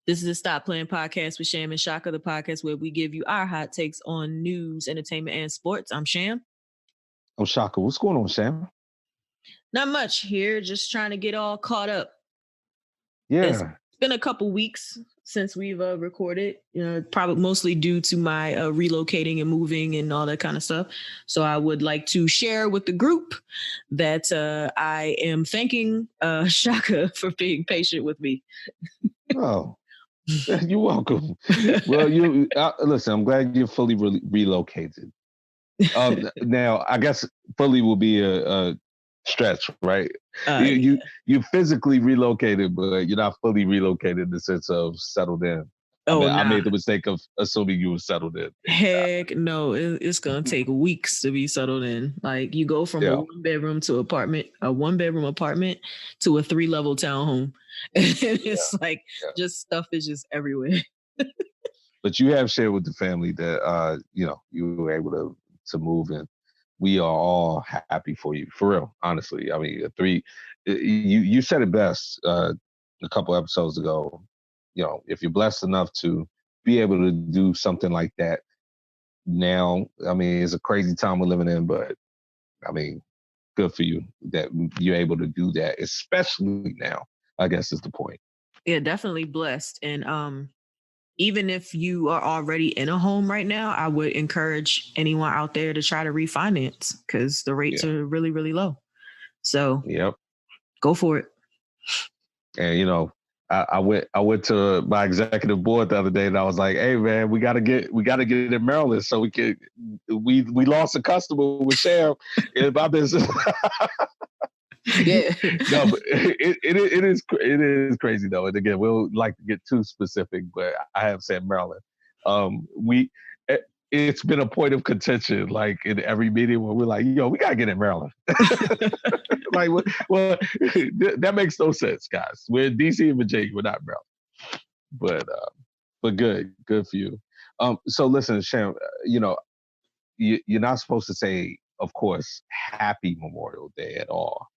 This is the Stop Playing Podcast with Sham and Shaka, the podcast where we give you our hot takes on news, entertainment, and sports. I'm Sham. I'm Shaka. What's going on, Sham? Not much here, just trying to get all caught up. Yeah. It's been a couple weeks since we've recorded, probably mostly due to my relocating and moving and all that kind of stuff. So I would like to share with the group that I am thanking Shaka for being patient with me. Oh, you're welcome. Well, listen, I'm glad you're fully relocated. Now, I guess fully will be a stretch, right? You physically relocated, but you're not fully relocated in the sense of settled in. I made the mistake of assuming you were settled in. Heck no, it's gonna take weeks to be settled in. Like you go from a one-bedroom to a one-bedroom apartment to a 3-level townhome. It's just stuff is just everywhere. But you have shared with the family that you were able to move, and we are all happy for you, for real. Honestly, I mean, you said it best a couple episodes ago. If you're blessed enough to be able to do something like that now, I mean, it's a crazy time we're living in, but I mean, good for you that you're able to do that, especially now, I guess is the point. Yeah, definitely blessed. And even if you are already in a home right now, I would encourage anyone out there to try to refinance because the rates are really, really low. So go for it. And I went to my executive board the other day and I was like, hey man, we gotta get in Maryland so we lost a customer with Sham in my business. Yeah. No, but it is crazy though. And again, we'll like to get too specific, but I have said Maryland. It's been a point of contention, like in every meeting where we're like, we gotta get in Maryland. Like, well, that makes no sense, guys. We're in DC and Virginia, we're not Maryland. But good for you. So listen, Sham, you're not supposed to say, of course, Happy Memorial Day at all.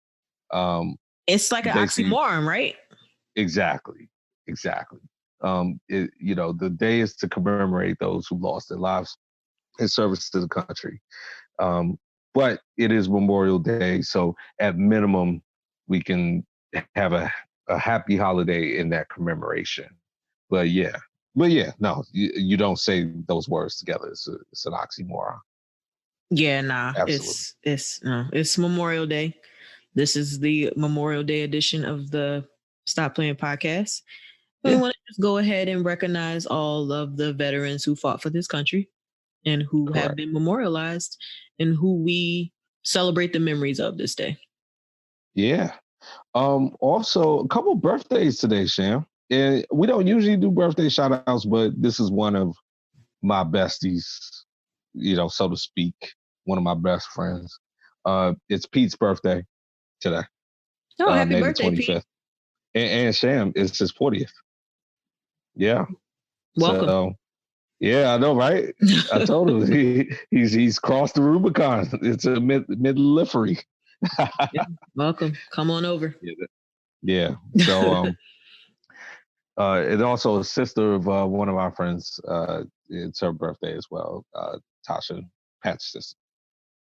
It's like an oxymoron, right? Exactly. The day is to commemorate those who lost their lives in service to the country. But it is Memorial Day, so at minimum, we can have a happy holiday in that commemoration. But no, you don't say those words together. It's an oxymoron. Yeah, nah. Absolutely. It's Memorial Day. This is the Memorial Day edition of the Stop Playing Podcast. We want to just go ahead and recognize all of the veterans who fought for this country and who have been memorialized and who we celebrate the memories of this day. Yeah. Also, a couple birthdays today, Sham. And we don't usually do birthday shout outs, but this is one of my besties, so to speak, one of my best friends. It's Pete's birthday today. Oh, happy May birthday, the 25th. Pete. And Sham, it's his 40th. Yeah. Welcome. So, yeah, I know, right? I told him he's crossed the Rubicon. It's a midlifery. Welcome. Come on over. Yeah. So, it's also a sister of one of our friends. It's her birthday as well. Tasha, Pat's sister.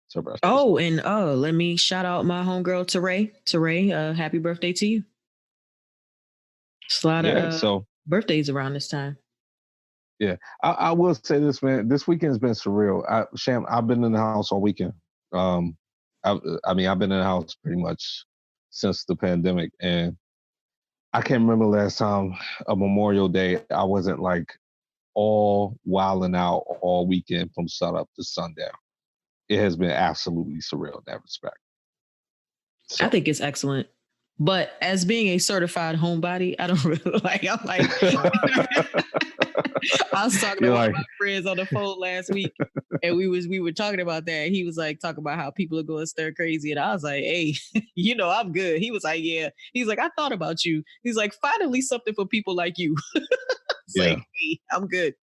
It's her birthday. Oh, and let me shout out my homegirl, Teray. Teray, happy birthday to you. It's a lot of birthdays around this time. Yeah, I will say this, man. This weekend's been surreal. Sham, I've been in the house all weekend. I've been in the house pretty much since the pandemic, and I can't remember the last time a Memorial Day I wasn't like all wilding out all weekend from sunup to sundown. It has been absolutely surreal in that respect. So. I think it's excellent. But as being a certified homebody, I don't really like. I'm like, I was talking to one of my friends on the phone last week, and we were talking about that. He was like talking about how people are going stir crazy, and I was like, hey, I'm good. He was like, yeah. He's like, I thought about you. He's like, finally something for people like you. It's like, hey, I'm good.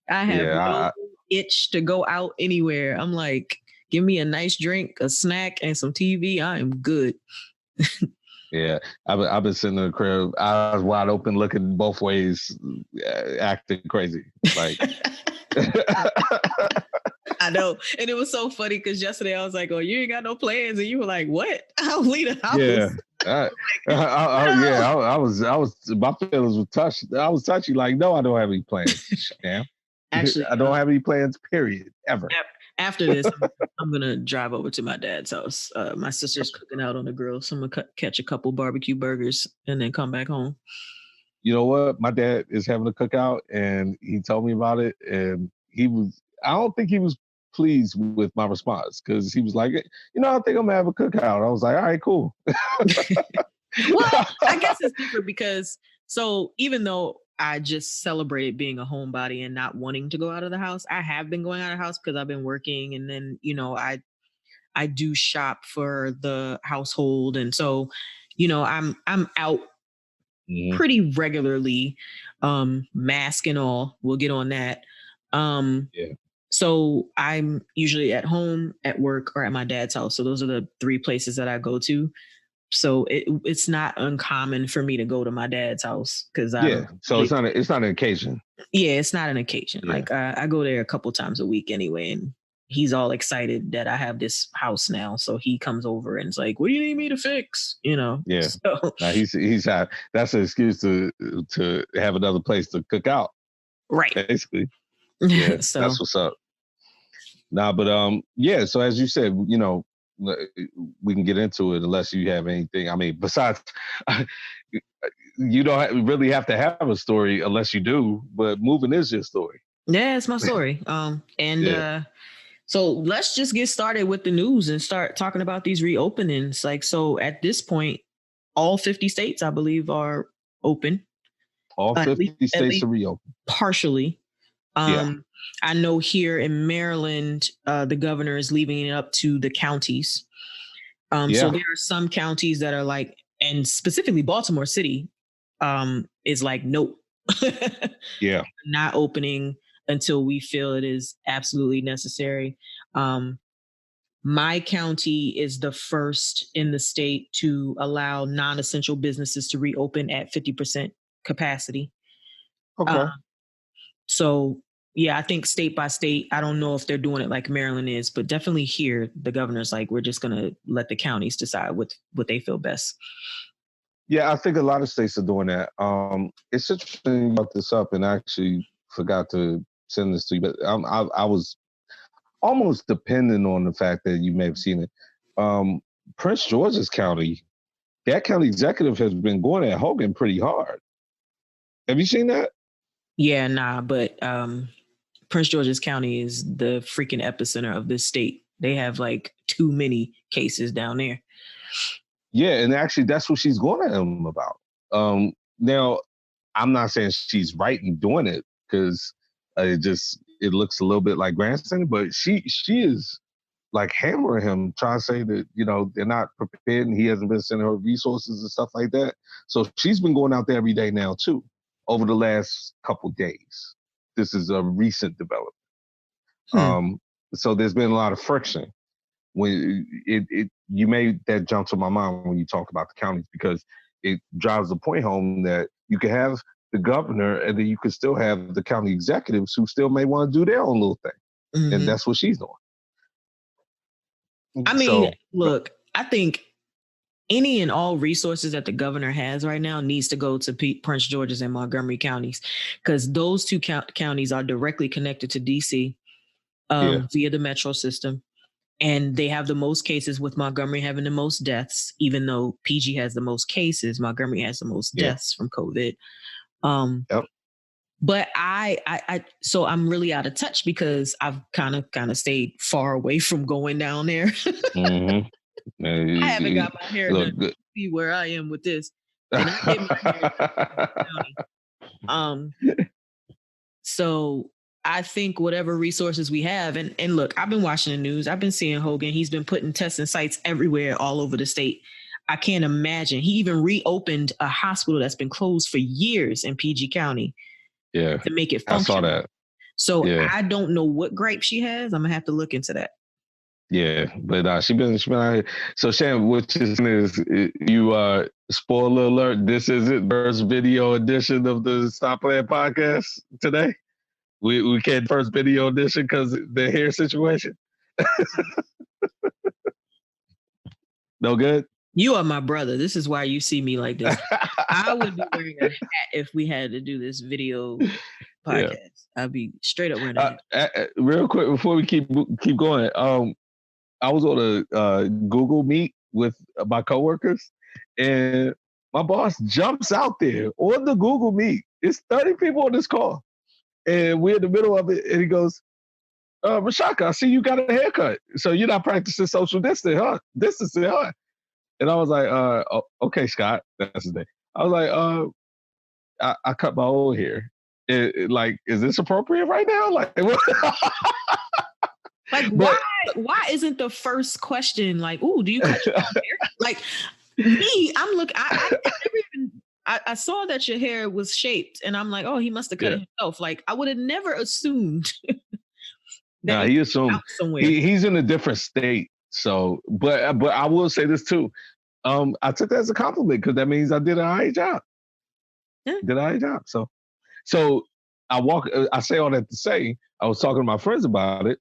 I have no itch to go out anywhere. I'm like, give me a nice drink, a snack, and some TV. I am good. Yeah, I've been sitting in the crib, eyes wide open, looking both ways, acting crazy. Like, I know. And it was so funny because yesterday I was like, oh, you ain't got no plans. And you were like, what? I'll leave the house. yeah. No. I was, my feelings were touched. I was touchy, like, no, I don't have any plans. Damn. Actually, I don't have any plans, period, ever. After this, I'm going to drive over to my dad's house. My sister's cooking out on the grill. So I'm going to catch a couple barbecue burgers and then come back home. You know what? My dad is having a cookout and he told me about it. And I don't think he was pleased with my response because he was like, you know, I think I'm going to have a cookout. I was like, all right, cool. Well, I guess it's different because so even though I just celebrated being a homebody and not wanting to go out of the house, I have been going out of the house because I've been working, and then I do shop for the household, and so I'm out pretty regularly, mask and all. We'll get on that. Yeah. So I'm usually at home, at work, or at my dad's house. So those are the three places that I go to. So it's not uncommon for me to go to my dad's house because so it's not an occasion. Yeah, it's not an occasion. Yeah. Like I go there a couple times a week anyway, and he's all excited that I have this house now. So he comes over and is like, "What do you need me to fix?" Yeah. So, now he's that's an excuse to have another place to cook out. Right. Basically. Yeah. So that's what's up. Nah, but yeah. So as you said, we can get into it unless you have anything. I mean, besides, you don't really have to have a story unless you do, but moving is your story. Yeah, it's my story. So let's just get started with the news and start talking about these reopenings. Like, so at this point, all 50 states, I believe, are open. All 50 states are reopened. Partially. I know here in Maryland, the governor is leaving it up to the counties. So there are some counties that are like, and specifically Baltimore City is like, nope. Not opening until we feel it is absolutely necessary. My county is the first in the state to allow non-essential businesses to reopen at 50% capacity. Okay. So, yeah, I think state by state, I don't know if they're doing it like Maryland is, but definitely here, the governor's like, we're just going to let the counties decide what they feel best. Yeah, I think a lot of states are doing that. It's interesting you brought this up, and I actually forgot to send this to you, but I was almost dependent on the fact that you may have seen it. Prince George's County, that county executive has been going at Hogan pretty hard. Have you seen that? Yeah, nah, but Prince George's County is the freaking epicenter of this state. They have like too many cases down there. Yeah, and actually that's what she's going at him about. Now, I'm not saying she's right in doing it because it looks a little bit like grandstanding, but she is like hammering him, trying to say that, they're not prepared and he hasn't been sending her resources and stuff like that. So she's been going out there every day now too, over the last couple days. This is a recent development. So there's been a lot of friction. When you made that jump to my mind when you talk about the counties, because it drives the point home that you can have the governor and then you can still have the county executives who still may want to do their own little thing. Mm-hmm. And that's what she's doing. I mean, look, I think any and all resources that the governor has right now needs to go to Prince George's and Montgomery counties, because those two counties are directly connected to DC via the metro system. And they have the most cases, with Montgomery having the most deaths. Even though PG has the most cases, Montgomery has the most deaths from COVID. But so I'm really out of touch because I've kind of stayed far away from going down there. Mm-hmm. I haven't got my hair done to see where I am with this. And I get my hair done. So I think whatever resources we have, and look, I've been watching the news. I've been seeing Hogan. He's been putting testing sites everywhere, all over the state. I can't imagine. He even reopened a hospital that's been closed for years in PG County. Yeah, to make it functional. I saw that. So I don't know what gripe she has. I'm gonna have to look into that. Yeah, but she been out here. So Shan, which is you spoiler alert, this is it, first video edition of the Stop Playing podcast today. We can't first video edition because the hair situation. No good? You are my brother. This is why you see me like this. I would be wearing a hat if we had to do this video podcast. Yeah. I'd be straight up wearing a hat. Real quick before we keep going, I was on a Google Meet with my coworkers, and my boss jumps out there on the Google Meet. It's 30 people on this call, and we're in the middle of it, and he goes, Rashaka, I see you got a haircut. So you're not practicing social distancing, huh? And I was like, okay, Scott, that's his name. I was like, I cut my own hair. Like, is this appropriate right now? Like, what? Like, why isn't the first question like, "Ooh, do you cut your own hair?" Like me, I'm looking. I saw that your hair was shaped, and I'm like, "Oh, he must have cut it himself." Like, I would have never assumed. Nah, he assumed he's in a different state. So, but I will say this too. I took that as a compliment because that means I did an eye job. Yeah. Did an eye job. So I say all that to say, I was talking to my friends about it.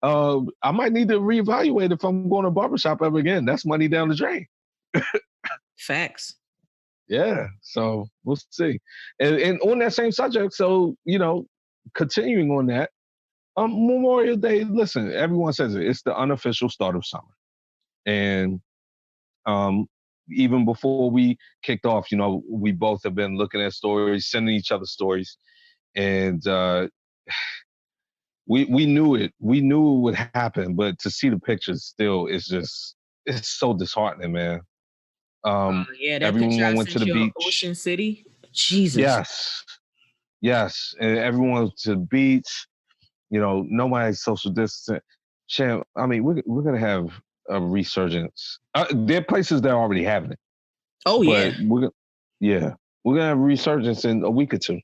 I might need to reevaluate if I'm going to barbershop ever again. That's money down the drain. Facts. Yeah. So we'll see. And on that same subject, so, continuing on that, Memorial Day, listen, everyone says it's the unofficial start of summer. And even before we kicked off, we both have been looking at stories, sending each other stories. And we knew it. We knew it would happen, but to see the pictures still it's so disheartening, man. That everyone went to the beach. Ocean City. Jesus. Yes. And everyone went to the beach. Nobody's social distancing. Sham, I mean, we're gonna have a resurgence. There are places that are already having it. Oh, yeah. We're gonna have a resurgence in a week or two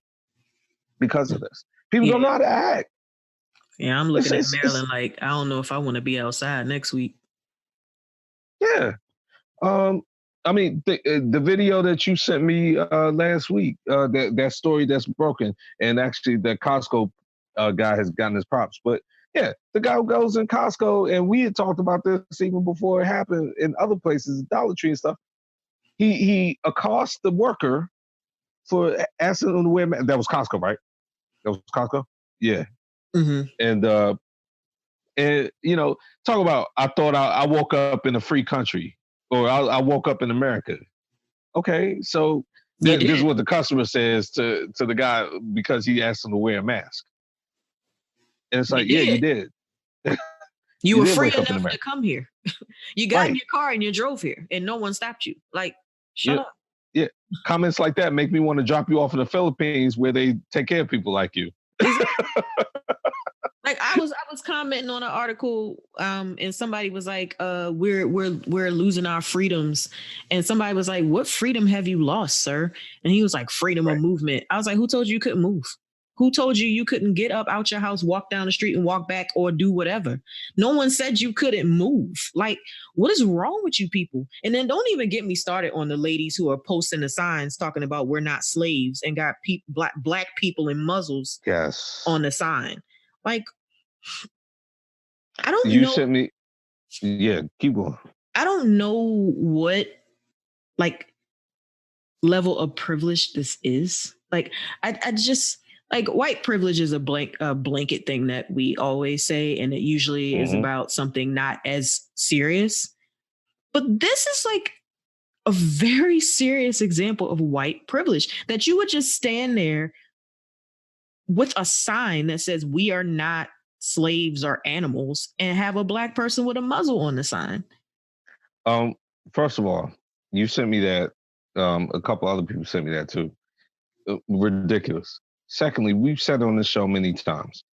because of this. People don't know how to act. Yeah, I'm looking at Maryland like, I don't know if I want to be outside next week. Yeah. I mean, the video that you sent me last week, that story that's broken, and actually the Costco guy has gotten his props. But yeah, the guy who goes in Costco, and we had talked about this even before it happened in other places, Dollar Tree and stuff. He accosts the worker for asking him to wear a mask. That was Costco, right? That was Costco? Yeah. Mm-hmm. And talk about, I thought I woke up in a free country, or I woke up in America. Okay, so this is what the customer says to the guy because he asked him to wear a mask. And it's like, you did. You were free enough to come here. You got in your car and you drove here, and no one stopped you. Like, shut up. Yeah, comments like that make me want to drop you off in the Philippines where they take care of people like you. Like I was commenting on an article, and somebody was like, we're losing our freedoms. And somebody was like, what freedom have you lost, sir? And he was like, freedom of movement. I was like, who told you couldn't move? Who told you couldn't get up out your house, walk down the street and walk back or do whatever? No one said you couldn't move. Like, what is wrong with you people? And then don't even get me started on the ladies who are posting the signs talking about we're not slaves and got black people in muzzles on the sign. Like, I don't know. You sent me. Yeah, keep going. I don't know what level of privilege this is. Like, I just like white privilege is a blanket thing that we always say, and it usually is about something not as serious. But this is like a very serious example of white privilege, that you would just stand there with a sign that says we are not slaves or animals and have a black person with a muzzle on the sign. First of all, you sent me that. A couple other people sent me that too. Ridiculous. Secondly, we've said on this show many times.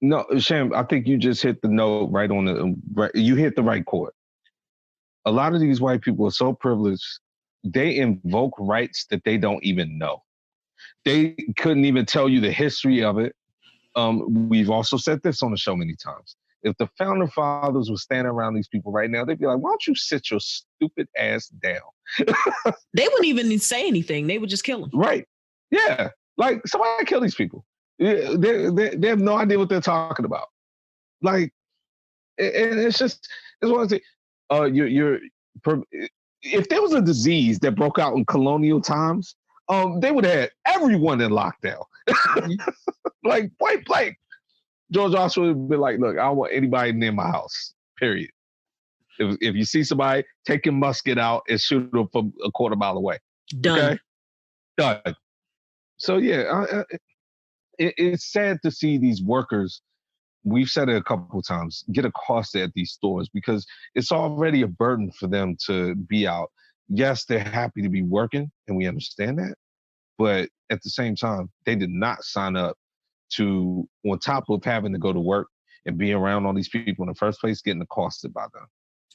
No, Sham, I think you just hit the note right on you hit the right chord. A lot of these white people are so privileged, they invoke rights that they don't even know. They couldn't even tell you the history of it. We've also said this on the show many times. If the founder fathers were standing around these people right now, they'd be like, why don't you sit your stupid ass down? They wouldn't even say anything. They would just kill them. Right. Yeah. Like, somebody kill these people. They have no idea what they're talking about. Like, and it's one of the if there was a disease that broke out in colonial times, they would have had everyone in lockdown. Like, point blank. George Washington would be like, look, I don't want anybody near my house, period. If you see somebody, take your musket out and shoot them from a quarter mile away. Done. Okay? Done. So, yeah, it's sad to see these workers, we've said it a couple of times, get accosted at these stores because it's already a burden for them to be out. Yes, they're happy to be working, and we understand that. But at the same time, they did not sign up to, on top of having to go to work and be around all these people in the first place, getting accosted by them.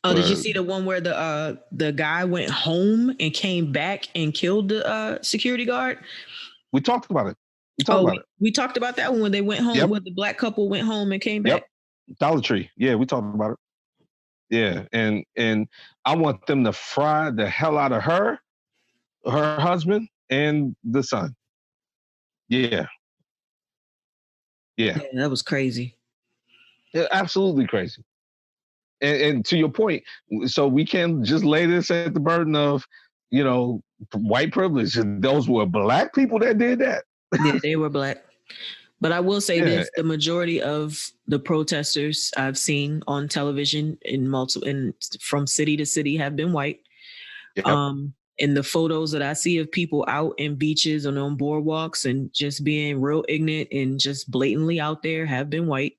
Oh, did you see the one where the guy went home and came back and killed the security guard? We talked about it. We talked about that one when they went home, where the black couple went home and came back. Dollar Tree. Yeah, we talked about it. Yeah, and I want them to fry the hell out of her husband, and the son. Yeah, that was crazy. Yeah, absolutely crazy. And to your point, so we can just lay this at the burden of, white privilege. Those were black people that did that. Yeah, they were black. But I will say this: the majority of the protesters I've seen on television from city to city have been white. Yep. And the photos that I see of people out in beaches and on boardwalks and just being real ignorant and just blatantly out there have been white.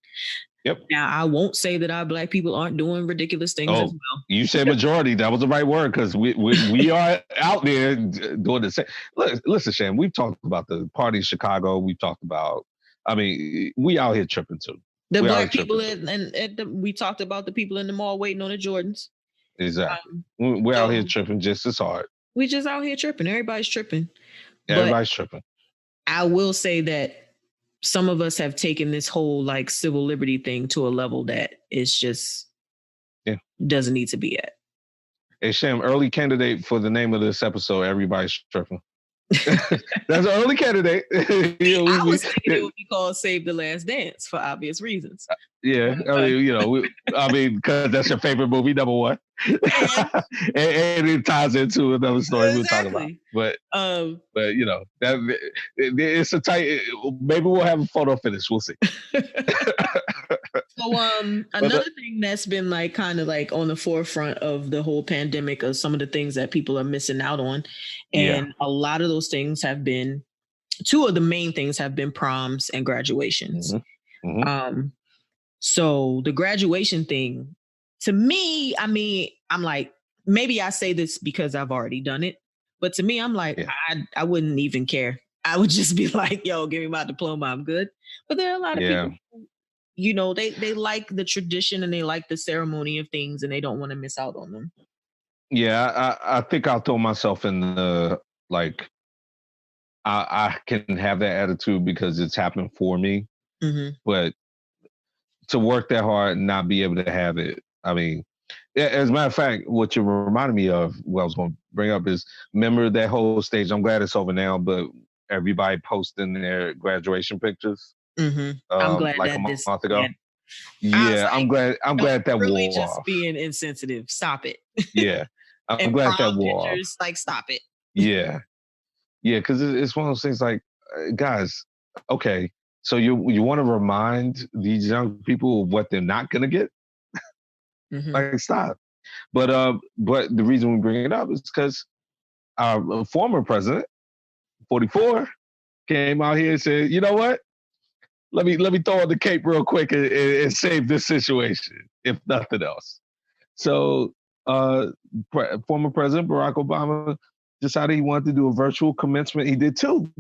Yep. Now, I won't say that our black people aren't doing ridiculous things as well. You said majority. That was the right word, because we are out there doing the same. Listen, Shan, we've talked about the party in Chicago. We've talked about, we out here tripping too. The black people, we talked about the people in the mall waiting on the Jordans. Exactly. We're out here tripping just as hard. We just out here tripping. Everybody's tripping. Everybody's tripping. I will say that some of us have taken this whole civil liberty thing to a level that is just doesn't need to be at. Hey, Sham, early candidate for the name of this episode, Everybody's Tripping. That's an early candidate. I was thinking it would be called Save the Last Dance for obvious reasons. Yeah, because that's your favorite movie, number one. and it ties into another story we'll talk about. But that it's a tight. Maybe we'll have a photo finish. We'll see. So another thing that's been kind of on the forefront of the whole pandemic of some of the things that people are missing out on, and a lot of those things have been, two of the main things have been proms and graduations. Mm-hmm. Mm-hmm. So the graduation thing, to me, I'm like, maybe I say this because I've already done it, but to me, I'm like, I wouldn't even care. I would just be like, yo, give me my diploma, I'm good. But there are a lot of people who, they like the tradition and they like the ceremony of things and they don't want to miss out on them. Yeah, I think I'll throw myself in the, I can have that attitude because it's happened for me. Mm-hmm. But to work that hard and not be able to have it, as a matter of fact, what you reminded me of, what I was going to bring up is, remember that whole stage, I'm glad it's over now, but everybody posting their graduation pictures. Mm-hmm. I'm glad a month ago. Yeah, I'm glad that really wore just off. Being insensitive. Stop it. Yeah, I'm glad that wore off. Stop it. Yeah, because it's one of those things guys, okay, so you want to remind these young people of what they're not going to get? Mm-hmm. Stop. But the reason we bring it up is because our former president, 44, came out here and said, you know what? Let me throw on the cape real quick and save this situation, if nothing else. So former President Barack Obama decided he wanted to do a virtual commencement. He did two.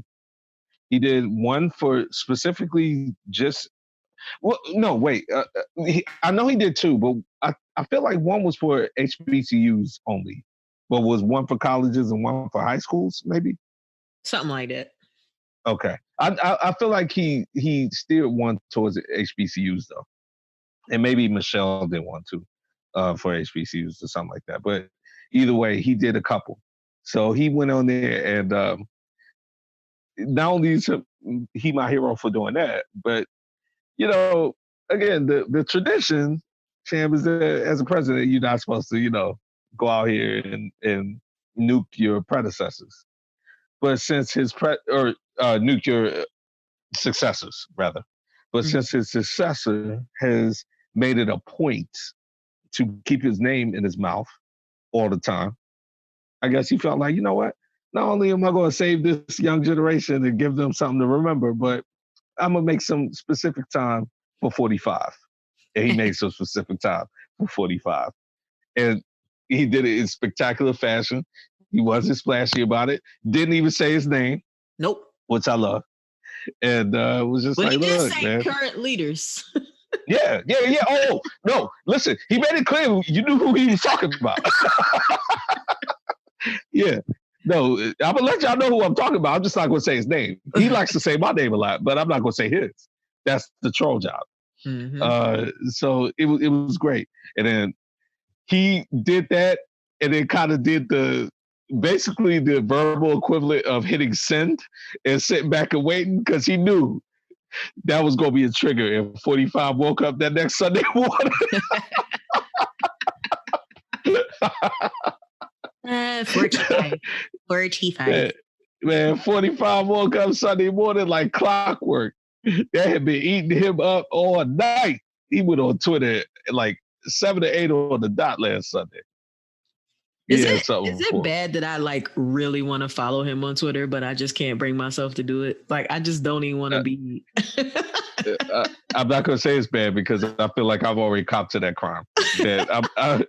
He did one for specifically just, I know he did two, but I feel like one was for HBCUs only, but was one for colleges and one for high schools, maybe? Something like that. Okay. I feel like he steered one towards HBCUs, though. and maybe Michelle did one too, for HBCUs or something like that. But either way, he did a couple. So he went on there, and not only is he my hero for doing that, but again, the tradition, Cham, is that as a president, you're not supposed to, go out here and nuke your predecessors. But since nuke your successors, rather. But since his successor has made it a point to keep his name in his mouth all the time, I guess he felt like, you know what? Not only am I going to save this young generation and give them something to remember, but I'm going to make some specific time for 45. And he made some specific time for 45. And he did it in spectacular fashion. He wasn't splashy about it. Didn't even say his name. Nope. Which I love. And was just but like, he did look, say man. Current leaders. Yeah. Oh, no. Listen, he made it clear you knew who he was talking about. Yeah. No, I'm going to let y'all know who I'm talking about. I'm just not going to say his name. He likes to say my name a lot, but I'm not going to say his. That's the troll job. Mm-hmm. So it was great. And then he did that, and then kind of did basically the verbal equivalent of hitting send and sitting back and waiting, because he knew that was going to be a trigger. And 45 woke up that next Sunday morning. 45. Man, 45 woke up Sunday morning like clockwork. That had been eating him up all night. He went on Twitter like 7 to 8 on the dot last Sunday. Is it bad that I like really want to follow him on Twitter, but I just can't bring myself to do it? Like, I just don't even want to be. I'm not going to say it's bad, because I feel like I've already copped to that crime. That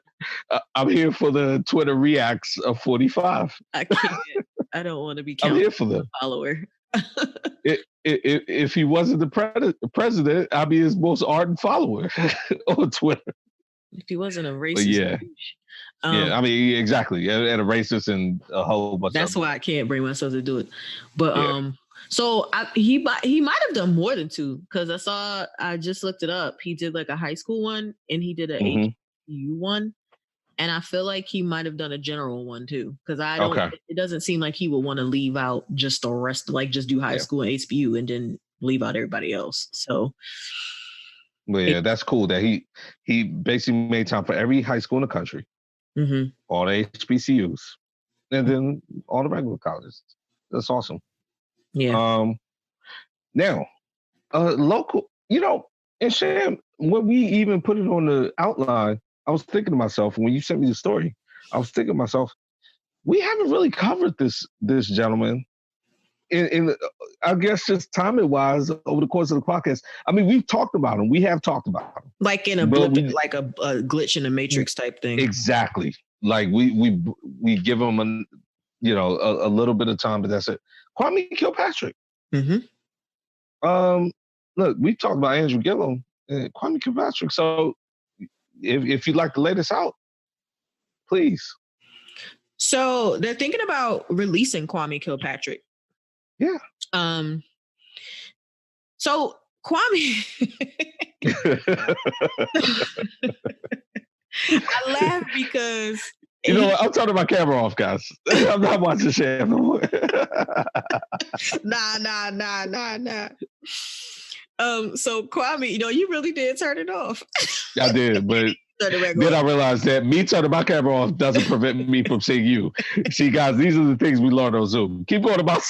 I'm here for the Twitter reacts of 45. I can't. I don't want to be I'm here for them. Follower. If he wasn't the president, I'd be his most ardent follower on Twitter. If he wasn't a racist. Yeah. I mean, exactly. And a racist and a whole bunch. That's why I can't bring myself to do it. But so he might have done more than 2, because I just looked it up. He did like a high school one, and he did a HBCU one, and I feel like he might have done a general one too, because it doesn't seem like he would want to leave out just the rest, like just do high school and HBCU and then leave out everybody else. So. Well, yeah, that's cool that he basically made time for every high school in the country, all the HBCUs, and then all the regular colleges. That's awesome. Yeah. Now, local, and Sham, when we even put it on the outline, I was thinking to myself, when you sent me the story, I was thinking to myself, we haven't really covered this gentleman. In I guess just timing wise over the course of the podcast. I mean, we've talked about him. We have talked about him. Like in a blip, like a glitch in the matrix type thing. Exactly. Like we give him a little bit of time, but that's it. Kwame Kilpatrick. Look, we talked about Andrew Gillum and Kwame Kilpatrick. So if you'd like to lay this out, please. So they're thinking about releasing Kwame Kilpatrick. Yeah. So Kwame, I laugh because what? I'm turning my camera off, guys. I'm not watching shit no more. Nah. So Kwame, you really did turn it off. I did, but then I realized that me turning my camera off doesn't prevent me from seeing you. See, guys, these are the things we learn on Zoom. Keep going about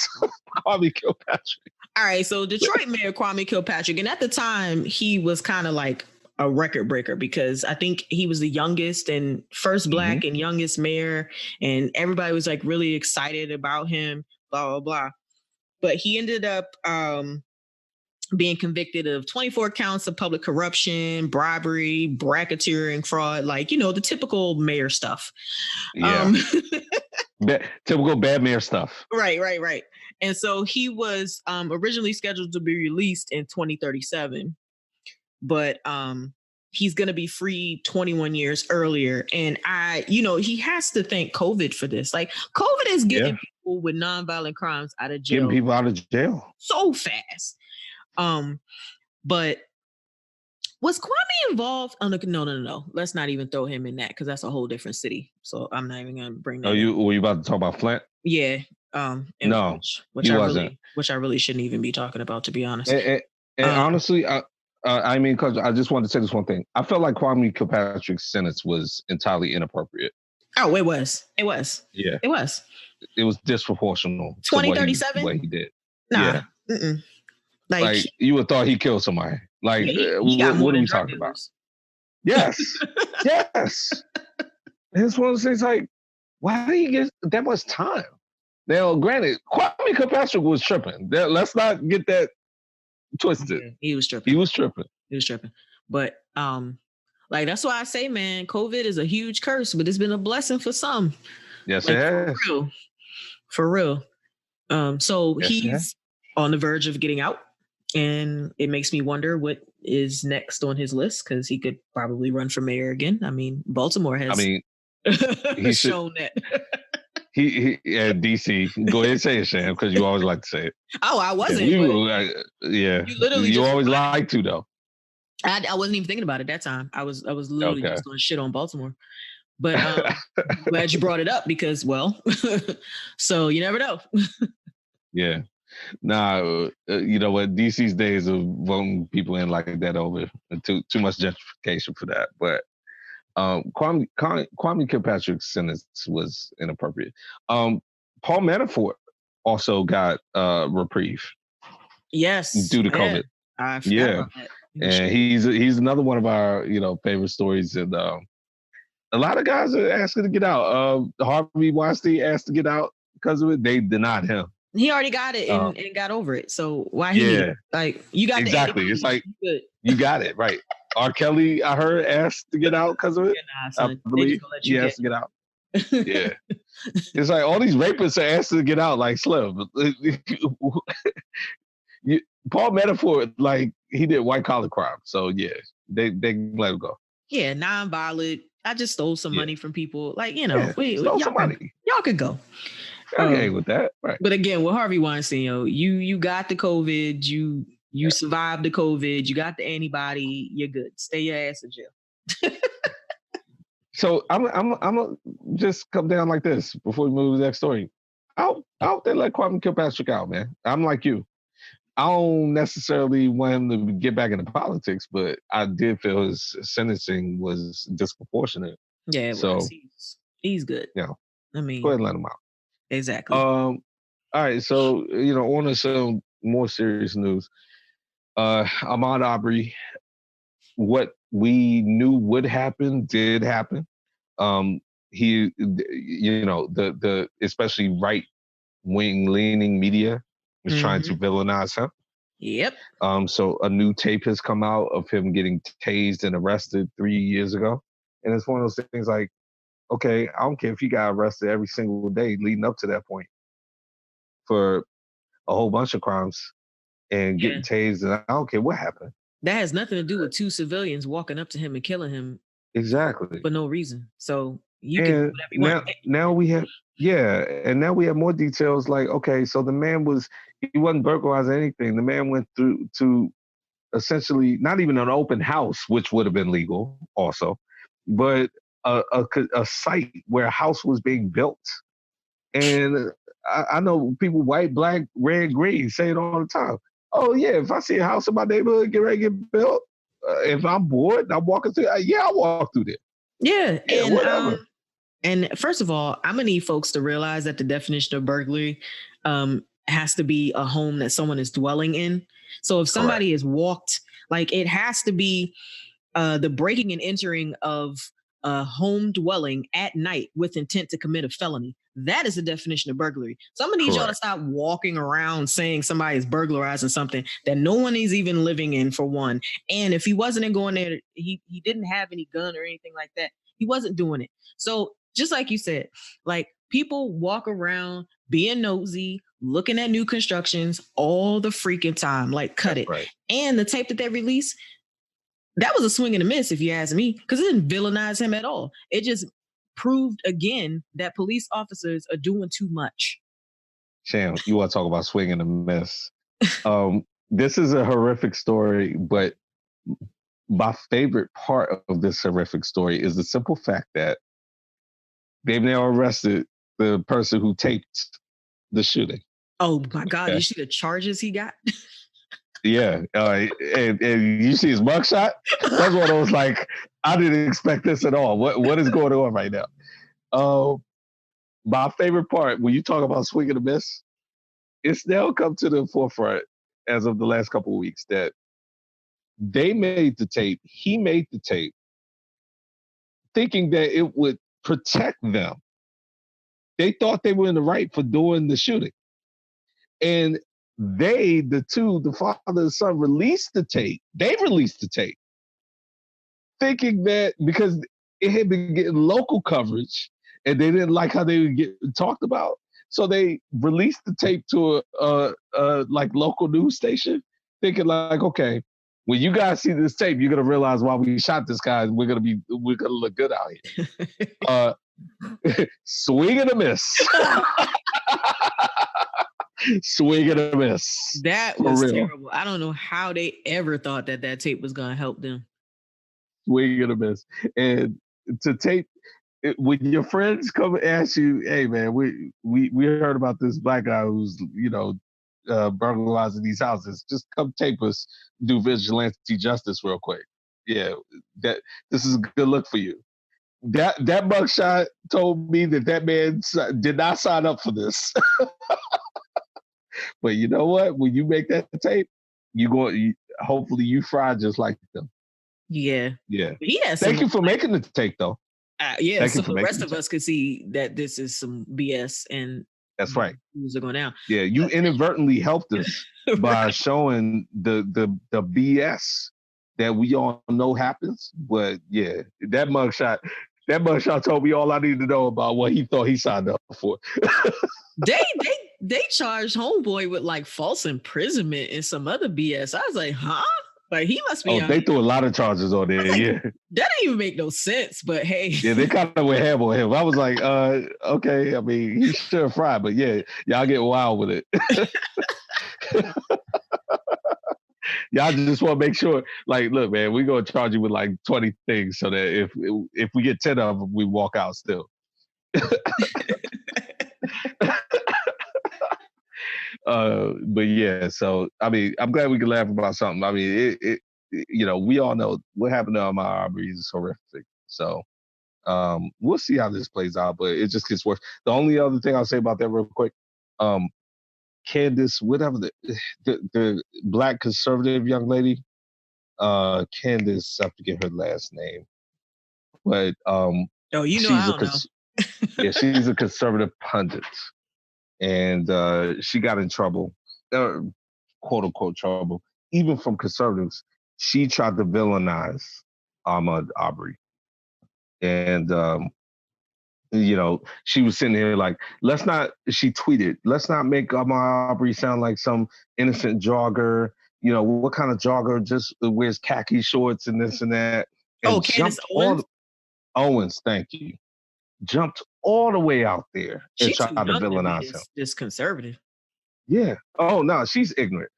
Kwame Kilpatrick. All right, so Detroit Mayor Kwame Kilpatrick, and at the time, he was kind of like a record breaker, because I think he was the youngest and first Black and youngest mayor, and everybody was like really excited about him, blah, blah, blah. But he ended up being convicted of 24 counts of public corruption, bribery, bracketeering, fraud, like, the typical mayor stuff. Yeah. Typical bad mayor stuff. Right. And so he was originally scheduled to be released in 2037, but he's going to be free 21 years earlier. And he has to thank COVID for this. Like, COVID is getting people with nonviolent crimes out of jail. Getting people out of jail so fast. But Was Kwame involved? Oh, no. Let's not even throw him in that because that's a whole different city. So I'm not even gonna bring that. Were you about to talk about Flint? Yeah. No, which he I wasn't. which I really shouldn't even be talking about, to be honest. And honestly, I mean, because I just wanted to say this one thing. I felt like Kwame Kilpatrick's sentence was entirely inappropriate. Oh, it was. Yeah, it was. It was disproportional 2037. What he did. Nah. Yeah. Like you would have thought he killed somebody. Like, he got what are we talking about? Yes. Yes. It's one of those things like, why did he get that much time? Now, granted, Kwame Kilpatrick was tripping. Let's not get that twisted. Yeah, he was tripping. But like that's why I say, man, COVID is a huge curse, but it's been a blessing for some. Yes, it has. For real. So yes, he's on the verge of getting out. And it makes me wonder what is next on his list, because he could probably run for mayor again. I mean, Baltimore has he's shown that. He DC. Go ahead and say it, Sam, because you always like to say it. Oh, I wasn't. You always like to, though. I wasn't even thinking about it that time. I was literally just going shit on Baltimore. But I'm glad you brought it up because, well, so you never know. Yeah. Nah, you know what? DC's days of voting people in like that over. Too much gentrification for that. But Kwame Kilpatrick's sentence was inappropriate. Paul Manafort also got reprieve. Yes. Due to COVID. I forgot about that. And he's another one of our favorite stories. And a lot of guys are asking to get out. Harvey Weinstein asked to get out because of it. They denied him. He already got it and got over it. So why he need it? Like you got exactly. It's like you got it right. R. Kelly, I heard, asked to get out because of it. I believe he asked to get out. Yeah, it's like all these rapists are asked to get out. Like Slim, Paul Manafort, like he did white collar crime. So yeah, they let him go. Yeah, non-violent. I just stole some money from people. Like y'all could go. Okay, with that, right? But again, with Harvey Weinstein, you got the COVID, you survived the COVID, you got the antibody, you're good. Stay your ass in jail. So I'm just come down like this before we move to the next story. I hope they let Kwame Kilpatrick out, man. I'm like you. I don't necessarily want him to get back into politics, but I did feel his sentencing was disproportionate. Yeah, he's good. Yeah, I mean, go ahead and let him out. Exactly. All right. So, on to some more serious news. Ahmaud Arbery, what we knew would happen did happen. He, the especially right wing leaning media is trying to villainize him. Yep. So a new tape has come out of him getting tased and arrested 3 years ago, and it's one of those things like, okay, I don't care if he got arrested every single day leading up to that point for a whole bunch of crimes and getting tased, and I don't care what happened. That has nothing to do with two civilians walking up to him and killing him. Exactly. For no reason. So you can do whatever you want. Now we have and now we have more details like, okay, so the man he wasn't burglarizing anything. The man went through to essentially not even an open house, which would have been legal also, but a site where a house was being built. And I know people, white, black, red, green, say it all the time. Oh, yeah, if I see a house in my neighborhood get ready to get built, if I'm bored and I'm walking through, I'll walk through there. Yeah, and whatever. And first of all, I'm going to need folks to realize that the definition of burglary has to be a home that someone is dwelling in. So if somebody has walked, like it has to be the breaking and entering of a home dwelling at night with intent to commit a felony. That is the definition of burglary. So I'm gonna need y'all to stop walking around saying somebody's burglarizing something that no one is even living in, for one. And if he wasn't going there, he didn't have any gun or anything like that. He wasn't doing it. So just like you said, like people walk around being nosy, looking at new constructions all the freaking time. Like cut it. Right. And the tape that they released, that was a swing and a miss, if you ask me, because it didn't villainize him at all. It just proved again that police officers are doing too much. Sham, you want to talk about swing and a miss? This is a horrific story, but my favorite part of this horrific story is the simple fact that they've now arrested the person who taped the shooting. Oh my God! Okay. You see the charges he got? Yeah, and you see his mugshot. That's one of those like I didn't expect this at all. What is going on right now? My favorite part when you talk about swing and a miss, it's now come to the forefront as of the last couple of weeks that they made the tape. He made the tape, thinking that it would protect them. They thought they were in the right for doing the shooting, and the father and son, released the tape. They released the tape, thinking that because it had been getting local coverage and they didn't like how they would get talked about, so they released the tape to a like local news station, thinking like, okay, when you guys see this tape, you're gonna realize why we shot this guy. And we're gonna look good out here. Swing and a miss. Swing and a miss. That was terrible. I don't know how they ever thought that tape was gonna help them. Swing and a miss. And to tape, when your friends come and ask you, hey man, we heard about this black guy who's burglarizing these houses. Just come tape us, do vigilante justice real quick. Yeah, this is a good look for you. That mugshot told me that man did not sign up for this. But you know what? When you make that tape, hopefully you fry just like them. Yeah. Yeah. Thank you for making the tape, though. Yeah, so the rest of us could see that this is some BS and that's right. Things are going down. Yeah, you inadvertently helped us by showing the BS that we all know happens. But yeah, that mugshot told me all I need to know about what he thought he signed up for. They charged homeboy with like false imprisonment and some other BS. I was like, huh? Like he must be. They threw a lot of charges on there. Like, yeah, that didn't even make no sense. But hey, yeah, they kind of went ham on him. I was like, okay. I mean, he's sure fried, but yeah, y'all get wild with it. Y'all just want to make sure, like, look, man, we're gonna charge you with like 20 things, so that if we get 10 of them, we walk out still. But yeah, so I mean, I'm glad we could laugh about something. I mean, it we all know what happened to Ahmaud Arbery is horrific. So we'll see how this plays out, but it just gets worse. The only other thing I'll say about that real quick, Candace, whatever the black conservative young lady, Candace, I forget her last name, but she's I don't know. Yeah, she's a conservative pundit. And she got in trouble, quote unquote trouble, even from conservatives. She tried to villainize Ahmaud Arbery. And, she was sitting here like, she tweeted, let's not make Ahmaud Arbery sound like some innocent jogger. You know, what kind of jogger just wears khaki shorts and this and that. And Candace Owens? Owens, thank you. Jumped all the way out there and tried to villainize him. This conservative. Yeah. Oh no, she's ignorant.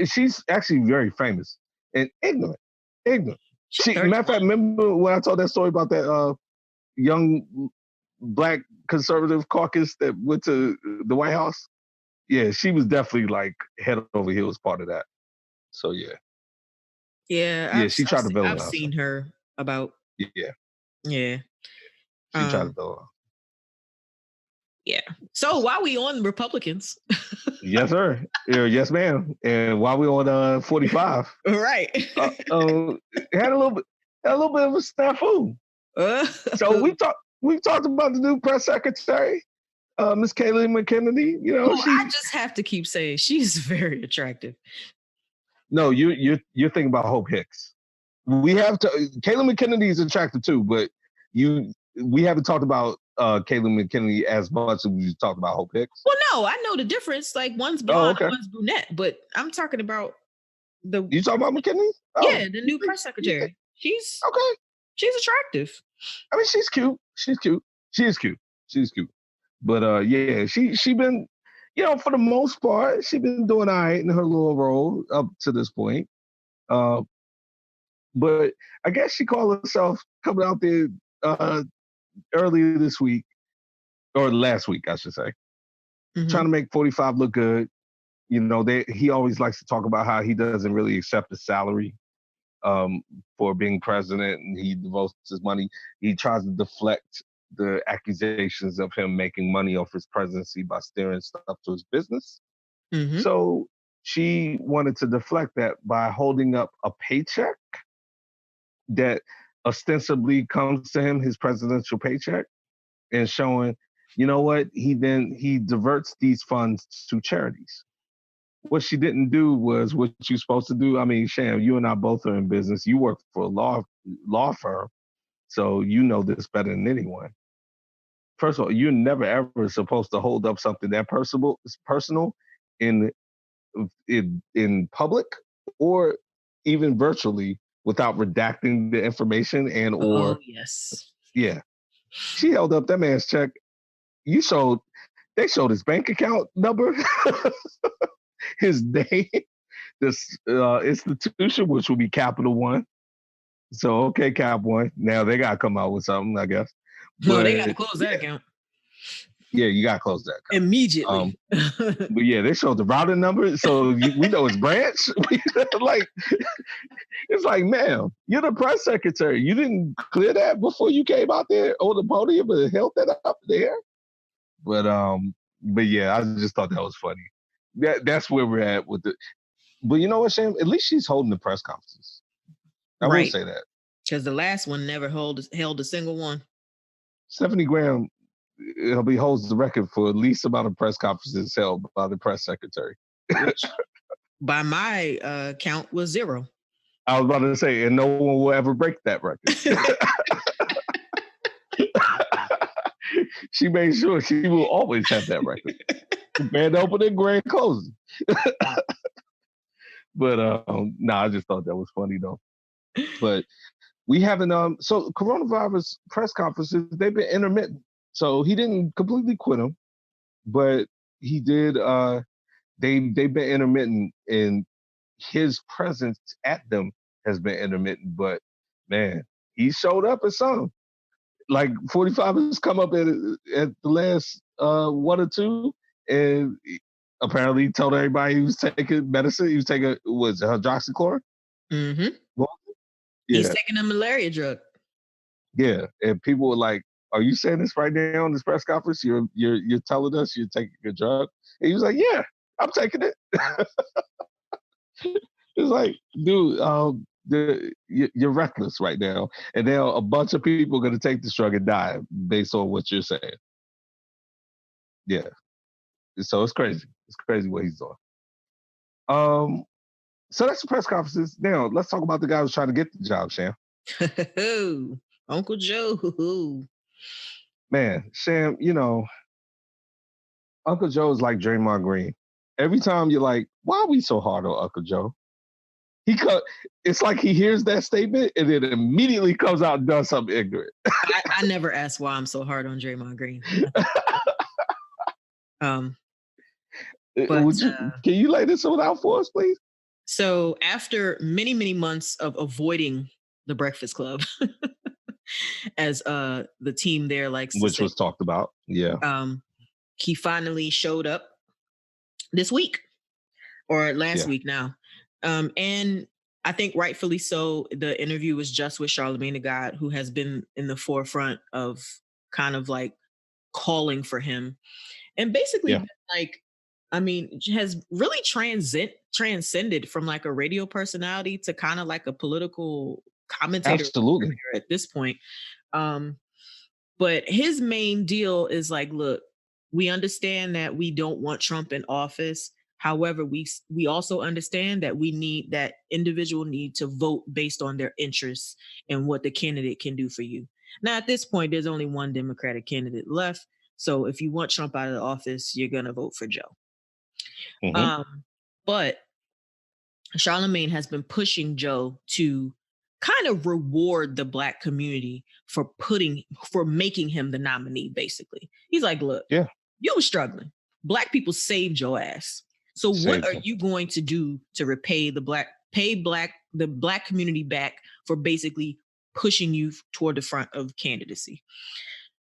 She's actually very famous and ignorant. Matter of fact, remember when I told that story about that young black conservative caucus that went to the White House? Yeah, she was definitely like head over heels part of that. So yeah. Yeah. She tried to villainize. I've seen her about. Yeah. Yeah. She tried to villainize. Yeah. So while we on Republicans. Yes, sir. Yes, ma'am. And while we on 45. Right. Had a little bit of a snafu. So we talked about the new press secretary, Miss Kayleigh McEnany. I just have to keep saying she's very attractive. No, you're thinking about Hope Hicks. We have to. Kayleigh McEnany is attractive too, but we haven't talked about Kayleigh McEnany as much as we talked about Hope Hicks. Well, no, I know the difference. Like one's blonde, one's brunette, but I'm talking about You talking about McEnany? Yeah, the new press secretary. She's okay. She's attractive. I mean, she's cute. She is cute. But yeah, she been, for the most part, she been doing all right in her little role up to this point. But I guess she called herself coming out there earlier this week, or last week, I should say, trying to make 45 look good. You know, he always likes to talk about how he doesn't really accept a salary for being president, and he devotes his money. He tries to deflect the accusations of him making money off his presidency by steering stuff to his business. So she wanted to deflect that by holding up a paycheck that ostensibly comes to him, his presidential paycheck, and showing, you know what, he diverts these funds to charities. What she didn't do was what you're supposed to do. I mean, Sham, you and I both are in business. You work for a law firm, so you know this better than anyone. First of all, you're never ever supposed to hold up something that personal in public or even virtually without redacting the information and or yes. Yeah. She held up that man's check. They showed his bank account number, his name, this institution, which will be Capital One. So, okay, Cap One. Now they got to come out with something, I guess. No, they got to close that account. Yeah, you got to close that account. Immediately. But yeah, they showed the routing number. So we know it's branch. It's like, ma'am, you're the press secretary. You didn't clear that before you came out there on the podium and held that up there. But yeah, I just thought that was funny. That's where we're at with it. But you know what, Sham? At least she's holding the press conferences. I will say that. Because the last one never held a single one. Stephanie Graham holds the record for least amount of press conferences held by the press secretary. Which, by my count, was 0. I was about to say, and no one will ever break that record. She made sure she will always have that record. Grand opening, grand closing. But I just thought that was funny though. But we haven't so coronavirus press conferences, they've been intermittent. So he didn't completely quit them, but he did they've been intermittent, and his presence at them has been intermittent. But man, he showed up at some. Like 45 has come up at the last one or two, and apparently he told everybody he was taking medicine. He was taking hydroxychloroquine. Well, he's taking a malaria drug. Yeah, and people were like, "Are you saying this right now on this press conference? You're telling us you're taking a drug?" And he was like, "Yeah, I'm taking it." It's like, dude, you're reckless right now, and now a bunch of people are going to take this drug and die based on what you're saying. Yeah, so it's crazy. It's crazy what he's doing. So that's the press conferences. Now let's talk about the guy who's trying to get the job, Sham. Uncle Joe. Man, Sham, you know, Uncle Joe is like Draymond Green. Every time you're like, why are we so hard on Uncle Joe? It's like he hears that statement and then immediately comes out and does something ignorant. I never asked why I'm so hard on Draymond Green. Can you lay this one out for us, please? So after many, many months of avoiding the Breakfast Club, as the team there likes to say, which was talked about, he finally showed up this week or last week now. And I think rightfully so. The interview was just with Charlamagne the God, who has been in the forefront of kind of like calling for him, and basically has really transcended from like a radio personality to kind of like a political commentator. Absolutely. At this point. But his main deal is like, look, we understand that we don't want Trump in office. However, we also understand that that individual need to vote based on their interests and what the candidate can do for you. Now, at this point, there's only one Democratic candidate left. So if you want Trump out of the office, you're going to vote for Joe. But Charlamagne has been pushing Joe to kind of reward the Black community for making him the nominee, basically. He's like, look, you were struggling. Black people saved your ass. So what are you going to do to repay the Black pay the black community back for basically pushing you toward the front of candidacy.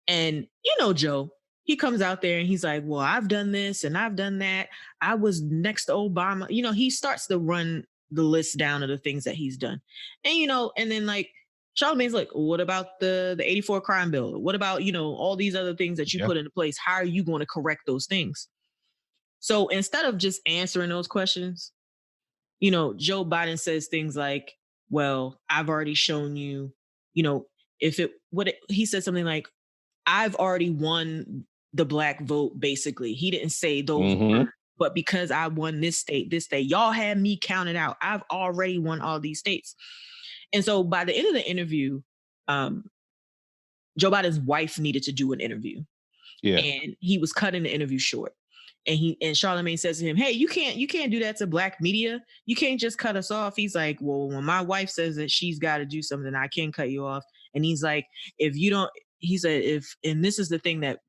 And Joe, he comes out there and he's like, well, I've done this and I've done that. I was next to Obama. He starts to run the list down of the things that he's done. And, and then like Charlamagne's like, what about the 84 crime bill? What about, all these other things that you put into place? How are you going to correct those things? So instead of just answering those questions, Joe Biden says things like, well, I've already shown you, he said something like, I've already won the black vote, basically. He didn't say those words, but because I won this state, y'all had me counted out. I've already won all these states. And so by the end of the interview, Joe Biden's wife needed to do an interview. Yeah. And he was cutting the interview short. And Charlamagne says to him, hey, you can't do that to black media. You can't just cut us off. He's like, well, when my wife says that she's got to do something, I can't cut you off. And he's like, he said, and this is the thing that,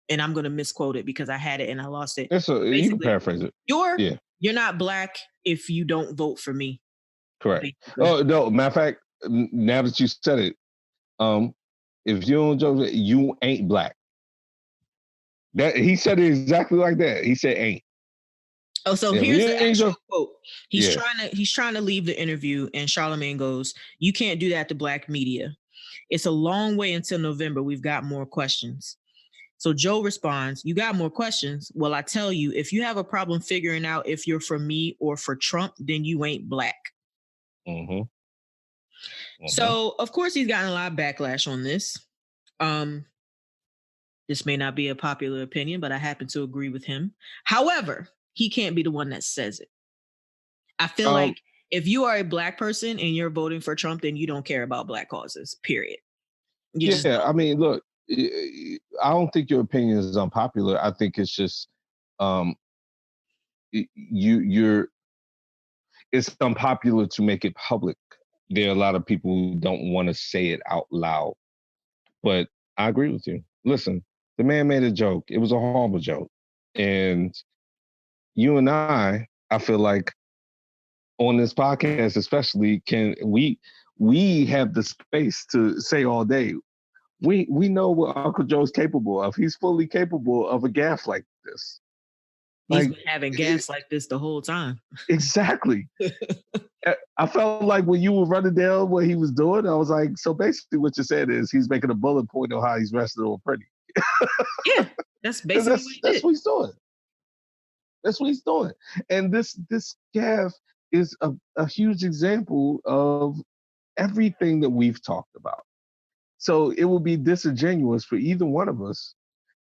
and I'm going to misquote it because I had it and I lost it. You can paraphrase it. You're not black if you don't vote for me. Correct. Basically. Oh, no, matter of fact, now that you said it, if you don't vote, you ain't black. That he said it exactly like that. He said ain't. Oh, so here's the actual quote. He's trying to leave the interview, and Charlamagne goes, you can't do that to black media. It's a long way until November. We've got more questions. So Joe responds, you got more questions? Well, I tell you, if you have a problem figuring out if you're for me or for Trump, then you ain't black. So, of course, he's gotten a lot of backlash on this. This may not be a popular opinion, but I happen to agree with him. However, he can't be the one that says it. I feel like if you are a black person and you're voting for Trump, then you don't care about black causes, period. I mean, look, I don't think your opinion is unpopular. I think it's just it's unpopular to make it public. There are a lot of people who don't want to say it out loud. But I agree with you. Listen, the man made a joke. It was a horrible joke. And you and I feel like on this podcast especially, we have the space to say all day, we know what Uncle Joe's capable of. He's fully capable of a gaffe like this. He's been having gaffes like this the whole time. Exactly. I felt like when you were running down what he was doing, I was like, so basically what you said is he's making a bullet point on how he's resting on Pretty. Yeah, that's basically that's what he's doing. That's what he's doing. And this gaffe is a huge example of everything that we've talked about. So it will be disingenuous for either one of us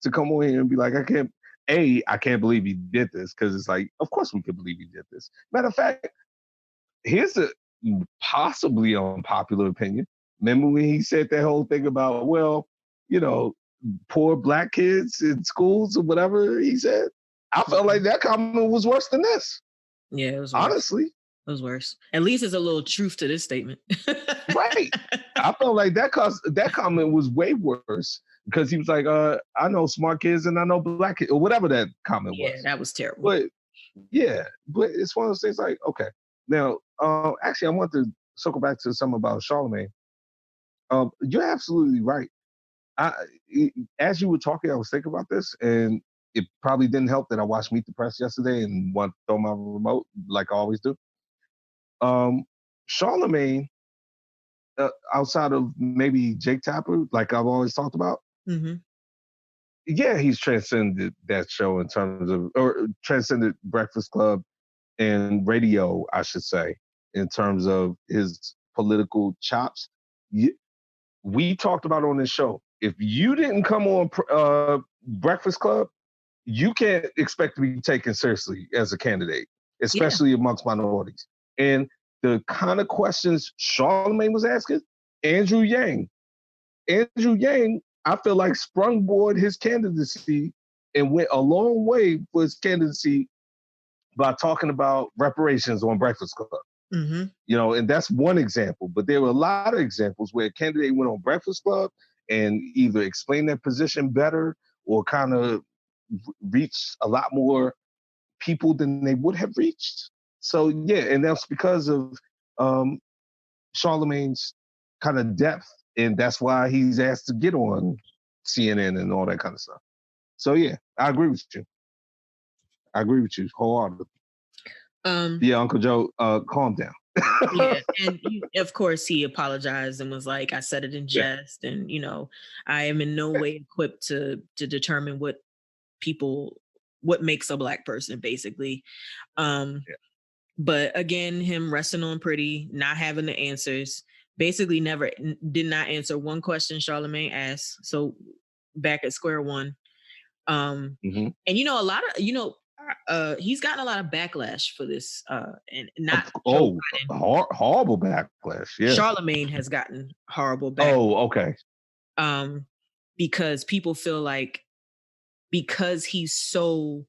to come over here and be like, I can't believe he did this, because it's like, of course we can believe he did this. Matter of fact, here's a possibly unpopular opinion. Remember when he said that whole thing about, well, poor black kids in schools or whatever he said? I felt like that comment was worse than this. Yeah, it was worse. Honestly. It was worse. At least there's a little truth to this statement. Right. I felt like that comment was way worse, because he was like, I know smart kids and I know black kids, or whatever that comment was. Yeah, that was terrible. But it's one of those things like, okay. Now, actually, I want to circle back to something about Charlamagne. You're absolutely right. As you were talking, I was thinking about this, and it probably didn't help that I watched Meet the Press yesterday and want to throw my remote like I always do. Charlamagne, outside of maybe Jake Tapper, like I've always talked about, he's transcended that show in terms of, or transcended Breakfast Club and radio, I should say, in terms of his political chops. We talked about on this show, if you didn't come on Breakfast Club, you can't expect to be taken seriously as a candidate, especially amongst minorities. And the kind of questions Charlamagne was asking, Andrew Yang, I feel like sprungboard his candidacy and went a long way for his candidacy by talking about reparations on Breakfast Club. And that's one example. But there were a lot of examples where a candidate went on Breakfast Club and either explained their position better or kind of reached a lot more people than they would have reached. So yeah, and that's because of Charlamagne's kind of depth, and that's why he's asked to get on CNN and all that kind of stuff. So yeah, I agree with you. I agree with you wholeheartedly. Yeah, Uncle Joe, calm down. Yeah, and of course he apologized and was like, "I said it in jest, and I am in no way equipped to determine what makes a black person, basically." But again, him resting on pretty, not having the answers, basically did not answer one question Charlamagne asked. So back at square one. And a lot of he's gotten a lot of backlash for this, and not horrible backlash. Yeah, Charlamagne has gotten horrible backlash. Oh, okay. Because people feel like because he's so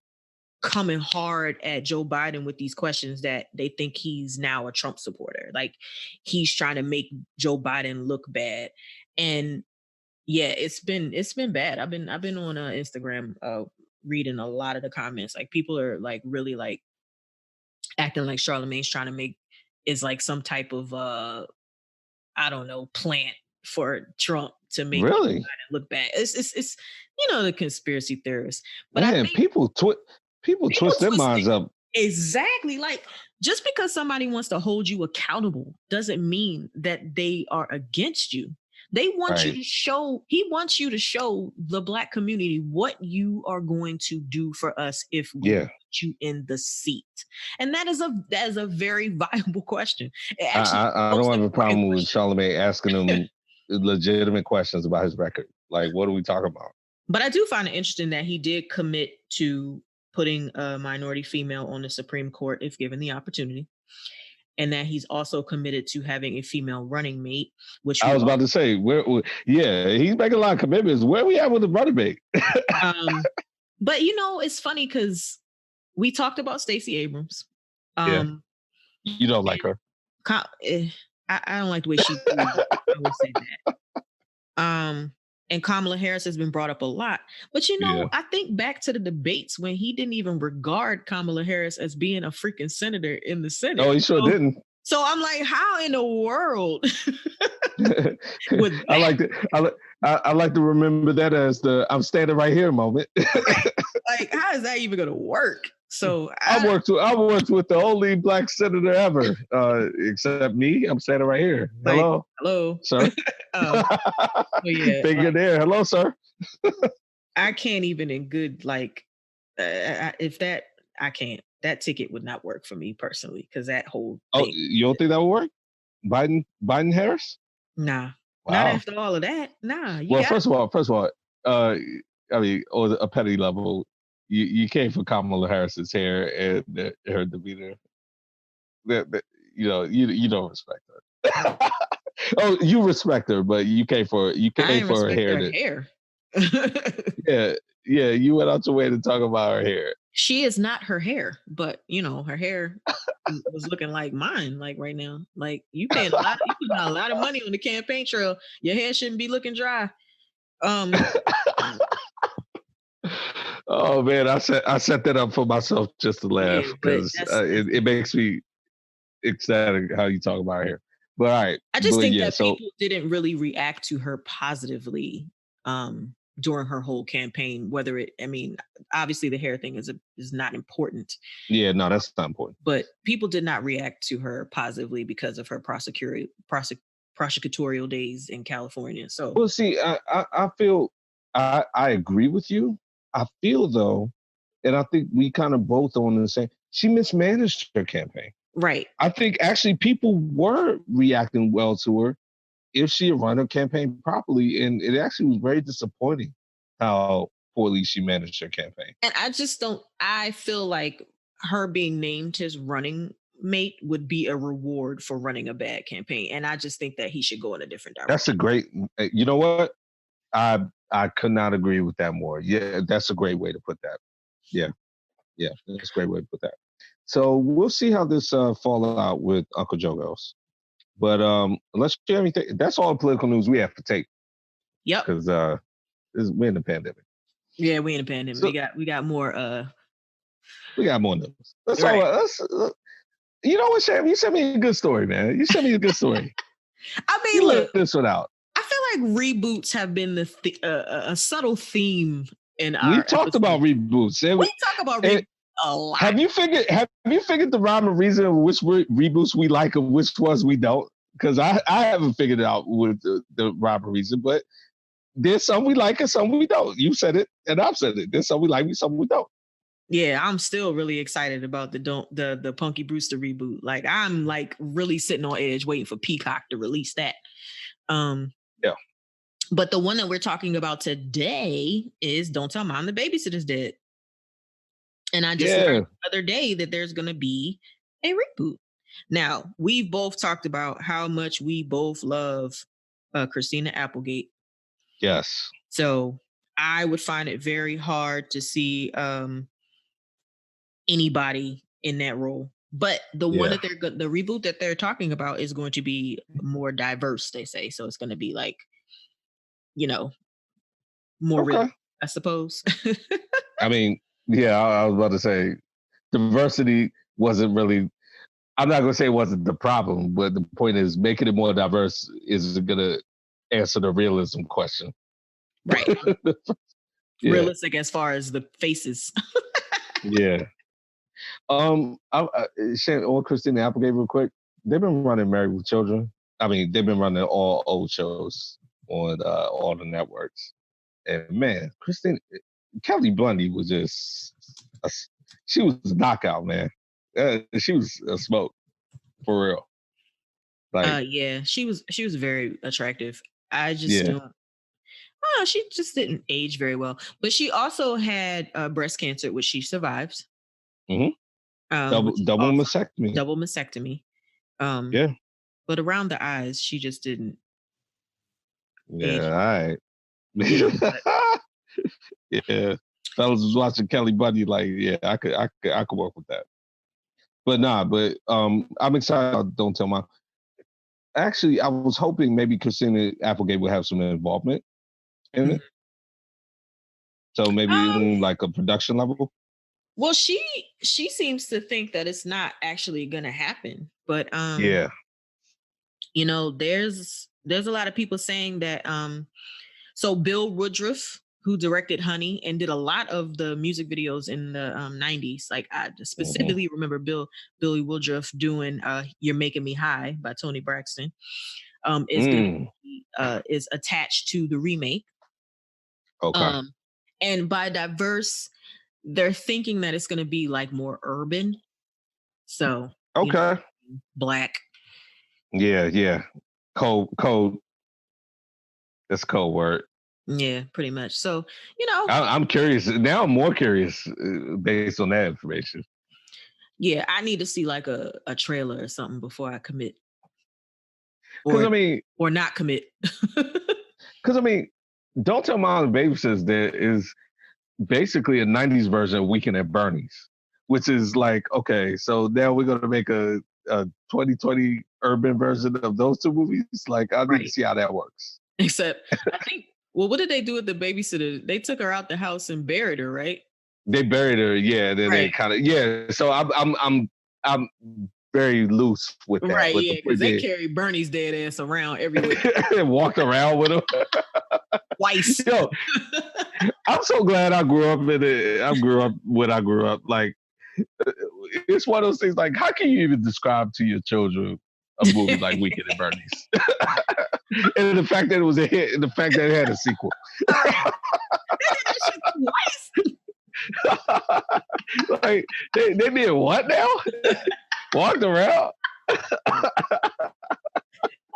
coming hard at Joe Biden with these questions that they think he's now a Trump supporter. Like he's trying to make Joe Biden look bad. And yeah, it's been bad. I've been on Instagram reading a lot of the comments. Like people are like really like acting like Charlamagne's trying to make is like some type of I don't know, plant for Trump to make Joe Biden look bad. It's the conspiracy theorists. But man, I think people twist their minds up. Exactly. Like just because somebody wants to hold you accountable doesn't mean that they are against you. They want you to show, he wants you to show the Black community what you are going to do for us if we put you in the seat. And that is a very viable question. I don't have a problem with Charlamagne asking him legitimate questions about his record. Like, what are we talking about? But I do find it interesting that he did commit to putting a minority female on the Supreme Court if given the opportunity. And that he's also committed to having a female running mate, which I was about to say, he's making a lot of commitments. Where are we at with the running mate? But it's funny because we talked about Stacey Abrams. You don't like her. I don't like the way she I will say that. And Kamala Harris has been brought up a lot. But, I think back to the debates when he didn't even regard Kamala Harris as being a freaking senator in the Senate. Oh, he sure didn't. So I'm like, how in the world? I like to remember that as the I'm standing right here moment. Like, how is that even going to work? So I worked with the only Black senator ever, except me. I'm standing right here. Hello, sir. Think you're there. Hello, sir. I can't even in good I can't. That ticket would not work for me personally because that whole thing. Oh, you don't think that would work? Biden Harris? Nah, not after all of that. Nah. First of all, I mean, on a petty level, you came for Kamala Harris's hair and her demeanor. You don't respect her. Oh, you respect her, but you came for her hair. Yeah, you went out your way to talk about her hair. She is not her hair, but her hair was looking like mine, like right now. Like you paying a lot of money on the campaign trail. Your hair shouldn't be looking dry. Oh man, I set that up for myself just to laugh because it makes me ecstatic how you talk about her hair. But all right, I just think that people didn't really react to her positively during her whole campaign. Obviously the hair thing is not important. Yeah, no, that's not important. But people did not react to her positively because of her prosecutorial days in California. So, well, see, I feel I agree with you. I feel though, and I think we kind of both on the same. She mismanaged her campaign. Right. I think actually people were reacting well to her if she had run her campaign properly, and it actually was very disappointing how poorly she managed her campaign. And I feel like her being named his running mate would be a reward for running a bad campaign. And I just think that he should go in a different direction. That's a great, you know what? I could not agree with that more. Yeah, that's a great way to put that. Yeah, that's a great way to put that. So we'll see how this fall out with Uncle Joe goes. But unless you have anything, that's all the political news we have to take. Yep. Because we're in the pandemic. Yeah, we're in a pandemic. So, we got more. We got more news. That's all. You know what, Sham? You sent me a good story, man. You sent me a good story. I mean, You look, let this one out. I feel like reboots have been a subtle theme in We our talked episode. about reboots. We talk about reboots a lot. Have you figured the rhyme and reason of which reboots we like and which ones we don't? Because I haven't figured it out with the rhyme and reason, but there's some we like and some we don't. You said it and I've said it. There's some we like and some we don't. Yeah, I'm still really excited about the Punky Brewster reboot. Like I'm like really sitting on edge waiting for Peacock to release that. Yeah. But the one that we're talking about today is Don't Tell Mom the Babysitter's Dead. And I just learned the other day that there's going to be a reboot. Now, we've both talked about how much we both love Christina Applegate. Yes. So I would find it very hard to see anybody in that role. But the one that the reboot that they're talking about is going to be more diverse, they say. So it's going to be like, more real, I suppose. I mean, yeah, I was about to say diversity wasn't really, I'm not going to say it wasn't the problem, but the point is making it more diverse is going to answer the realism question. Right. Realistic as far as the faces. Yeah. On Christina Applegate real quick. They've been running Married with Children. I mean, they've been running all old shows on all the networks. And man, Kelly Bundy was just she was a knockout, man. She was a smoke for real. Like, yeah, she was very attractive. I just don't. Oh, she just didn't age very well. But she also had breast cancer, which she survived. Mm-hmm. Double mastectomy. Double mastectomy. Yeah. But around the eyes, she just didn't. Yeah, all right. Yeah. Fellas was watching Kelly Bundy, like, yeah, I could work with that. But I'm excited about Don't Tell Mom. Actually, I was hoping maybe Christina Applegate would have some involvement in it. So maybe like a production level. Well, she seems to think that it's not actually gonna happen. But yeah. There's a lot of people saying that so Bill Woodruff, who directed Honey and did a lot of the music videos in the 90s. Like I specifically remember Billy Woodruff doing You're Making Me High by Toni Braxton. Is attached to the remake. Okay. And by diverse, they're thinking that it's going to be like more urban. So okay. Black. Yeah. Code. That's code word. Yeah, pretty much. So, I'm curious. Now I'm more curious based on that information. Yeah, I need to see like a trailer or something before I commit. Because or not commit. Because Don't Tell Mom the Babysitter's Dead is basically a 90s version of Weekend at Bernie's, which is like, okay, so now we're going to make a 2020 urban version of those two movies. Like, I need to see how that works. Except, I think, well, what did they do with the babysitter? They took her out the house and buried her, right? They buried her, yeah. Then they kind of, So I'm very loose with that. Right, yeah, because they carried Bernie's dead ass around everywhere. And walked around with him. Twice. Yo, I'm so glad I grew up when I grew up. Like, it's one of those things, like, how can you even describe to your children a movie like Weekend at Bernie's? And the fact that it was a hit, and the fact that it had a sequel. Like, they did what now? Walked around?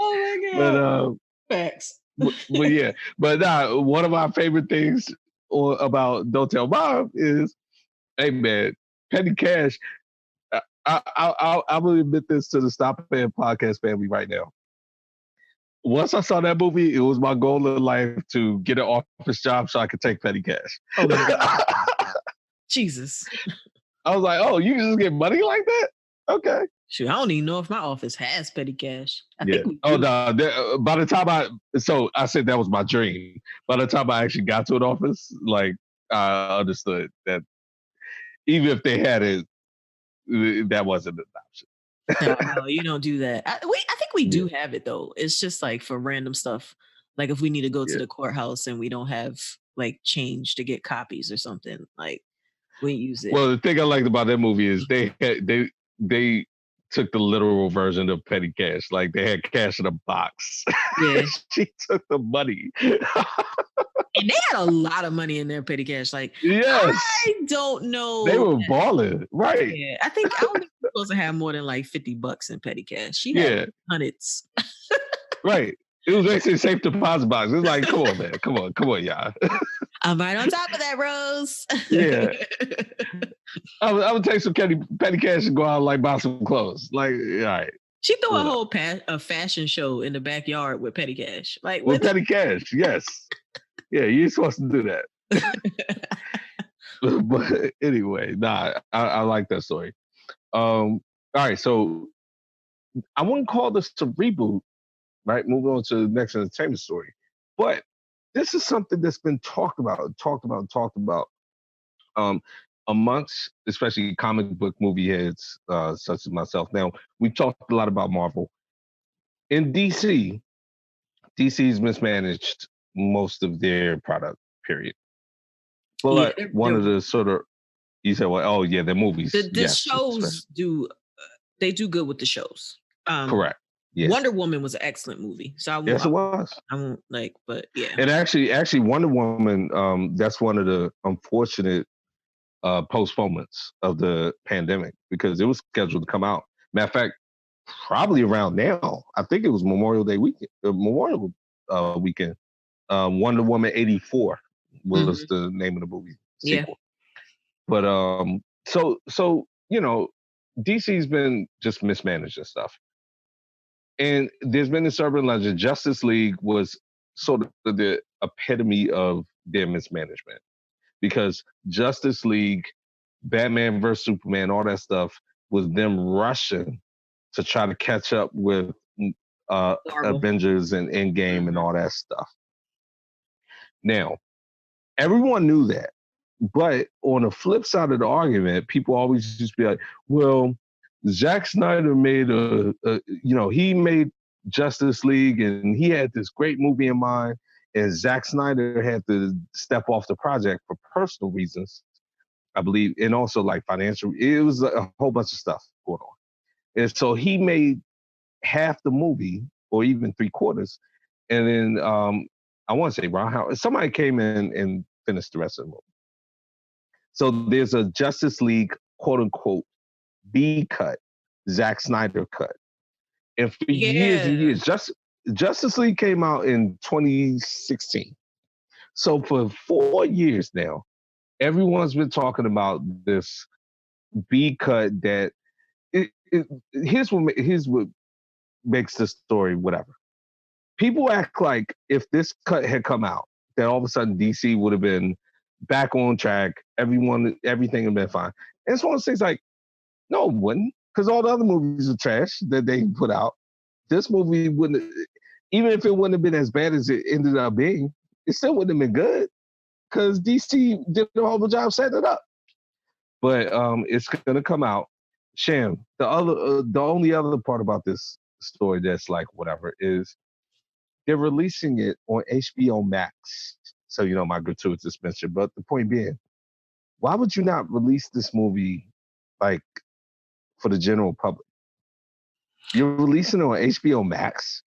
Oh my God. But, facts. but yeah. But one of my favorite things about Don't Tell Mom is, hey man, Petty Cash. I will admit this to the Stop Playing Podcast family right now. Once I saw that movie, it was my goal in life to get an office job so I could take petty cash. Oh my God. Jesus. I was like, oh, you can just get money like that? Okay. Shoot, I don't even know if my office has petty cash. I think we do. No. By the time I said that was my dream. By the time I actually got to an office, like, I understood that even if they had it, that wasn't an option. No, you don't do that. I think we do have it though. It's just like for random stuff. Like if we need to go to Yeah. the courthouse and we don't have like change to get copies or something, like we use it. Well, the thing I liked about that movie is they took the literal version of petty cash. Like they had cash in a box. Yeah. She took the money. And they had a lot of money in their petty cash. Like, Yes. I don't know. They were balling. Right. Yeah. I don't think you're supposed to have more than like $50 in petty cash. She had hundreds. Right. It was actually a safe deposit box. It was like, come on, man. Come on, y'all. I'm right on top of that, Rose. Yeah. I would take some petty cash and go out and like buy some clothes. Like, all right. She threw a whole a fashion show in the backyard with petty cash. Like with petty cash, yes. Yeah, you're supposed to do that. But anyway, I like that story. All right, so I wouldn't call this a reboot, right? Moving on to the next entertainment story. But this is something that's been talked about amongst especially comic book movie heads such as myself. Now, we talked a lot about Marvel. In DC's mismanaged most of their product, period. But one of the sort of, you said, well, oh yeah, their movies. The shows do good with the shows. Correct. Yeah. Wonder Woman was an excellent movie. So yes, it was. I won't but yeah. And actually, Wonder Woman, that's one of the unfortunate postponements of the pandemic because it was scheduled to come out. Matter of fact, probably around now. I think it was Memorial weekend. Wonder Woman 84 was the name of the movie sequel. Yeah. But so DC's been just mismanaged and stuff. And there's been this urban legend. Justice League was sort of the epitome of their mismanagement because Justice League, Batman vs. Superman, all that stuff was them rushing to try to catch up with Avengers and Endgame and all that stuff. Now, everyone knew that. But on the flip side of the argument, people always just be like, well, Zack Snyder made he made Justice League and he had this great movie in mind. And Zack Snyder had to step off the project for personal reasons, I believe, and also like financial. It was a whole bunch of stuff going on. And so he made half the movie or even 3/4. And then I want to say Ron Howard, somebody came in and finished the rest of the movie. So there's a Justice League, quote unquote, B cut, Zack Snyder cut. And for years and years, Justice League came out in 2016. So for 4 years now, everyone's been talking about this B cut that here's what makes the story whatever. People act like if this cut had come out, that all of a sudden DC would have been back on track. Everything had been fine. And it's one of those things like, no, it wouldn't, because all the other movies are trash that they put out. This movie wouldn't, even if it wouldn't have been as bad as it ended up being, it still wouldn't have been good because DC did a horrible job setting it up. But it's gonna come out. Sham, the only other part about this story that's like whatever is they're releasing it on HBO Max. So my gratuitous mention. But the point being, why would you not release this movie like for the general public? You're releasing it on HBO Max.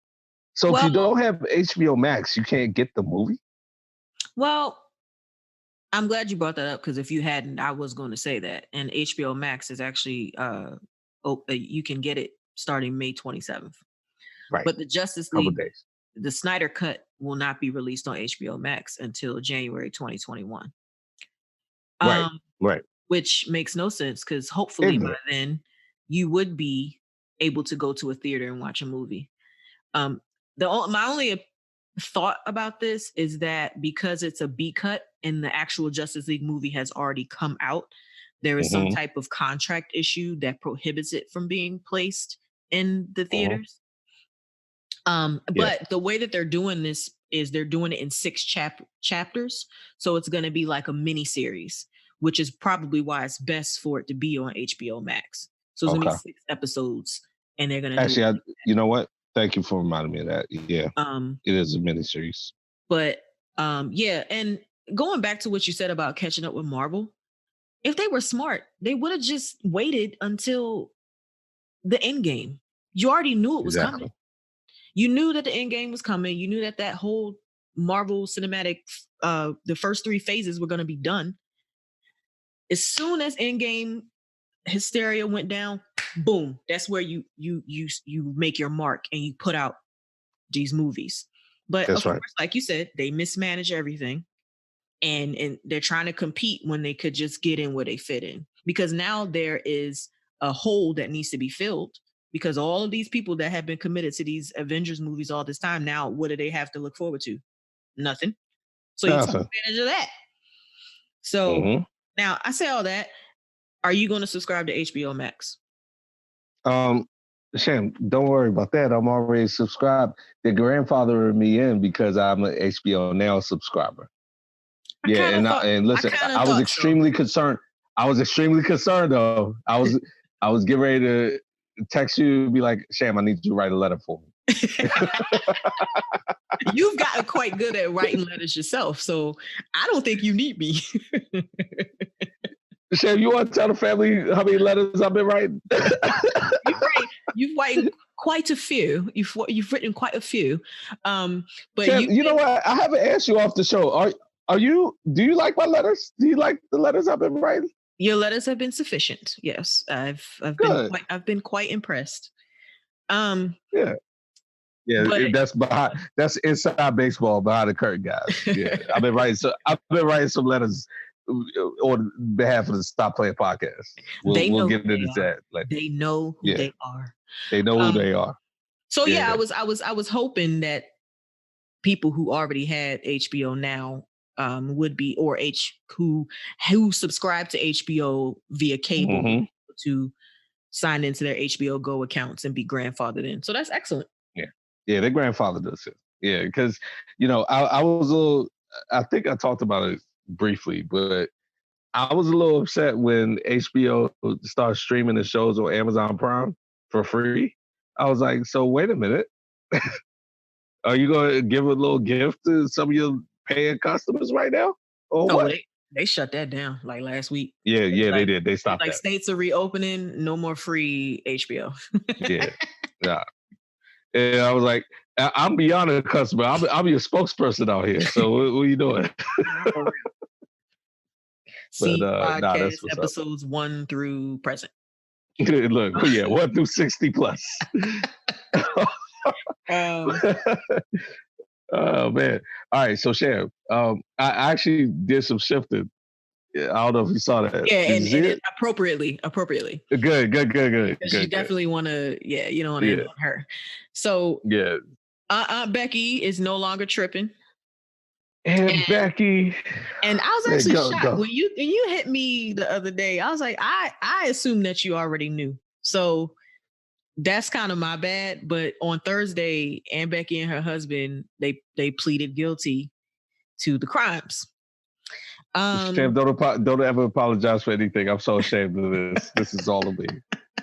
So if you don't have HBO Max, you can't get the movie? Well, I'm glad you brought that up because if you hadn't, I was going to say that. And HBO Max is actually, you can get it starting May 27th. Right. But the Justice League, the Snyder Cut will not be released on HBO Max until January 2021. Right. Which makes no sense because hopefully by then you would be able to go to a theater and watch a movie. My only thought about this is that because it's a B cut and the actual Justice League movie has already come out, there is some type of contract issue that prohibits it from being placed in the theaters. But the way that they're doing this is they're doing it in 6 chapters. So it's going to be like a mini series, which is probably why it's best for it to be on HBO Max. So it's going to be 6 episodes and they're gonna Actually, do. you know what? Thank you for reminding me of that. Yeah, it is a miniseries. But yeah, and going back to what you said about catching up with Marvel, if they were smart, they would have just waited until the end game. You already knew it was coming. You knew that the end game was coming. You knew that that whole Marvel cinematic, the first 3 phases were going to be done. As soon as Endgame hysteria went down, boom, that's where you make your mark and you put out these movies. But that's of course, like you said, they mismanage everything, and they're trying to compete when they could just get in where they fit in. Because now there is a hole that needs to be filled, because all of these people that have been committed to these Avengers movies all this time, now what do they have to look forward to? Nothing. So you take advantage of that. So now I say all that. Are you going to subscribe to HBO Max? Sham, don't worry about that. I'm already subscribed. They grandfathered me in because I'm an HBO Now subscriber. And listen, I was extremely concerned. I was extremely concerned though. I was getting ready to text you and be like, Sham, I need you to write a letter for me. You've gotten quite good at writing letters yourself, so I don't think you need me. Sham, you want to tell the family how many letters I've been writing? You've written quite a few. You've written quite a few. But Sham, you know what? I haven't asked you off the show. Do you like my letters? Do you like the letters I've been writing? Your letters have been sufficient. Yes. I've been quite impressed. Yeah. Yeah, that's inside baseball behind the curtain, guys. Yeah. I've been writing some letters on behalf of the Stop Playing podcast. We'll get into that. Like, they know who they are. They know who they are. So I was hoping that people who already had HBO Now would be, or who subscribe to HBO via cable to sign into their HBO Go accounts and be grandfathered in. So that's excellent. Yeah, their grandfather does it. Yeah, because I was a little. I think I talked about it briefly, but I was a little upset when HBO started streaming the shows on Amazon Prime for free. I was like, so wait a minute. Are you going to give a little gift to some of your paying customers right now? Or what? They shut that down like last week. Yeah, they did. They stopped that. States are reopening, no more free HBO. Yeah. And I was like, I'm beyond a customer. I'm your spokesperson out here. So what are you doing? See, podcast episodes 1 through present. Look, 1 through 60 plus. Oh man! All right, so Sham, I actually did some shifting. I don't know if you saw that. Yeah, and appropriately. Good. You definitely want to. Yeah, you don't want to end on her. So Aunt Becky is no longer tripping. And Becky. And I was actually shocked when you hit me the other day. I was like, I assumed that you already knew. So that's kind of my bad. But on Thursday, Aunt Becky and her husband, they pleaded guilty to the crimes. Sham, don't ever apologize for anything. I'm so ashamed of this. This is all of me.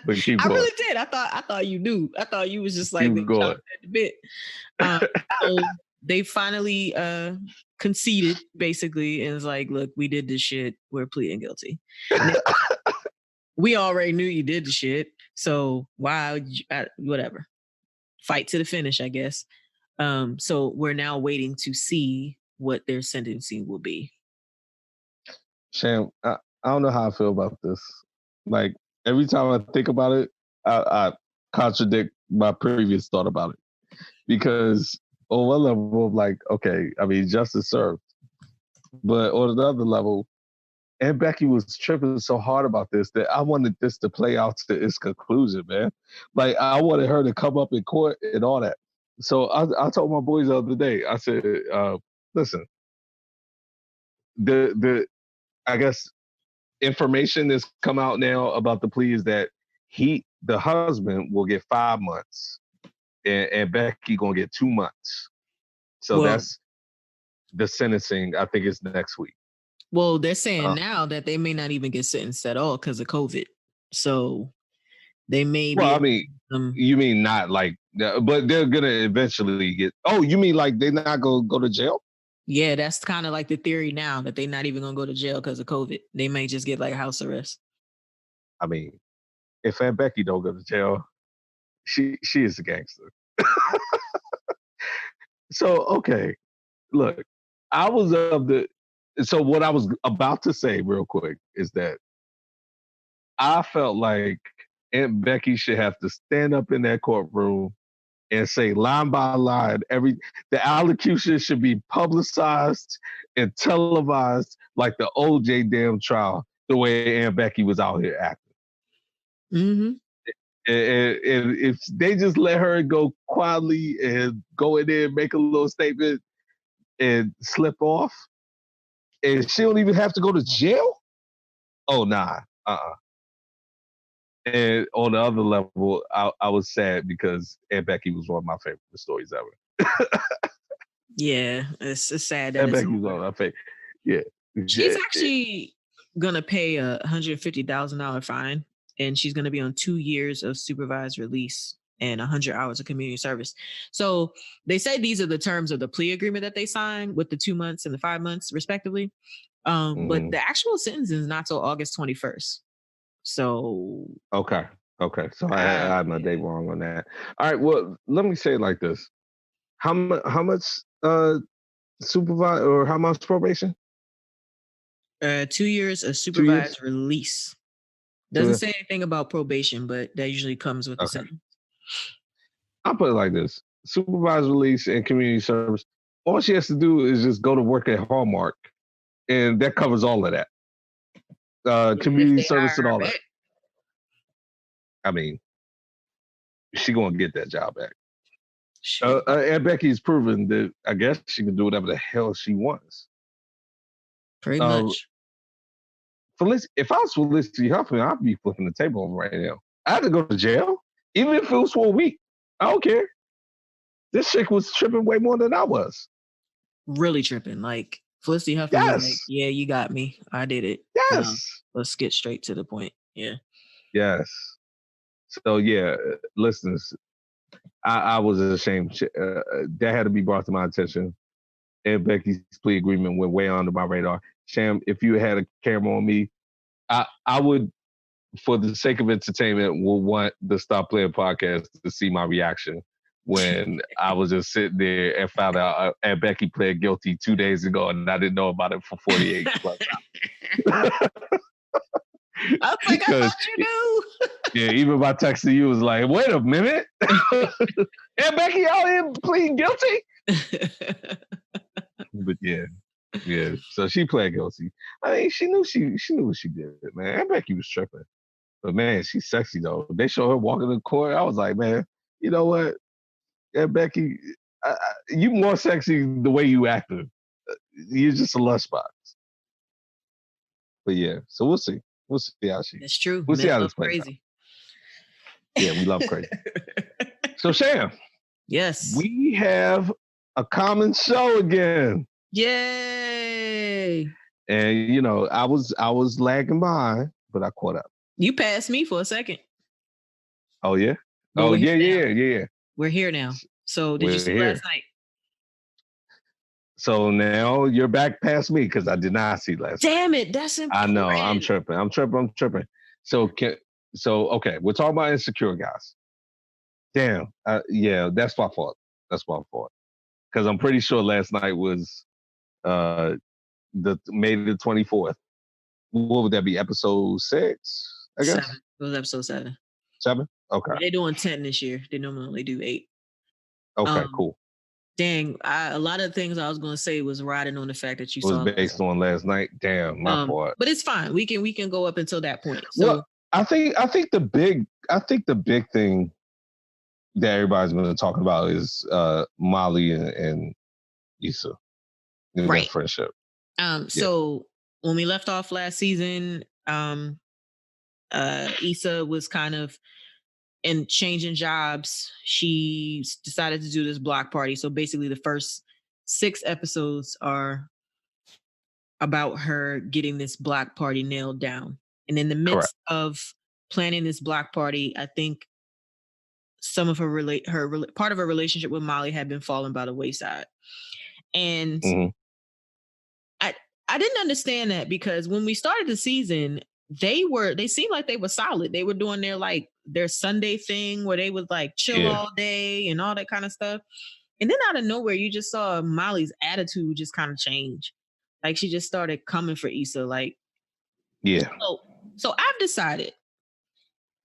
But keep going. I really did. I thought you knew. I thought you was just like at the bit. So they finally conceded, basically, and was like, look, we did this shit. We're pleading guilty. We already knew you did the shit. So why, whatever. Fight to the finish, I guess. So we're now waiting to see what their sentencing will be. Sham, I don't know how I feel about this. Like, every time I think about it, I contradict my previous thought about it. Because on one level, I'm like, okay, I mean, justice served. But on another level, Aunt Becky was tripping so hard about this that I wanted this to play out to its conclusion, man. Like, I wanted her to come up in court and all that. So I told my boys the other day, I said, listen, I guess information that's come out now about the plea is that the husband will get 5 months and Becky gonna get 2 months. So that's the sentencing, I think, is next week. Well, they're saying now that they may not even get sentenced at all because of COVID. So They may be. Well, I mean, you mean not like, but they're gonna eventually get. Oh, you mean like they're not gonna go to jail? Yeah, that's kind of like the theory now, that they're not even gonna go to jail because of COVID. They may just get like house arrest. I mean, if Aunt Becky don't go to jail, she is a gangster. So okay, look, I was of the. So what I was about to say, real quick, is that I felt like Aunt Becky should have to stand up in that courtroom and say line by line the allocution should be publicized and televised like the OJ damn trial, the way Aunt Becky was out here acting. Mm-hmm. And if they just let her go quietly and go in there and make a little statement and slip off, and she don't even have to go to jail. Oh nah, And on the other level, I was sad because Aunt Becky was one of my favorite stories ever. Yeah, it's sad that Aunt it's Becky was one of my favorite. Yeah. She's actually gonna pay $150,000 fine, and she's gonna be on 2 years of supervised release and 100 hours of community service. So they say these are the terms of the plea agreement that they signed, with the 2 months and the 5 months, respectively. But the actual sentence is not till August 21st. So okay. So I had my date wrong on that. All right. Well, let me say it like this: how much supervised, or how much probation? 2 years of supervised release. Doesn't say anything about probation, but that usually comes with the sentence. I'll put it like this: supervised release and community service. All she has to do is just go to work at Hallmark, and that covers all of that. Community service and all that. I mean, she gonna get that job back. And Becky's proven that I guess she can do whatever the hell she wants. Pretty much. Felicity, if I was Felicity Huffman, I'd be flipping the table over right now. I had to go to jail, even if it was for a week. I don't care. This chick was tripping way more than I was. Really tripping. Like, Felicity Huffman was like, yeah, you got me. I did it. Yes. Let's get straight to the point. Yeah. Yes. So, yeah, listeners, I was ashamed. That had to be brought to my attention. And Becky's plea agreement went way under my radar. Sham, if you had a camera on me, I would, for the sake of entertainment, will want the Stop Playing podcast to see my reaction when I was just sitting there and found out Aunt Becky pled guilty 2 days ago, and I didn't know about it for 48 plus hours. I was like, I thought you knew. Yeah, even my text to you was like, wait a minute. Aunt Becky out here pleading guilty? But yeah. So she pled guilty. I mean, she knew what she did, man. Aunt Becky was tripping. But man, she's sexy though. They show her walking the court. I was like, man, you know what? Aunt Becky, you more sexy the way you acted. You're just a lush box. But yeah, so we'll see. We'll see how she. It's true. We'll see how this plays out. Yeah, we love crazy. So Sham. Yes. We have a common show again. Yay. And I was lagging behind, but I caught up. You passed me for a second. Oh yeah? Oh yeah. We're here now. So did you see last night? So now you're back past me because I did not see last night. Damn it, that's important. I know, I'm tripping. So okay, we're talking about Insecure, guys. Damn, yeah, that's my fault. Because I'm pretty sure last night was the May the 24th. What would that be? Episode 6, I guess? 7. It was episode 7. 7? Okay. They're doing 10 this year. They normally do 8. Okay, cool. Dang, a lot of things I was going to say was riding on the fact that you saw. It was based on last night. Damn, my fault. But it's fine. We can go up until that point. So well, I think the big thing that everybody's been talking about is Molly and Issa, and their friendship. So when we left off last season, Issa was kind of in changing jobs. She decided to do this block party. So basically the first 6 episodes are about her getting this block party nailed down. And in the midst of planning this block party, I think some of part of her relationship with Molly had been falling by the wayside. And Mhm. I didn't understand that, because when we started the season, they seemed like they were solid. They were doing their Sunday thing where they would like chill Yeah. all day and all that kind of stuff. And then out of nowhere, you just saw Molly's attitude just kind of change. Like she just started coming for Issa. Like, Yeah. so I've decided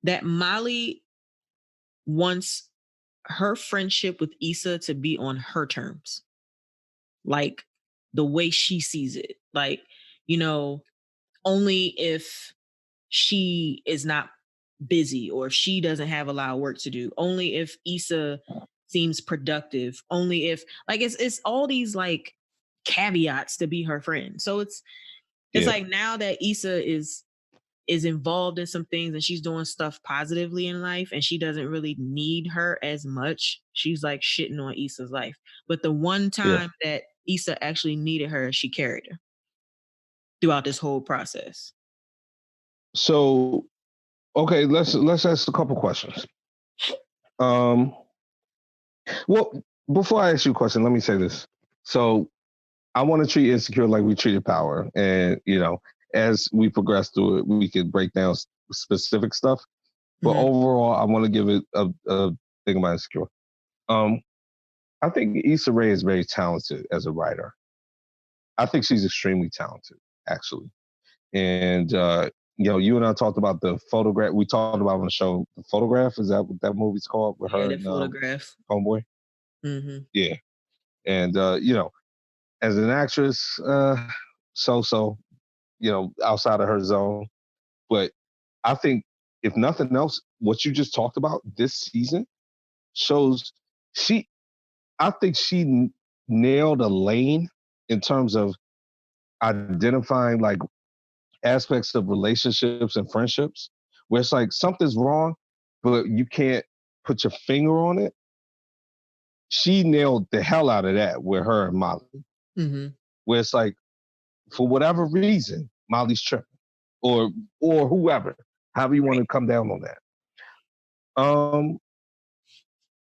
that Molly wants her friendship with Issa to be on her terms, like the way she sees it. Like, only if she is not busy or if she doesn't have a lot of work to do, only if Issa seems productive, only if it's all these like caveats to be her friend. So it's like now that Issa is involved in some things and she's doing stuff positively in life and she doesn't really need her as much, she's like shitting on Issa's life. But the one time that Issa actually needed her, she carried her throughout this whole process. So, okay, let's ask a couple questions. Well, before I ask you a question, let me say this. So, I want to treat Insecure like we treated Power, and as we progress through it, we can break down specific stuff. But overall, I want to give it a thing about Insecure. I think Issa Rae is very talented as a writer. I think she's extremely talented, actually. And you and I talked about the photograph. We talked about on the show, The Photograph. Is that what that movie's called? With her The and Photograph. Homeboy. Mm-hmm. Yeah, and as an actress, so outside of her zone. But I think, if nothing else, what you just talked about this season shows I think she nailed a lane in terms of identifying like aspects of relationships and friendships where it's like something's wrong, but you can't put your finger on it. She nailed the hell out of that with her and Molly. Mm-hmm. Where it's like, for whatever reason, Molly's tripping, or whoever, however you want to come down on that.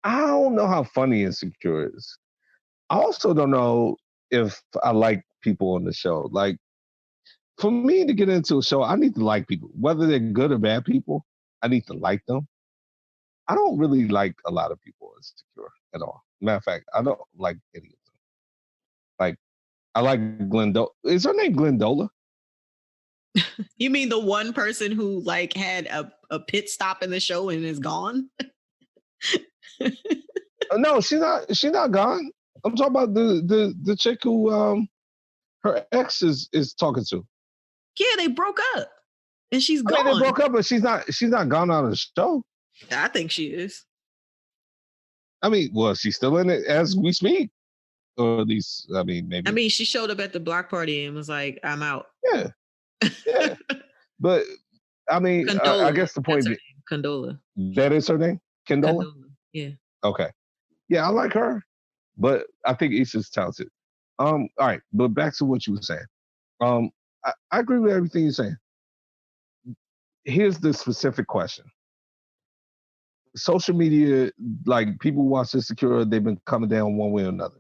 I don't know how funny Insecure is. I also don't know if I like people on the show. Like, for me to get into a show, I need to like people, whether they're good or bad people. I need to like them. I don't really like a lot of people Insecure at all. Matter of fact, I don't like any of them. Like, I like Glendola. Is her name Glendola? You mean the one person who like had a pit stop in the show and is gone? No, she's not gone. I'm talking about the chick who her ex is talking to. Yeah, they broke up. And she's gone. They broke up, but she's not gone out of the show. I think she is. I mean, well, she's still in it as we speak. Or at least, I mean, maybe. I mean, she showed up at the block party and was like, I'm out. Yeah. Yeah. But, I mean, I guess the point is... Condola. That is her name? Condola? Yeah. Okay. Yeah, I like her. But I think Issa's talented. All right. But back to what you were saying. I agree with everything you're saying. Here's the specific question. Social media, like people watch Insecure, they've been coming down one way or another.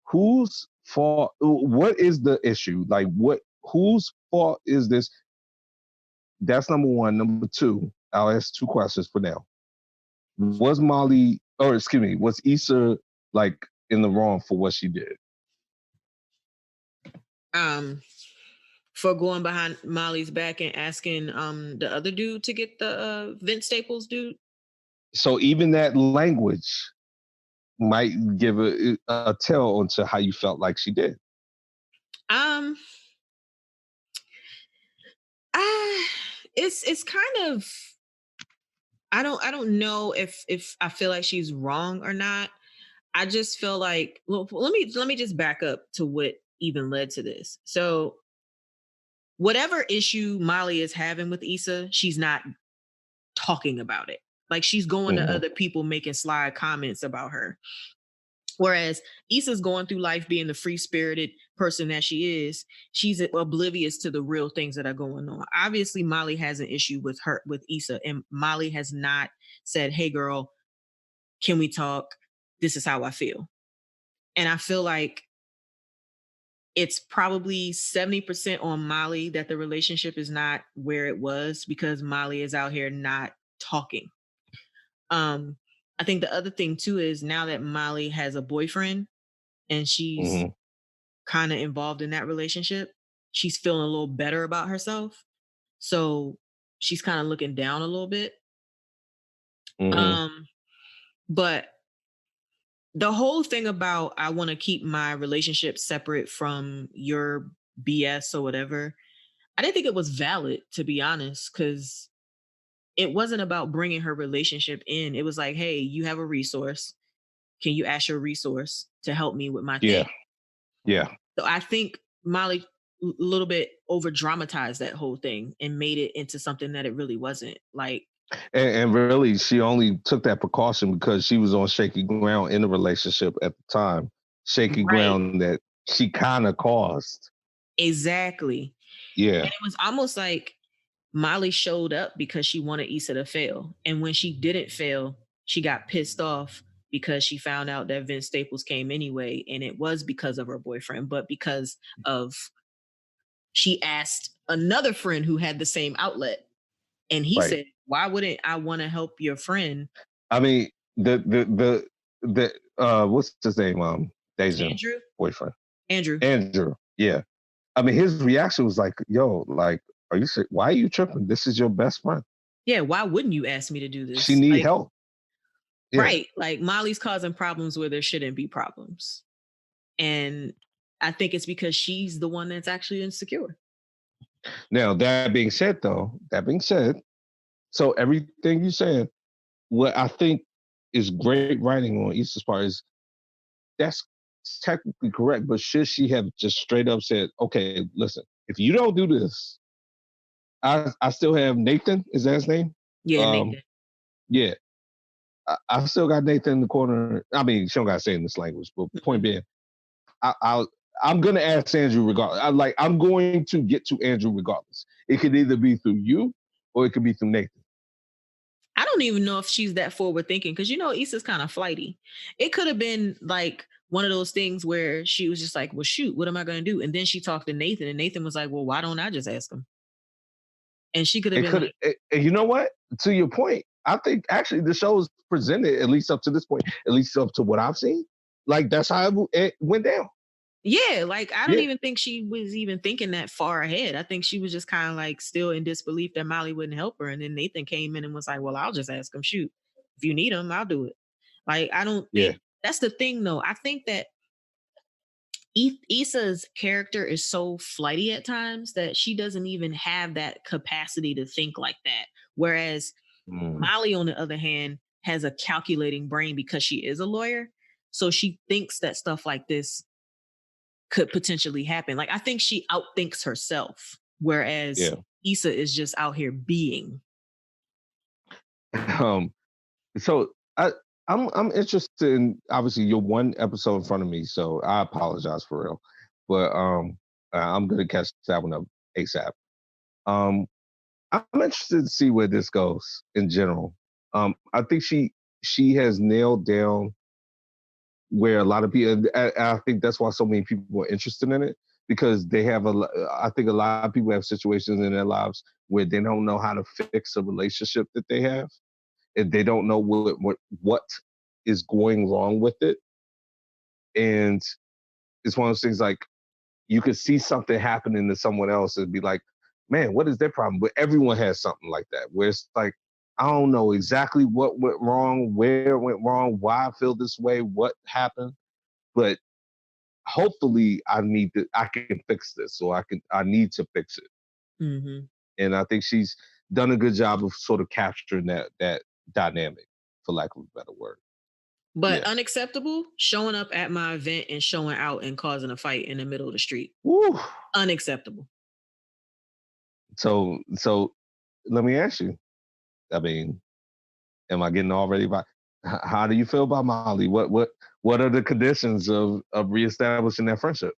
Whose fault? What is the issue? Like, whose fault is this? That's number one. Number two, I'll ask two questions for now. Was Issa like in the wrong for what she did? For going behind Molly's back and asking the other dude to get the Vince Staples dude. So even that language might give a tell onto how you felt like she did. It's kind of, I don't know if I feel like she's wrong or not. I just feel like, well, let me just back up to what even led to this. So whatever issue Molly is having with Issa, she's not talking about it. Like, she's going to other people making sly comments about her. Whereas Issa's going through life being the free-spirited person that she is, she's oblivious to the real things that are going on. Obviously, Molly has an issue with Issa, and Molly has not said, "Hey, girl, can we talk? This is how I feel." And I feel like it's probably 70% on Molly that the relationship is not where it was because Molly is out here not talking. Um, I think the other thing too is now that Molly has a boyfriend and she's Mm-hmm. kind of involved in that relationship, she's feeling a little better about herself. So she's kind of looking down a little bit. Mm-hmm. But the whole thing about I want to keep my relationship separate from your BS or whatever, I didn't think it was valid, to be honest, because it wasn't about bringing her relationship in. It was like, hey, you have a resource. Can you ask your resource to help me with my thing? Yeah. Yeah. So I think Molly a little bit over dramatized that whole thing and made it into something that it really wasn't. Like, And really, she only took that precaution because she was on shaky ground in the relationship at the time. Shaky right, ground that she kind of caused. exactly. Yeah. And it was almost like Molly showed up because she wanted Issa to fail. And when she didn't fail, she got pissed off because she found out that Vince Staples came anyway. And it was because of her boyfriend, but because of she asked another friend who had the same outlet. And he Right. said, why wouldn't I want to help your friend? I mean, what's his name? Deja Andrew? boyfriend. Andrew. Andrew. Yeah. I mean, his reaction was like, yo, like, are you sick? Why are you tripping? This is your best friend. Yeah, why wouldn't you ask me to do She this? need Like, help. Yeah. right. Like Molly's causing problems where there shouldn't be problems. And I think it's because she's the one that's actually insecure. Now, that being said, so everything you said, what I think is great writing on Issa's part is that's technically correct, but should she have just straight up said, okay, listen, if you don't do this, I still have Nathan, is that his name? Yeah, Um, Nathan. yeah. I still got Nathan in the corner. I mean, she don't gotta say it in this language, but point Mhm. being, I'm gonna ask Andrew regardless. I'm going to get to Andrew regardless. It could either be through you or it could be through Nathan. I don't even know if she's that forward thinking because Issa's kind of flighty. It could have been like one of those things where she was just like, well, shoot, what am I going to do? And then she talked to Nathan, and Nathan was like, well, why don't I just ask him? And she could have It been could, like, you know what? To your point, I think actually the show is presented at least up to this point, at least up to what I've seen. Like that's how it went down. yeah, like I don't Yeah, even think she was even thinking that far ahead. I think she was just kind of like still in disbelief that Molly wouldn't help her. And then Nathan came in and was like, well, I'll just ask him, shoot, if you need him, I'll do it. Like, I don't yeah. think that's the thing, though. I think that Issa's character is so flighty at times that she doesn't even have that capacity to think like that. Whereas Mm. Molly, on the other hand, has a calculating brain because she is a lawyer. So she thinks that stuff like this could potentially happen. Like I think she outthinks herself, whereas Yeah. Issa is just out here being. Um, so I'm interested in obviously you're one episode in front of me, so I apologize for real. But I'm gonna catch that one up ASAP. Um I'm interested to see where this goes in general. I think she has nailed down where a lot of people. I think that's why so many people are interested in it because they have I think a lot of people have situations in their lives where they don't know how to fix a relationship that they have, and they don't know what is going wrong with it, and it's one of those things like you could see something happening to someone else and be like, man, what is their problem? But everyone has something like that where it's like, I don't know exactly what went wrong, where it went wrong, why I feel this way, what happened, but hopefully I can fix this, or I need to fix it. Mm-hmm. And I think she's done a good job of sort of capturing that dynamic, for lack of a better word. But Yeah. unacceptable, showing up at my event and showing out and causing a fight in the middle of the street. Woo. Unacceptable. So let me ask you. I mean, am I getting already by? How do you feel about Molly? What are the conditions of reestablishing that friendship?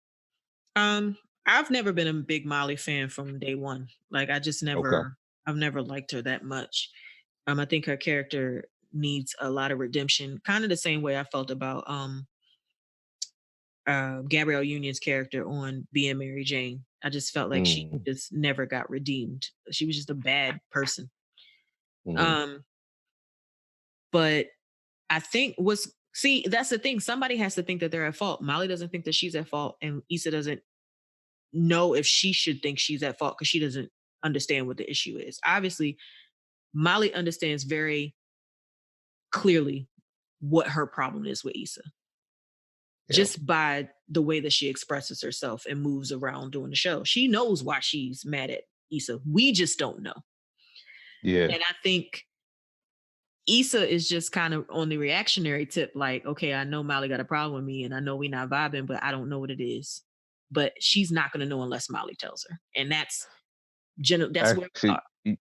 I've never been a big Molly fan from day one. Like I just Okay. I've never liked her that much. I think her character needs a lot of redemption, kind of the same way I felt about Gabrielle Union's character on Being Mary Jane. I just felt like she Mm, just never got redeemed. She was just a bad person. mm, Um, but I think what's see, that's the thing. Somebody has to think that they're at fault. Molly doesn't think that she's at fault, and Issa doesn't know if she should think she's at fault because she doesn't understand what the issue is. Obviously, Molly understands very clearly what her problem is with Issa, yeah. just by the way that she expresses herself and moves around during the show. She knows why she's mad at Issa. We just don't know. Yeah. And I think Issa is just kind of on the reactionary tip, like, okay, I know Molly got a problem with me and I know we're not vibing, but I don't know what it is. But she's not going to know unless Molly tells her. And that's that's where we Actually, are.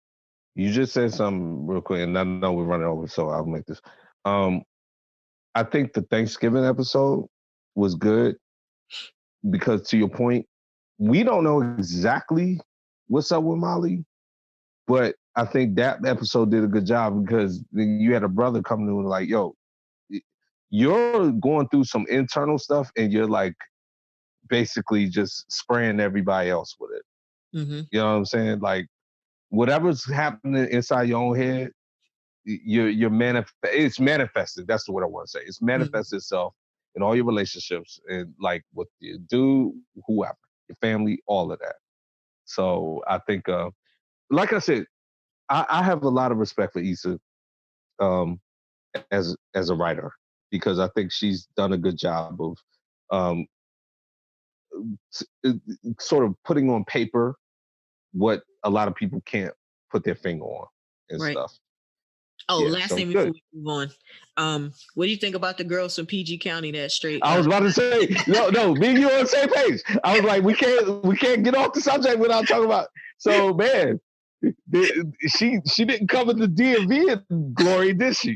you just said something real quick, and I know we're running over, so I'll make this. Um, I think the Thanksgiving episode was good because, to your point, we don't know exactly what's up with Molly, but I think that episode did a good job because you had a brother coming to like, yo, you're going through some internal stuff, and you're like basically just spraying everybody else with it. Mm-hmm. You know what I'm saying? Like whatever's happening inside your own head, it's manifested. That's the word I want to say. It's manifested itself in all your relationships and like with your dude, whoever, your family, all of that. So I think, like I said, I have a lot of respect for Issa um, as a writer because I think she's done a good job of um, sort of putting on paper what a lot of people can't put their finger on and Right. stuff. Oh, Yeah, last so thing before good. we move on. What do you think about the girls from PG County that straight? I was about to say, no, me and you on the same page. I was like, we can't get off the subject without talking about. So, man, she didn't cover the DMV in glory, did she?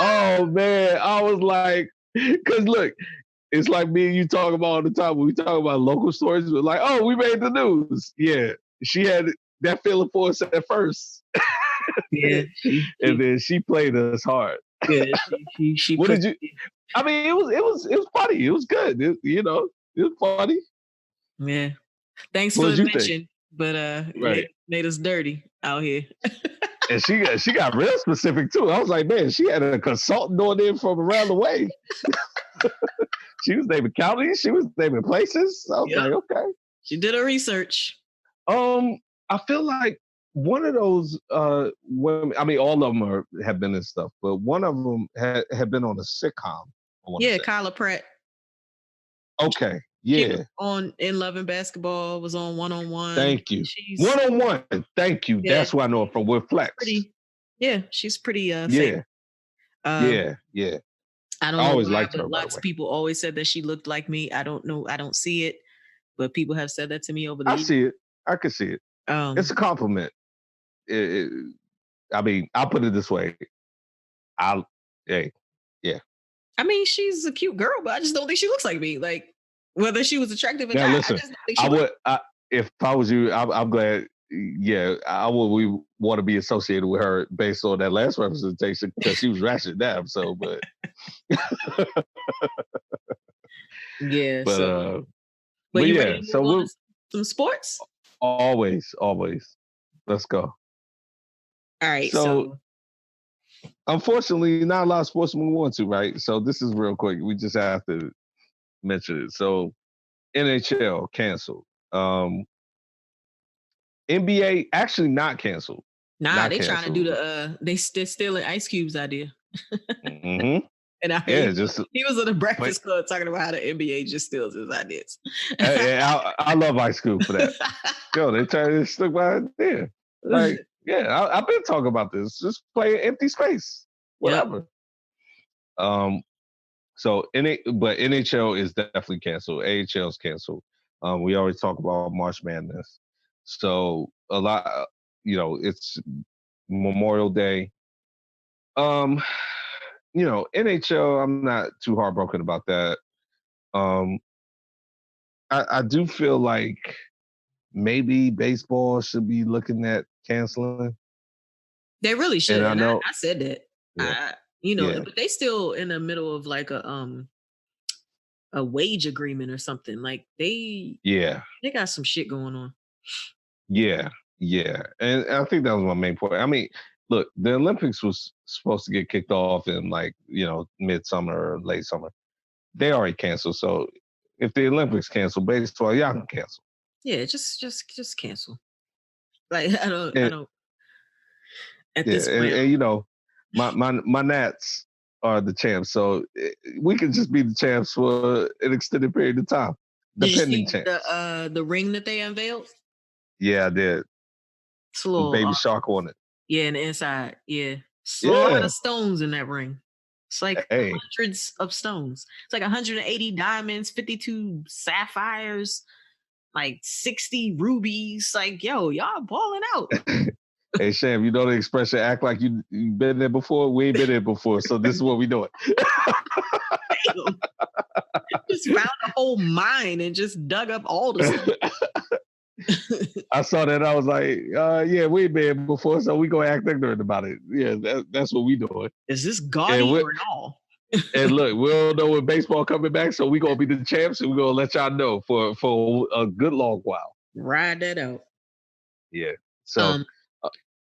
Oh man, I was like, because look, it's like me and you talk about all the time when we talk about local stories. We're like, oh, we made the news. Yeah, she had that feeling for us at first. Yeah, and then she played us hard. Yeah, she What put. did you? I mean, it was funny. It was good. It was funny. Yeah. Thanks What for did the you think? mention, but Right. made us dirty out here. And she got real specific too. I was like, man, she had a consultant on there from around the way. She was naming counties. She was naming places. I was like, okay. She did her research. I feel like one of those women. I mean, all of them have been in stuff, but one of them had been on a sitcom. Yeah, Kyla Pratt. Okay. She Yeah. was on In Love and Basketball. Was on One on One. Thank you. One on One. Thank you. Yeah, that's who I know her from. With Flex. She's pretty. Yeah. Yeah. I don't I know always why, liked her, but by the lots way. of people always said that she looked like me. I don't know. I don't see it, but people have said that to me over the years. I see it. I can see it. It's a compliment. I mean, I'll put it this way. Yeah. I mean, she's a cute girl, but I just don't think she looks like me. Like whether she was attractive or now, not, listen, I just don't think she if I was you, I'm glad. Yeah, we want to be associated with her based on that last representation because she was ratchet that episode, but yeah. But you yeah, ready to move on to some sports? Always. Let's go. All right. So unfortunately, not a lot of sports to move on to, right? So this is real quick. We just have to mention it. So NHL canceled. NBA actually not canceled. Nah, they trying to do the they're stealing Ice Cube's idea. Mm-hmm. And he was at the Breakfast Club talking about how the NBA just steals his ideas. I love Ice Cube for that. Yo, they try to stick by it there. Like, yeah, I've been talking about this. Just play empty space, whatever. Yep. So but NHL is definitely canceled. AHL is canceled. We already talked about March Madness. So a lot. It's Memorial Day. Um, NHL. I'm not too heartbroken about that. Um, I do feel like maybe baseball should be looking at canceling. They really should. And I And know, I said that. yeah, yeah, But they still in the middle of like a wage agreement or something. Like yeah, they got some shit going on. yeah, yeah. And I think that was my main point. I mean, look, the Olympics was supposed to get kicked off in like, midsummer or late summer. They already canceled. So if the Olympics cancel, baseball, y'all can cancel. Yeah, just cancel. Like I And don't at yeah, this point. my Nats are the champs, so we can just be the champs for an extended period of time, the Did you pending see champs. the ring that they unveiled? Yeah, I did. It's a With little Baby Shark on it. yeah, and the inside, yeah. It's a lot Yeah. of stones in that ring. It's like Hey, hundreds of stones. It's like 180 diamonds, 52 sapphires, like 60 rubies. Like, yo, y'all balling out. hey, Sham, you know the expression "act like you've been there before." We ain't been there before, so this is what we doing. Damn. Just found a whole mine and just dug up all the stuff. I saw that. I was like, yeah, we ain't been here before, so we gonna act ignorant about it. Yeah, that's what we doing. Is this gaudy or all? And look, we don't know when baseball coming back, so we gonna be the champs, and we gonna let y'all know for a good long while. Ride that out. Yeah. So,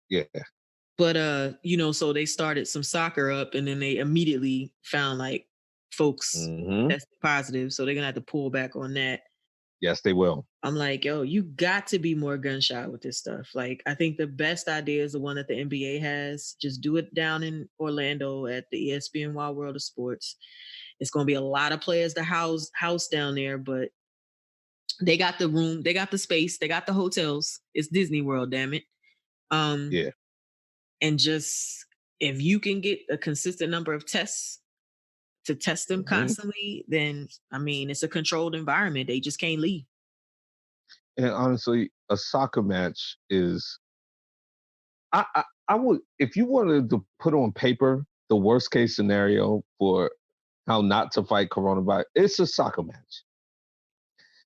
yeah. But so they started some soccer up, and then they immediately found like folks tested positive, so they're gonna have to pull back on that. Yes, they will. I'm like, yo, you got to be more gun shy with this stuff. Like, I think the best idea is the one that the NBA has. Just do it down in Orlando at the ESPN Wild World of Sports. It's going to be a lot of players to house down there, but they got the room, they got the space, they got the hotels. It's Disney World, damn it. Yeah. And just if you can get a consistent number of tests to test them constantly, then I mean, it's a controlled environment. They just can't leave. And honestly, a soccer match is. I would, if you wanted to put on paper the worst case scenario for how not to fight coronavirus, it's a soccer match.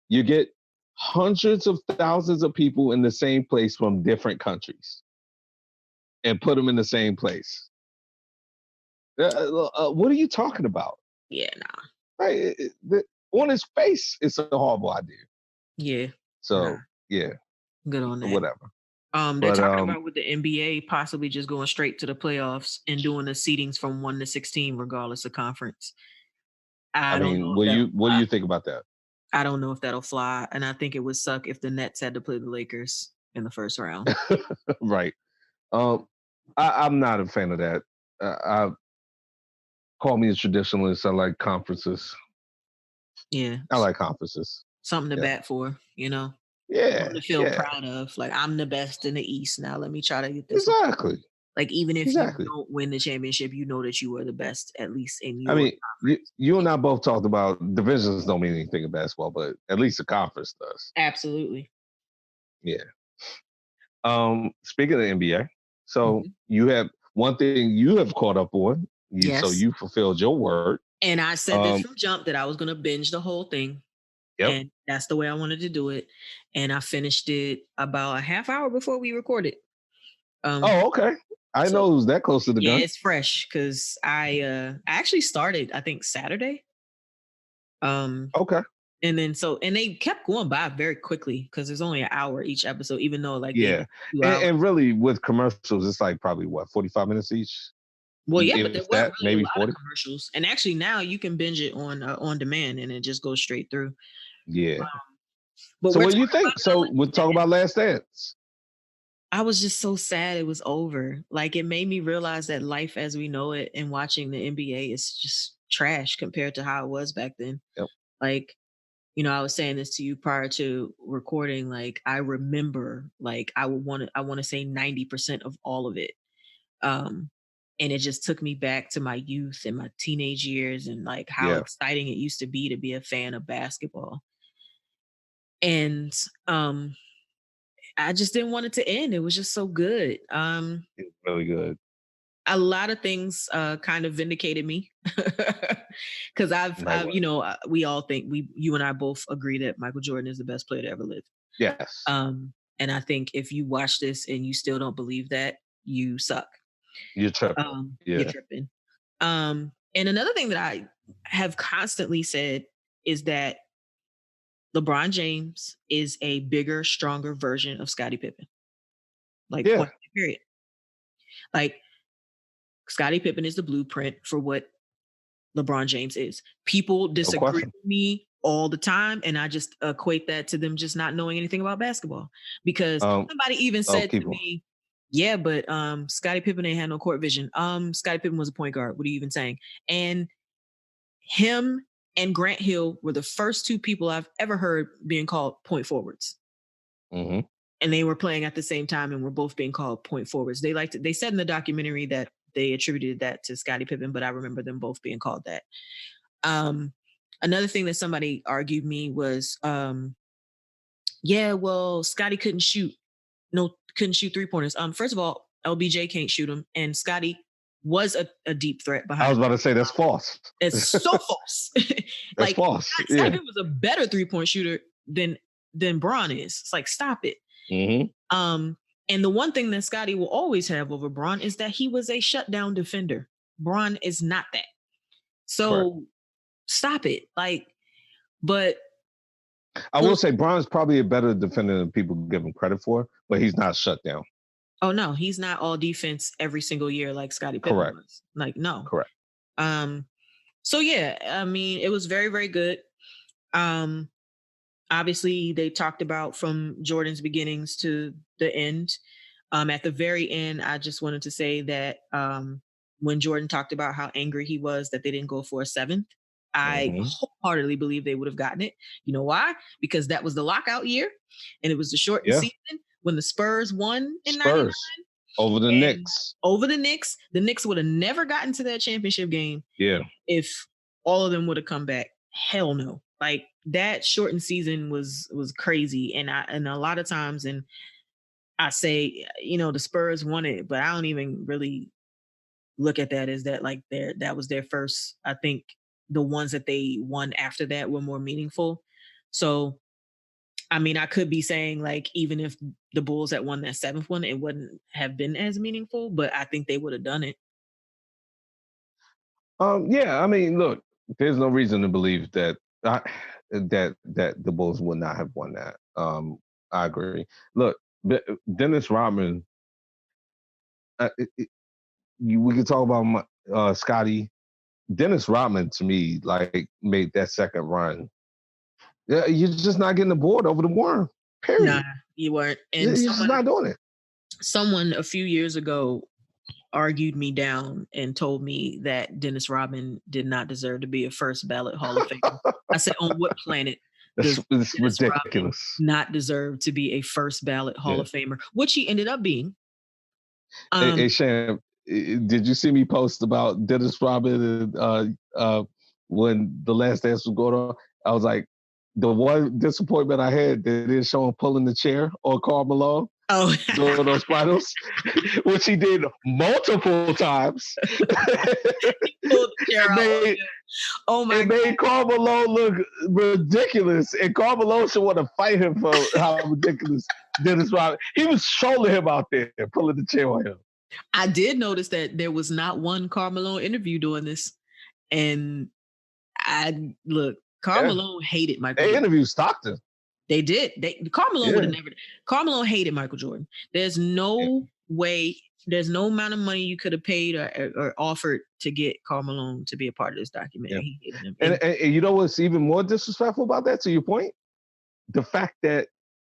You get hundreds of thousands of people in the same place from different countries and put them in the same place. What are you talking about? Yeah, nah. Right? On its face, it's a horrible idea. Yeah. So, yeah. Good on that. Whatever. They're talking about with the NBA possibly just going straight to the playoffs and doing the seedings from 1 to 16, regardless of conference. I mean, what do you think about that? I don't know if that'll fly, and I think it would suck if the Nets had to play the Lakers in the first round. Right. I'm not a fan of that. Call me a traditionalist. I like conferences. Yeah. I like conferences. Something to bat for, Yeah. Something to feel proud of. Like, I'm the best in the East. Now let me try to get this. Exactly. Like, even if you don't win the championship, you know that you are the best, at least in your conference. You and I both talked about divisions don't mean anything in basketball, but at least the conference does. Absolutely. Yeah. Speaking of the NBA, so you have one thing you have caught up on. So you fulfilled your word. And I said this from jump that I was going to binge the whole thing. Yep. And that's the way I wanted to do it. And I finished it about a half hour before we recorded. Okay. I know it was that close to the gun. Yeah, it's fresh because I actually started, I think, Saturday. Okay. And then and they kept going by very quickly because there's only an hour each episode, even though and really with commercials, it's like probably 45 minutes each. Well, yeah, but there weren't really maybe a lot 40 of commercials. And actually now you can binge it on demand and it just goes straight through. Yeah. But so what do you think? So we'll talk about Last Dance. I was just so sad it was over. Like, it made me realize that life as we know it and watching the NBA is just trash compared to how it was back then. Yep. Like, I was saying this to you prior to recording. Like, I remember, like, I want to say 90% of all of it. And it just took me back to my youth and my teenage years and like how exciting it used to be a fan of basketball. And I just didn't want it to end. It was just so good. It's really good. A lot of things kind of vindicated me because I've we all think you and I both agree that Michael Jordan is the best player to ever live. Yes. And I think if you watch this and you still don't believe that, you suck. You're tripping. You're tripping. And another thing that I have constantly said is that LeBron James is a bigger, stronger version of Scottie Pippen. Like, point period. Like, Scottie Pippen is the blueprint for what LeBron James is. People disagree with me all the time, and I just equate that to them just not knowing anything about basketball. Because somebody even said to me, yeah, but Scottie Pippen ain't had no court vision. Scottie Pippen was a point guard. What are you even saying? And him and Grant Hill were the first two people I've ever heard being called point forwards. Mm-hmm. And they were playing at the same time and were both being called point forwards. They said in the documentary that they attributed that to Scottie Pippen, but I remember them both being called that. Another thing that somebody argued me was, yeah, well, Scottie couldn't shoot 3-pointers. First of all, LBJ can't shoot them, and Scottie was a deep threat behind. I was about to say that's false. It's so false. That's false. Scottie Pippen was a better 3-point shooter than Bron is. It's like, stop it. Mm-hmm. And the one thing that Scottie will always have over Bron is that he was a shutdown defender. Bron is not that. So stop it. Like, but I will say Bron's probably a better defender than people give him credit for, but he's not shut down. Oh no, he's not all defense every single year like Scottie Pippen was. Like, no. Correct. So yeah, I mean, it was very, very good. Obviously, they talked about from Jordan's beginnings to the end. At the very end, I just wanted to say that when Jordan talked about how angry he was that they didn't go for a 7th, I wholeheartedly believe they would have gotten it. You know why? Because that was the lockout year, and it was the shortened season when the Spurs won in 99. Over the Knicks. Over the Knicks. The Knicks would have never gotten to that championship game if all of them would have come back. Hell no. Like, that shortened season was crazy. And a lot of times, and I say, the Spurs won it, but I don't even really look at that as that like that was their first. I think the ones that they won after that were more meaningful. So, I mean, I could be saying, like, even if the Bulls had won that 7th one, it wouldn't have been as meaningful, but I think they would have done it. Yeah, I mean, look, there's no reason to believe that that the Bulls would not have won that. I agree. Look, Dennis Rodman. We could talk about Scottie. Dennis Rodman, to me, like, made that second run. Yeah, you're just not getting the board over the worm. Period. Nah, you weren't. And you're just not doing it. Someone a few years ago argued me down and told me that Dennis Rodman did not deserve to be a first ballot Hall of Famer. I said, on what planet does Dennis ridiculous. Rodman not deserve to be a first ballot Hall of Famer, which he ended up being? Hey, Sham, did you see me post about Dennis Rodman and when The Last Dance was going on? I was like, the one disappointment I had, they didn't show him pulling the chair on Karl Malone during those finals, which he did multiple times. He pulled the chair out. Oh my God. It made Karl Malone look ridiculous, and Karl Malone should want to fight him for how ridiculous Dennis Rodman. He was trolling him out there, pulling the chair on him. I did notice that there was not one Karl Malone interview doing this, and Karl Malone hated Michael Jordan. They interviewed Stockton. They did. Karl Malone would have never. Karl Malone hated Michael Jordan. There's no way. There's no amount of money you could have paid or offered to get Karl Malone to be a part of this documentary. He hated him. And you know what's even more disrespectful about that, to your point? The fact that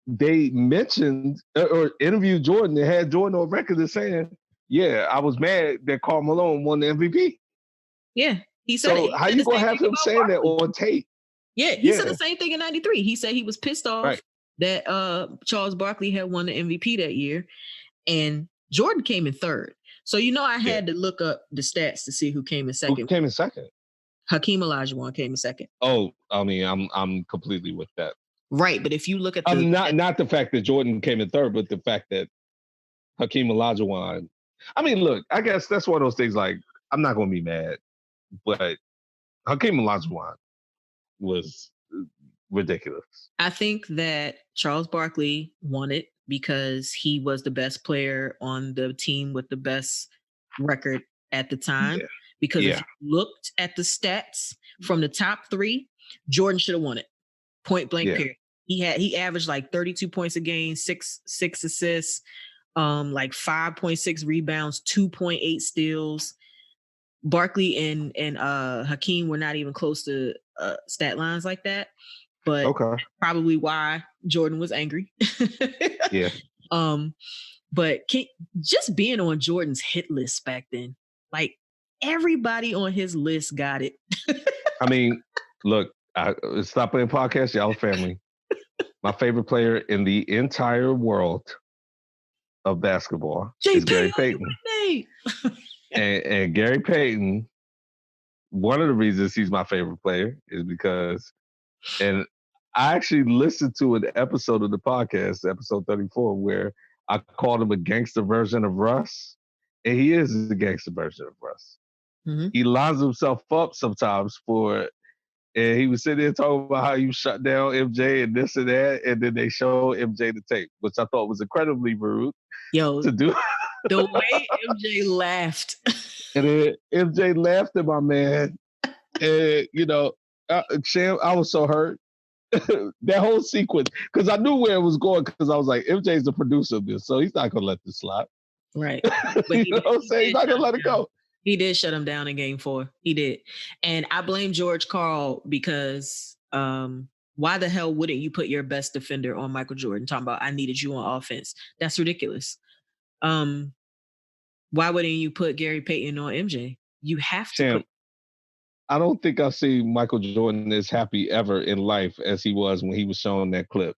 they mentioned or interviewed Jordan and had Jordan on record as saying, yeah, I was mad that Karl Malone won the MVP. Yeah, he said it. How you going to have him saying that on tape? Yeah, he said the same thing in 93. He said he was pissed off that Charles Barkley had won the MVP that year, and Jordan came in third. So, I had to look up the stats to see who came in second. Who came in second? Hakeem Olajuwon came in second. Oh, I mean, I'm completely with that. Right, but if you look at the not the fact that Jordan came in third, but the fact that Hakeem Olajuwon. I mean, look, I guess that's one of those things. Like, I'm not going to be mad, but Hakeem Olajuwon was ridiculous. I think that Charles Barkley won it because he was the best player on the team with the best record at the time. Yeah. Because if you looked at the stats from the top three, Jordan should have won it. Point blank period. He averaged like 32 points a game, six assists, like 5.6 rebounds, 2.8 steals. Barkley and Hakeem were not even close to stat lines like that. But probably why Jordan was angry. Yeah. But just being on Jordan's hit list back then, like everybody on his list got it. I mean, look, Stop Playing Podcast, y'all family. My favorite player in the entire world of basketball is Gary Payton. and Gary Payton, one of the reasons he's my favorite player is because, and I actually listened to an episode of the podcast, episode 34, where I called him a gangster version of Russ, and he is the gangster version of Russ. Mm-hmm. He lines himself up sometimes and he was sitting there talking about how you shut down MJ and this and that, and then they show MJ the tape, which I thought was incredibly rude to do. The way MJ laughed. And then MJ laughed at my man. And, Sham, I was so hurt. That whole sequence, because I knew where it was going, because I was like, MJ's the producer of this, so he's not going to let this slide. Right. But you know what I'm saying? He's not going to let it go. He did shut him down in game 4. He did. And I blame George Karl because why the hell wouldn't you put your best defender on Michael Jordan? Talking about, I needed you on offense. That's ridiculous. Why wouldn't you put Gary Payton on MJ? You have to. I don't think I've seen Michael Jordan as happy ever in life as he was when he was showing that clip.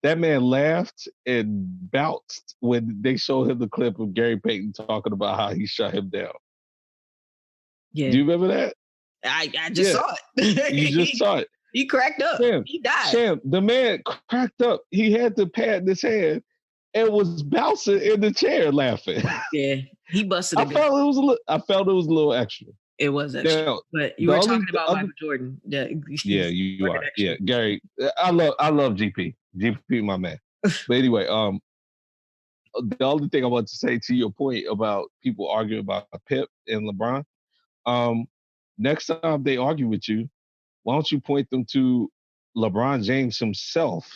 That man laughed and bounced when they showed him the clip of Gary Payton talking about how he shut him down. Yeah. Do you remember that? I just saw it. You just saw it. He cracked up. He died. Sam, the man cracked up. He had the pad in his hand and was bouncing in the chair laughing. Yeah, he busted. I felt it was a little extra. It was extra. Now, but you were talking about Michael Jordan. Yeah, you are. Extra. Yeah, Gary. I love GP. GP, my man. But anyway, the only thing I want to say to your point about people arguing about Pip and LeBron, next time they argue with you, why don't you point them to LeBron James himself,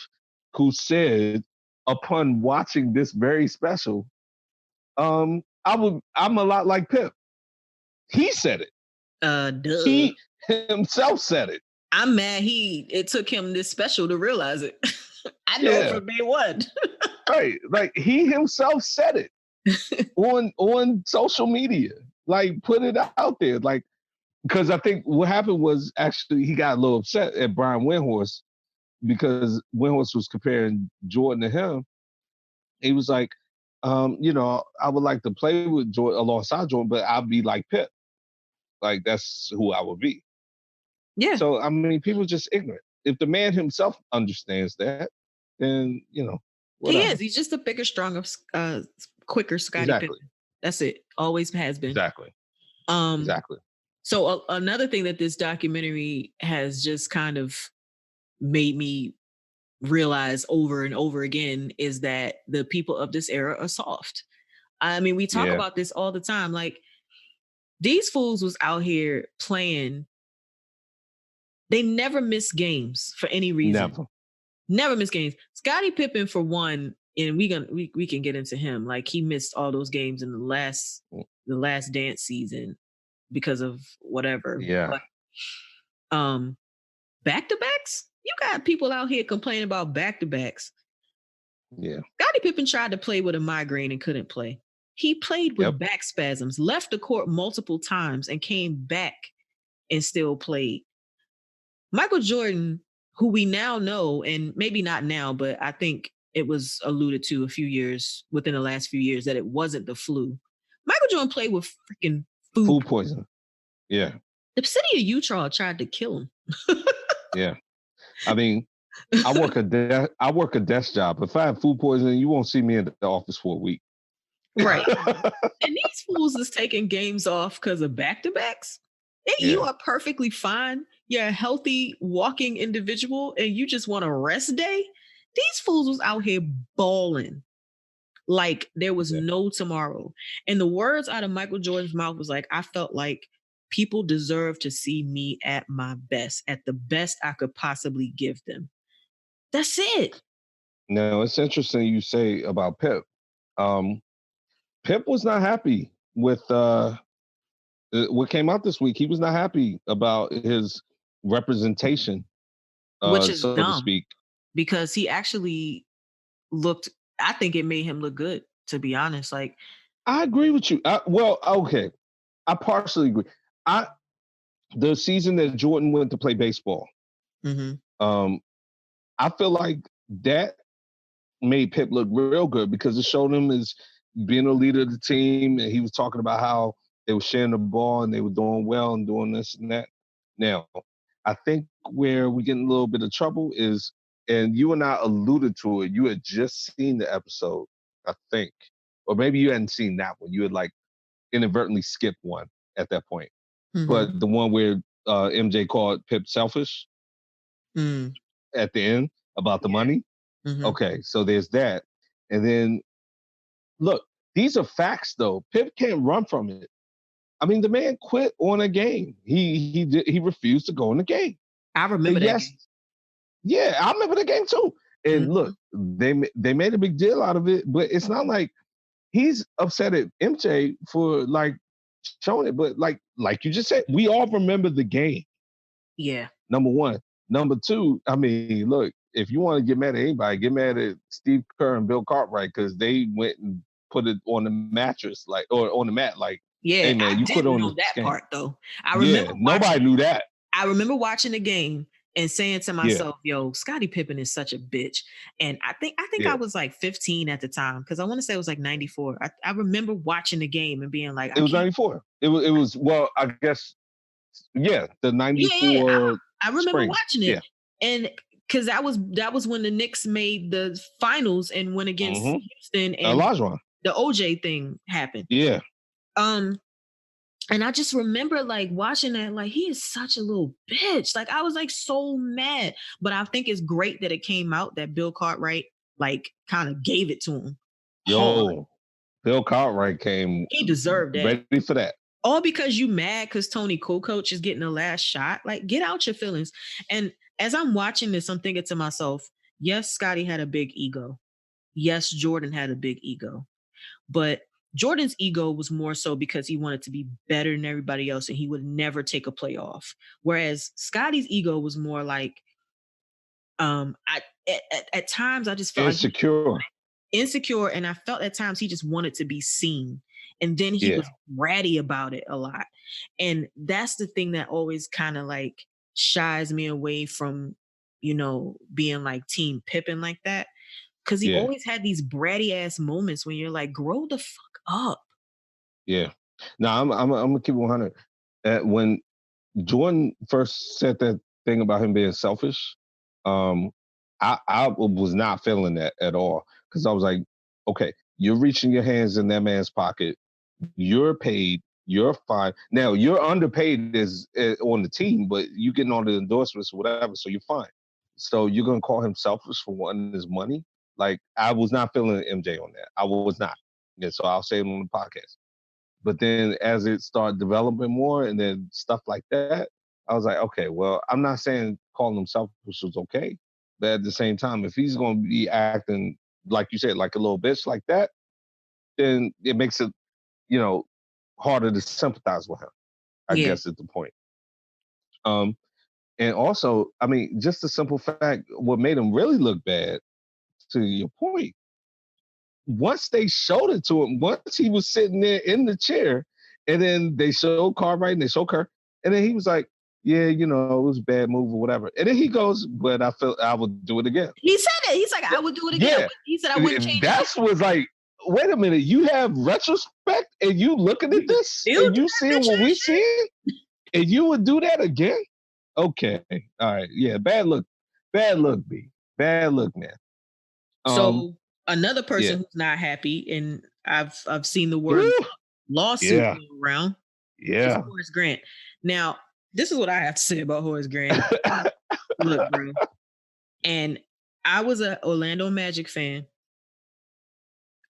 who said upon watching this very special, I'm a lot like Pip. He said it. Duh. He himself said it. I'm mad it took him this special to realize it. I know from day one. Right. Like he himself said it on social media. Like put it out there. Like, because I think what happened was actually he got a little upset at Brian Windhorst because Windhorst was comparing Jordan to him. He was like, I would like to play with Jordan alongside Jordan, but I'll be like Pip. Like that's who I would be. Yeah. So I mean, people are just ignorant. If the man himself understands that, then whatever. He is. He's just a bigger, stronger, quicker Scottie Pippen. That's it. Always has been. Exactly. Exactly. So another thing that this documentary has just kind of made me realize over and over again is that the people of this era are soft. I mean, we talk about this all the time. Like, these fools was out here playing. They never miss games for any reason. Never miss games. Scottie Pippen, for one, and we can get into him. Like, he missed all those games in the last dance season because of whatever. Yeah. But, back-to-backs? You got people out here complaining about back-to-backs. Yeah. Scottie Pippen tried to play with a migraine and couldn't play. He played with back spasms, left the court multiple times, and came back and still played. Michael Jordan, who we now know, and maybe not now, but I think it was alluded to within the last few years, that it wasn't the flu. Michael Jordan played with freaking food poison. Yeah. The city of Utah tried to kill him. Yeah. I mean, I work a desk job. If I have food poisoning, you won't see me in the office for a week. Right. And these fools is taking games off because of back-to-backs. You are perfectly fine. You're a healthy walking individual and you just want a rest day. These fools was out here balling like there was no tomorrow. And the words out of Michael Jordan's mouth was like, I felt like people deserve to see me at my best, at the best I could possibly give them. That's it. Now, it's interesting you say about Pip. Pip was not happy with what came out this week. He was not happy about his representation, Which is so to dumb speak. because he actually looked, I think it made him look good, to be honest. Like, I agree with you. Okay. I partially agree. The season that Jordan went to play baseball, I feel like that made Pip look real good because it showed him as being a leader of the team, and he was talking about how they were sharing the ball and they were doing well and doing this and that. Now, I think where we get in a little bit of trouble is, and you and I alluded to it, you had just seen the episode, I think, or maybe you hadn't seen that one. You had like inadvertently skipped one at that point. But the one where MJ called Pip selfish at the end about the money. Okay, so there's that. And then, look, these are facts, though. Pip can't run from it. I mean, the man quit on a game. He refused to go in the game. I remember that game. Yeah, I remember the game too. And look, they made a big deal out of it, but it's not like he's upset at MJ for like showing it. But like you just said, we all remember the game. Yeah. Number one. Number two, I mean, look, if you want to get mad at anybody, get mad at Steve Kerr and Bill Cartwright because they went and put it on the mattress, like, or on the mat, like, yeah, hey man, I you didn't put on know the that game. part though. I remember nobody knew that. I remember watching the game and saying to myself, yo, Scottie Pippen is such a bitch. And I think I was like 15 at the time because I want to say it was like 94. I remember watching the game and being like, it was 94. It was well, I guess, the 94. I remember spring. watching it. And because that was when the Knicks made the finals and went against Houston and the OJ thing happened. Yeah. And I just remember like watching that, like, he is such a little bitch. Like, I was like so mad. But I think it's great that it came out that Bill Cartwright like kind of gave it to him. Yo, Bill Cartwright came. He deserved that. Ready for that. All because you mad because Tony Kukoc is getting the last shot. Like, get out your feelings. And as I'm watching this, I'm thinking to myself, yes, Scottie had a big ego. Yes, Jordan had a big ego. But Jordan's ego was more so because he wanted to be better than everybody else and he would never take a play off. Whereas Scottie's ego was more like, at times I just felt insecure. And I felt at times he just wanted to be seen. And then he was ratty about it a lot. And that's the thing that always kind of like shies me away from, being like Team Pippen like that. Because he always had these bratty ass moments when you're like, grow the fuck up. Yeah. Now I'm gonna keep it 100. When Jordan first said that thing about him being selfish, I was not feeling that at all because I was like, okay, you're reaching your hands in that man's pocket. You're paid. You're fine. Now you're underpaid on the team, but you getting all the endorsements or whatever, so you're fine. So you're gonna call him selfish for wanting his money? Like, I was not feeling MJ on that. I was not. And so I'll say it on the podcast. But then as it started developing more and then stuff like that, I was like, okay, well, I'm not saying calling him selfish was okay. But at the same time, if he's going to be acting, like you said, like a little bitch like that, then it makes it, harder to sympathize with him, I guess, at the point. And also, I mean, just the simple fact, what made him really look bad, to your point, once they showed it to him, once he was sitting there in the chair, and then they showed Cartwright and they showed Kerr, and then he was like, yeah, it was a bad move or whatever. And then he goes, but I felt I would do it again. He said it. He's like, I would do it again. Yeah. He said I wouldn't change it. Was like, wait a minute, you have retrospect and you looking at this and you seeing what we seeing, and you would do that again? Okay. All right. Yeah, bad look. Bad look, B. Bad look, man. So another person yeah. who's not happy, and I've seen the word Woo! lawsuit Yeah. go around. Is Yeah. Horace Grant. Now, this is what I have to say about Horace Grant. Look, bro. And I was an Orlando Magic fan.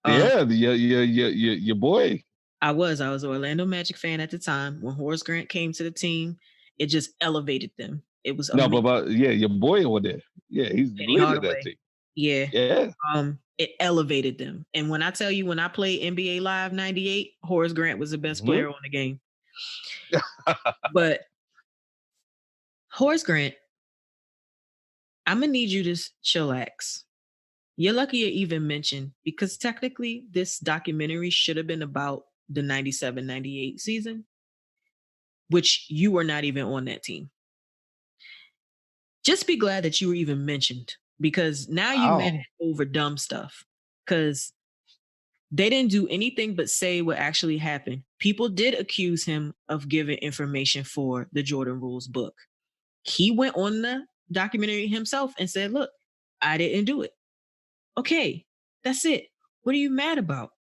Yeah, your boy. I was an Orlando Magic fan at the time. When Horace Grant came to the team, it just elevated them. It was No, amazing. but yeah, your boy over there. Yeah, he's the Penny leader of Hardaway. that team. Yeah. Yeah. It elevated them. And when I tell you, when I played NBA Live 98, Horace Grant was the best player on the game. But Horace Grant, I'm gonna need you to chillax. You're lucky you even mentioned, because technically this documentary should have been about the 97-98 season, which you were not even on that team. Just be glad that you were even mentioned, because now you mad over dumb stuff, because they didn't do anything but say what actually happened. People did accuse him of giving information for the Jordan Rules book. He went on the documentary himself and said, look, I didn't do it. Okay, that's it. What are you mad about?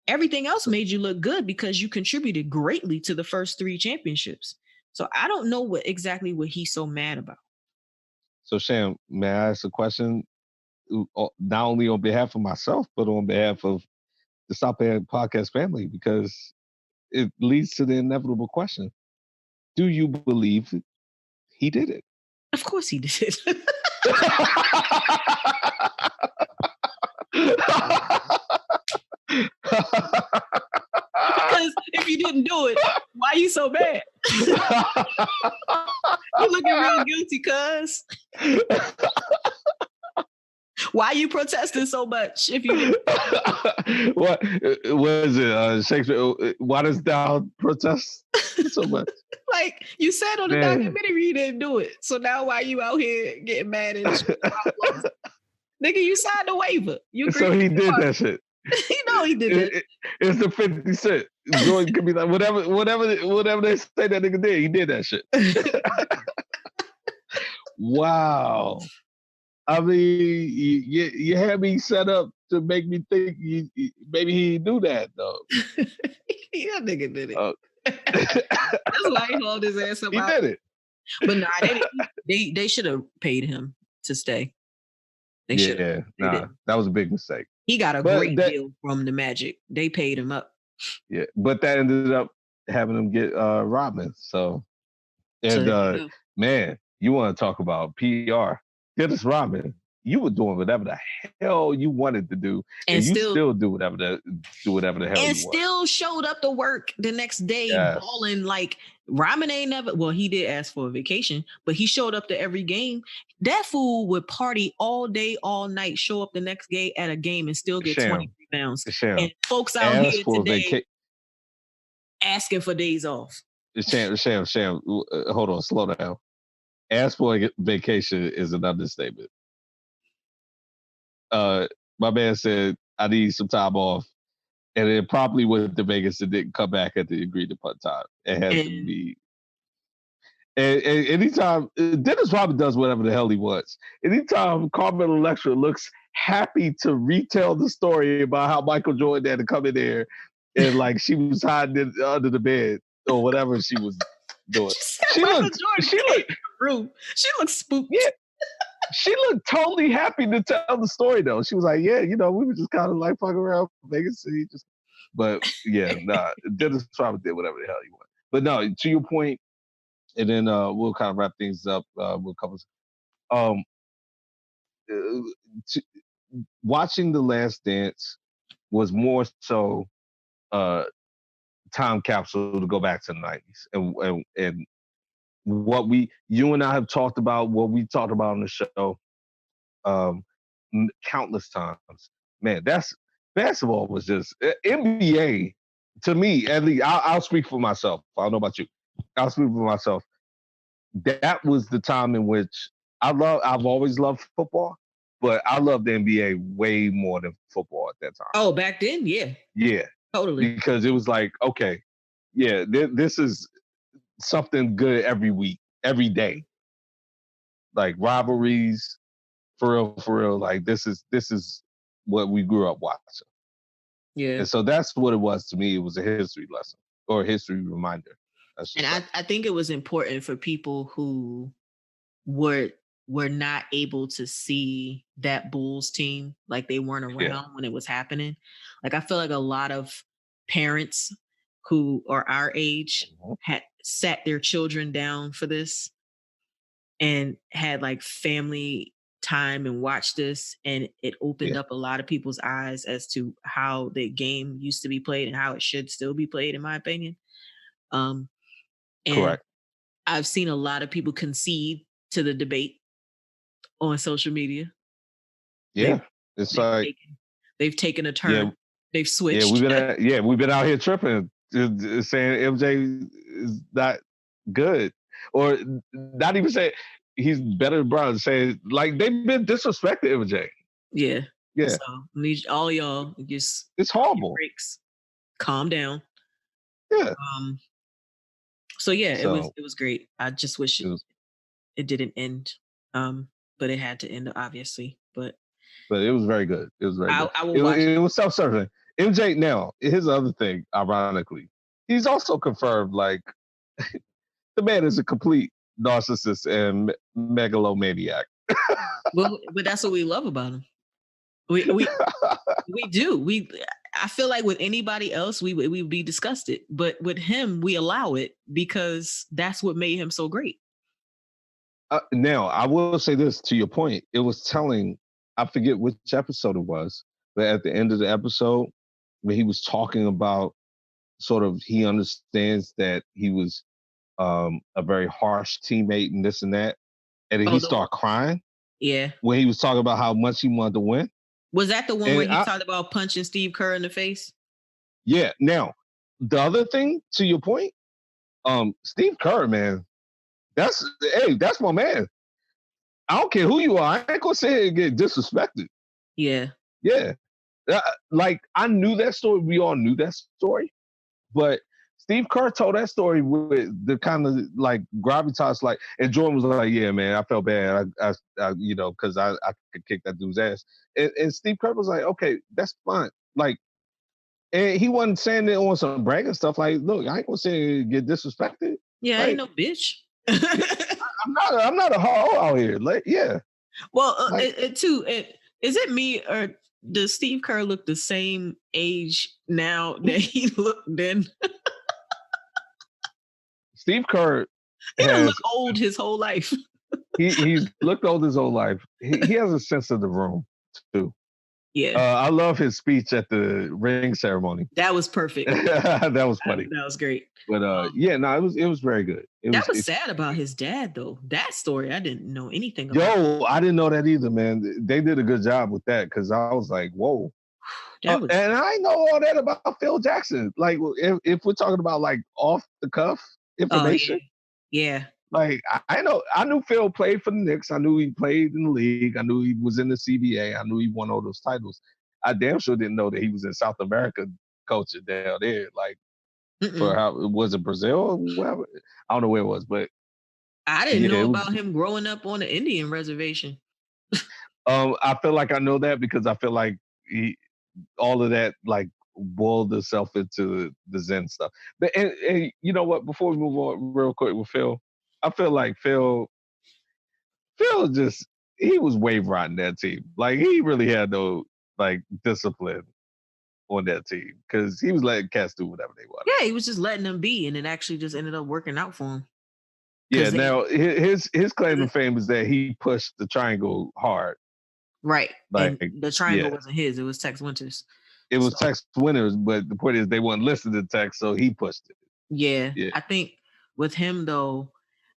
Everything else made you look good because you contributed greatly to the first 3 championships. So I don't know what he's so mad about. So Sham, may I ask a question? Not only on behalf of myself, but on behalf of the Stop Playing Podcast family, because it leads to the inevitable question: do you believe he did it? Of course he did. Because if you didn't do it, why are you so bad? You looking real guilty, cuz. Why are you protesting so much if you didn't? What was it, Shakespeare? Why does thou protest so much? Like you said on the documentary, you didn't do it. So now why you out here getting mad and nigga, you signed the waiver. You so he did that shit. You know he did that. It's the 50 Cent. Jordan could be like, whatever they say that nigga did, he did that shit. Wow. I mean, you had me set up to make me think maybe he knew that, though. Yeah, nigga did it. That's why he hauled his ass up. He did it. But nah, they should have paid him to stay. They should. Yeah, that was a big mistake. He got a great deal from the Magic. They paid him up. Yeah, but that ended up having him get Rodman. So, and man, you want to talk about PR? Dennis Rodman, you were doing whatever the hell you wanted to do, and you still do whatever the hell you want. And still showed up to work the next day, balling like Rodman ain't never. Well, he did ask for a vacation, but he showed up to every game. That fool would party all day, all night, show up the next day at a game, and still get 20 rebounds. And folks out here today asking for days off. Sham, hold on, slow down. Ask for a vacation is an understatement. My man said, I need some time off. And it probably went to Vegas and didn't come back at the agreed upon time. It has to be. And anytime, Dennis Rodman does whatever the hell he wants. Anytime Carmen Electra looks happy to retell the story about how Michael Jordan had to come in there and like she was hiding under the bed or whatever she was doing. She looked spooked. Yeah. She looked totally happy to tell the story though. She was like, yeah, we were just kind of like fucking around Vegas. But yeah, Dennis Rodman did whatever the hell he wanted. But no, to your point, and then we'll kind of wrap things up. We'll cover watching The Last Dance was more so time capsule to go back to the 90s and what you and I have talked about, what we talked about on the show countless times. Man, basketball was just NBA to me. At least I'll speak for myself. I don't know about you. I'll speak for myself. That was the time in which I've always loved football, but I loved the NBA way more than football at that time. Oh, back then, yeah. Yeah. Totally. Because it was like, okay, yeah, this is something good every week, every day. Like rivalries, For real. Like this is what we grew up watching. Yeah. And so that's what it was to me. It was a history lesson or a history reminder. And I think it was important for people who were not able to see that Bulls team, like they weren't around when it was happening. Like I feel like a lot of parents who are our age had sat their children down for this and had like family time and watched this, and it opened up a lot of people's eyes as to how the game used to be played and how it should still be played, in my opinion. And Correct. I've seen a lot of people concede to the debate on social media. Yeah, they've taken a turn. Yeah, they've switched. We've been out here tripping, saying MJ is not good, or not even saying he's better than Brown. Saying like they've been disrespecting MJ. Yeah. So all y'all just it's horrible. Breaks. Calm down. Yeah. It was great. I just wish it didn't end. But it had to end, obviously. But it was very good. It was very good. It was self-serving. MJ, now, here's the other thing, ironically. He's also confirmed, like, the man is a complete narcissist and megalomaniac. But that's what we love about him. We do. I feel like with anybody else, we would be disgusted. But with him, we allow it because that's what made him so great. Now, I will say this to your point. It was telling, I forget which episode it was, but at the end of the episode, when he was talking about sort of he understands that he was a very harsh teammate and this and that, and then he started crying. Yeah. When he was talking about how much he wanted to win. Was that the one where he talked about punching Steve Kerr in the face? Yeah. Now, the other thing, to your point, Steve Kerr, man, that's my man. I don't care who you are. I ain't gonna say it and get disrespected. Yeah. Yeah. Like, I knew that story. We all knew that story. But Steve Kerr told that story with the kind of like gravitas, like, and Jordan was like, yeah, man, I felt bad. I because I could kick that dude's ass. And Steve Kerr was like, okay, that's fine. Like, and he wasn't saying it on some bragging stuff. Like, look, I ain't gonna say get disrespected. Yeah, like, I ain't no bitch. I'm not a hoe out here. Like, yeah. Well, is it me or does Steve Kerr look the same age now that he looked then? Steve Kerr looked old his whole life. he's looked old his whole life. He has a sense of the room too. Yeah. I love his speech at the ring ceremony. That was perfect. That was funny. That was great. But it was very good. That was sad about his dad though. That story I didn't know anything about. I didn't know that either, man. They did a good job with that because I was like, whoa. And I know all that about Phil Jackson. Like, if we're talking about like off the cuff information. Yeah. Like, I knew Phil played for the Knicks. I knew he played in the league. I knew he was in the CBA. I knew he won all those titles. I damn sure didn't know that he was in South America coaching down there. Like, for how was it Brazil or whatever? I don't know where it was, but I didn't know about him growing up on the Indian reservation. I feel like I know that because I feel like all of that like boiled itself into the Zen stuff. But and you know what? Before we move on real quick with Phil, I feel like Phil just he was wave riding that team. Like, he really had no like discipline on that team because he was letting cats do whatever they wanted. Yeah, he was just letting them be, and it actually just ended up working out for him. Yeah. Now his claim to fame is that he pushed the triangle hard. Right. Like, and the triangle wasn't his; it was Tex Winters. It was Tex Winters, but the point is they wouldn't listen to Tex, so he pushed it. Yeah. I think with him though,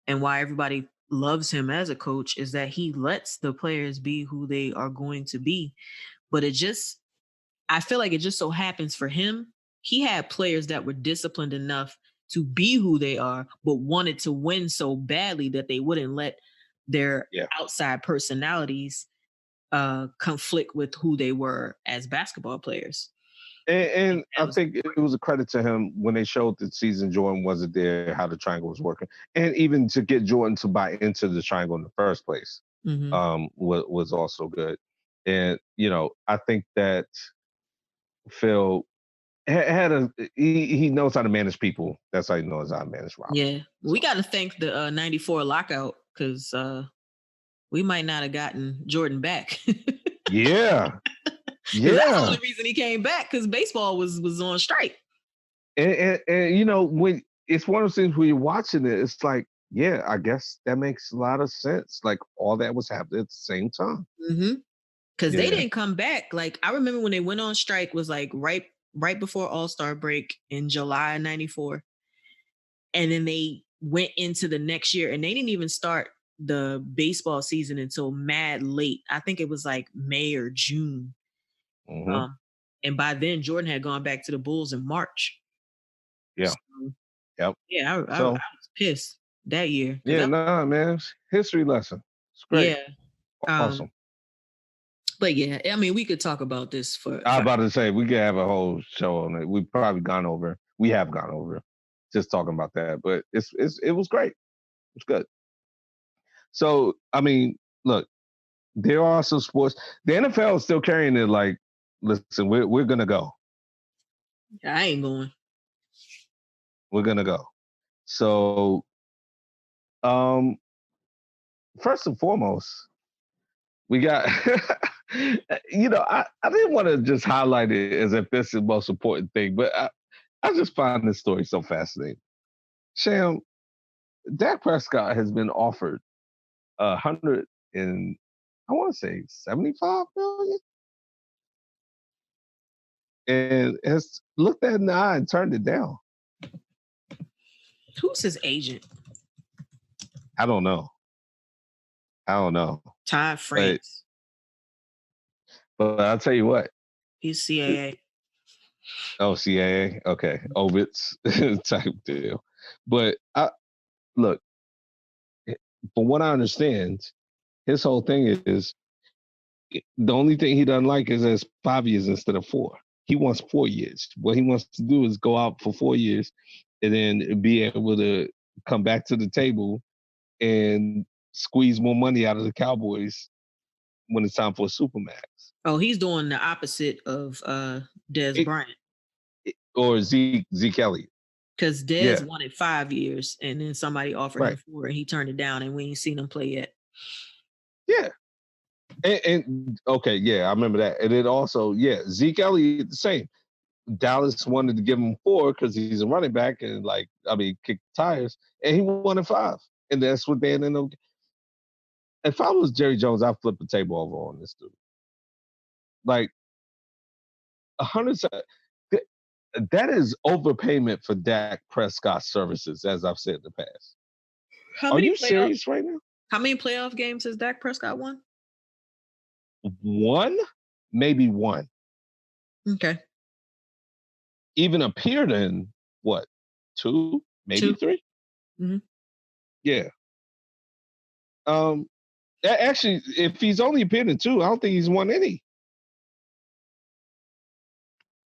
and why everybody loves him as a coach is that he lets the players be who they are going to be. But I feel like it just so happens for him, he had players that were disciplined enough to be who they are, but wanted to win so badly that they wouldn't let their outside personalities conflict with who they were as basketball players. And I think it was a credit to him when they showed the season Jordan wasn't there, how the triangle was working. And even to get Jordan to buy into the triangle in the first place. was also good. And, I think that Phil he knows how to manage people. That's how he knows how to manage Robin. Yeah. We got to thank the 94 lockout because we might not have gotten Jordan back. Yeah. Yeah. That's the only reason he came back, because baseball was on strike. And when it's one of those things where you're watching it, it's like, yeah, I guess that makes a lot of sense. Like all that was happening at the same time. Because they didn't come back. Like I remember when they went on strike was like right before All-Star break in July '94, and then they went into the next year, and they didn't even start the baseball season until mad late. I think it was like May or June. And by then Jordan had gone back to the Bulls in March. Yeah. So, yep. Yeah, I was pissed that year. Yeah, man. History lesson. It's great. Yeah. Awesome. But yeah, I mean, we could talk about this for. I was about to say we could have a whole show on it. We have gone over just talking about that, but it was great. It's good. So I mean, look, there are some sports. The NFL is still carrying it. Like, listen, we're gonna go. I ain't going. We're gonna go. So, first and foremost, we got. I didn't want to just highlight it as if this is the most important thing, but I just find this story so fascinating. Sham, Dak Prescott has been offered $100 and I want to say $75 million, and has looked that in the eye and turned it down. Who's his agent? I don't know. Todd France. But I'll tell you what. He's CAA. Oh, CAA? Okay. Ovitz type deal. But look, from what I understand, his whole thing is the only thing he doesn't like is it's 5 years instead of 4. He wants 4 years. What he wants to do is go out for 4 years and then be able to come back to the table and squeeze more money out of the Cowboys when it's time for a Supermax. Oh, he's doing the opposite of Dez Bryant. Or Zeke Elliott. Because Dez wanted 5 years, and then somebody offered him 4, and he turned it down, and we ain't seen him play yet. Yeah. And okay, yeah, I remember that. And then also, Zeke Elliott, the same. Dallas wanted to give him 4 because he's a running back and kick tires, and he wanted 5. And that's what they ended up. If I was Jerry Jones, I'd flip the table over on this dude. Like 100. That is overpayment for Dak Prescott services, as I've said in the past. Are you serious right now? How many playoff games has Dak Prescott won? 1, maybe 1. Okay. Even appeared in what? 2, maybe 3. Mm-hmm. Yeah. Actually, if he's only appeared in 2, I don't think he's won any.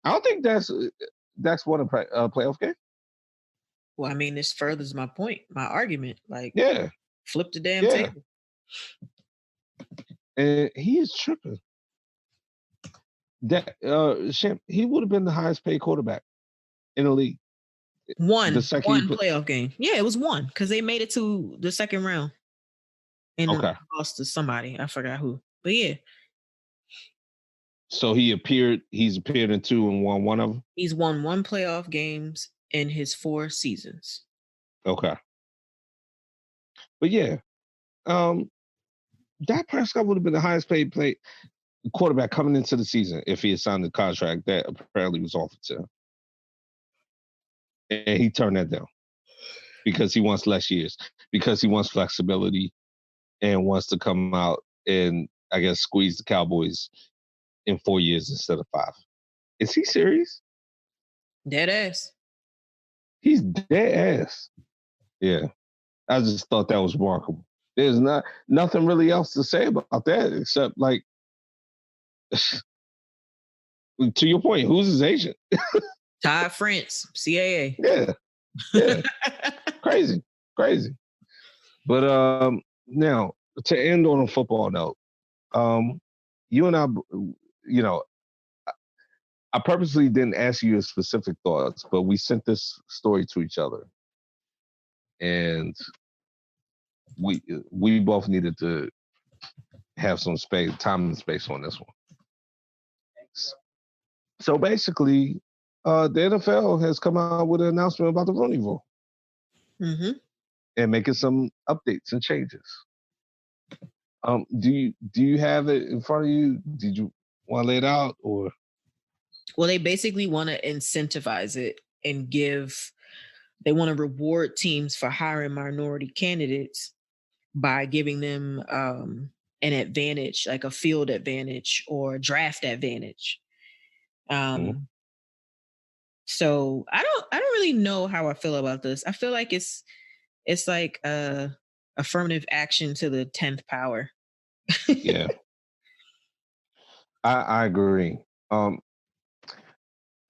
I don't think that's won a playoff game. Well, I mean, this furthers my point, my argument. Like, flip the damn table. And he is tripping. That he would have been the highest paid quarterback in the league. One playoff game. Yeah, it was 1 because they made it to the second round. And lost to somebody. I forgot who. But yeah. So he's appeared in 2 and won 1 of them? He's won 1 playoff games in his 4 seasons. Okay. But yeah. Dak Prescott would have been the highest paid quarterback coming into the season if he had signed the contract that apparently was offered to him. And he turned that down because he wants less years, because he wants flexibility and wants to come out and, I guess, squeeze the Cowboys in 4 years instead of 5. Is he serious? Dead ass. He's dead ass. Yeah. I just thought that was remarkable. There's nothing really else to say about that except, like, to your point, who's his agent? Todd France, CAA. Yeah. Crazy. But now, to end on a football note, you and I, you know, I purposely didn't ask you your specific thoughts, but we sent this story to each other, and we both needed to have some space, time and space on this one. So basically, the NFL has come out with an announcement about the Rooney Rule and making some updates and changes. Do you have it in front of you? Did you want to lay it out, or? Well, they basically want to incentivize it and they want to reward teams for hiring minority candidates by giving them an advantage, like a field advantage or draft advantage. So I don't really know how I feel about this. I feel like it's like affirmative action to the 10th power. Yeah, I agree.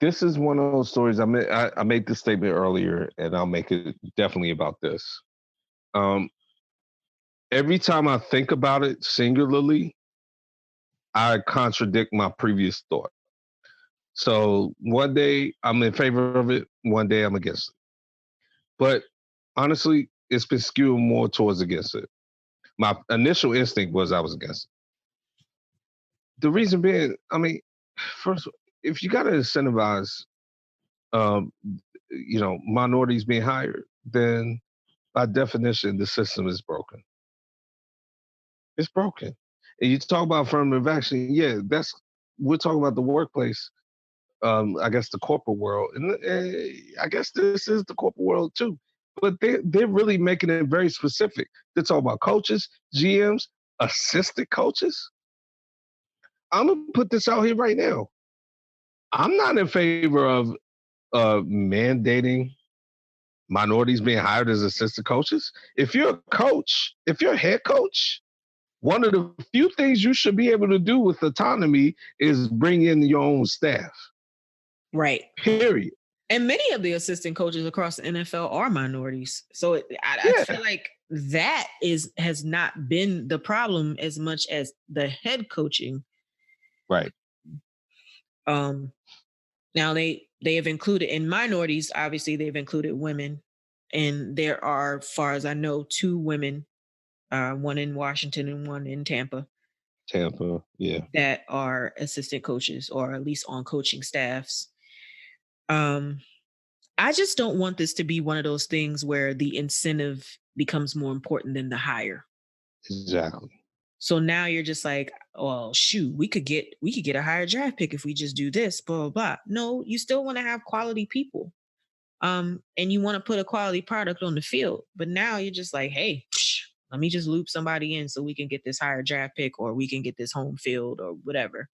This is one of those stories. I made this statement earlier, and I'll make it definitely about this. Every time I think about it singularly, I contradict my previous thought. So one day I'm in favor of it, one day I'm against it. But honestly, it's been skewed more towards against it. My initial instinct was I was against it. The reason being, I mean, first, if you got to incentivize, minorities being hired, then by definition, the system is broken. It's broken. And you talk about affirmative action, yeah, we're talking about the workplace. I guess the corporate world, and I guess this is the corporate world too. But they're really making it very specific. They're talking about coaches, GMs, assistant coaches. I'm gonna put this out here right now. I'm not in favor of mandating minorities being hired as assistant coaches. If you're a coach, if you're a head coach, one of the few things you should be able to do with autonomy is bring in your own staff. Right. Period. And many of the assistant coaches across the NFL are minorities. So I feel like that has not been the problem as much as the head coaching. Right. Now they have included in minorities, obviously they've included women. And there are, as far as I know, 2 women, one in Washington and one in Tampa. Tampa, yeah. That are assistant coaches or at least on coaching staffs. I just don't want this to be one of those things where the incentive becomes more important than the hire. Exactly. So now you're just like, well, shoot, we could get a higher draft pick if we just do this, blah, blah, blah. No, you still want to have quality people. And you want to put a quality product on the field. But now you're just like, hey, let me just loop somebody in so we can get this higher draft pick or we can get this home field or whatever.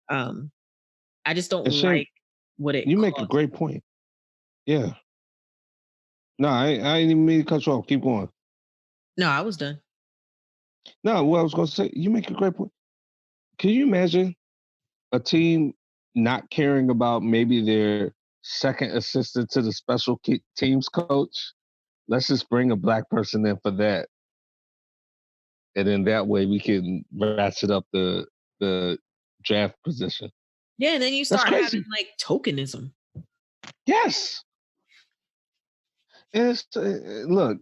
I just don't like what it You make a great point. Yeah. No, I didn't even mean to cut you off. Keep going. No, I was done. No, what I was going to say, you make a great point. Can you imagine a team not caring about maybe their second assistant to the special teams coach? Let's just bring a black person in for that. And then that way we can ratchet up the draft position. Yeah, and then you start having like tokenism. Yes. And look,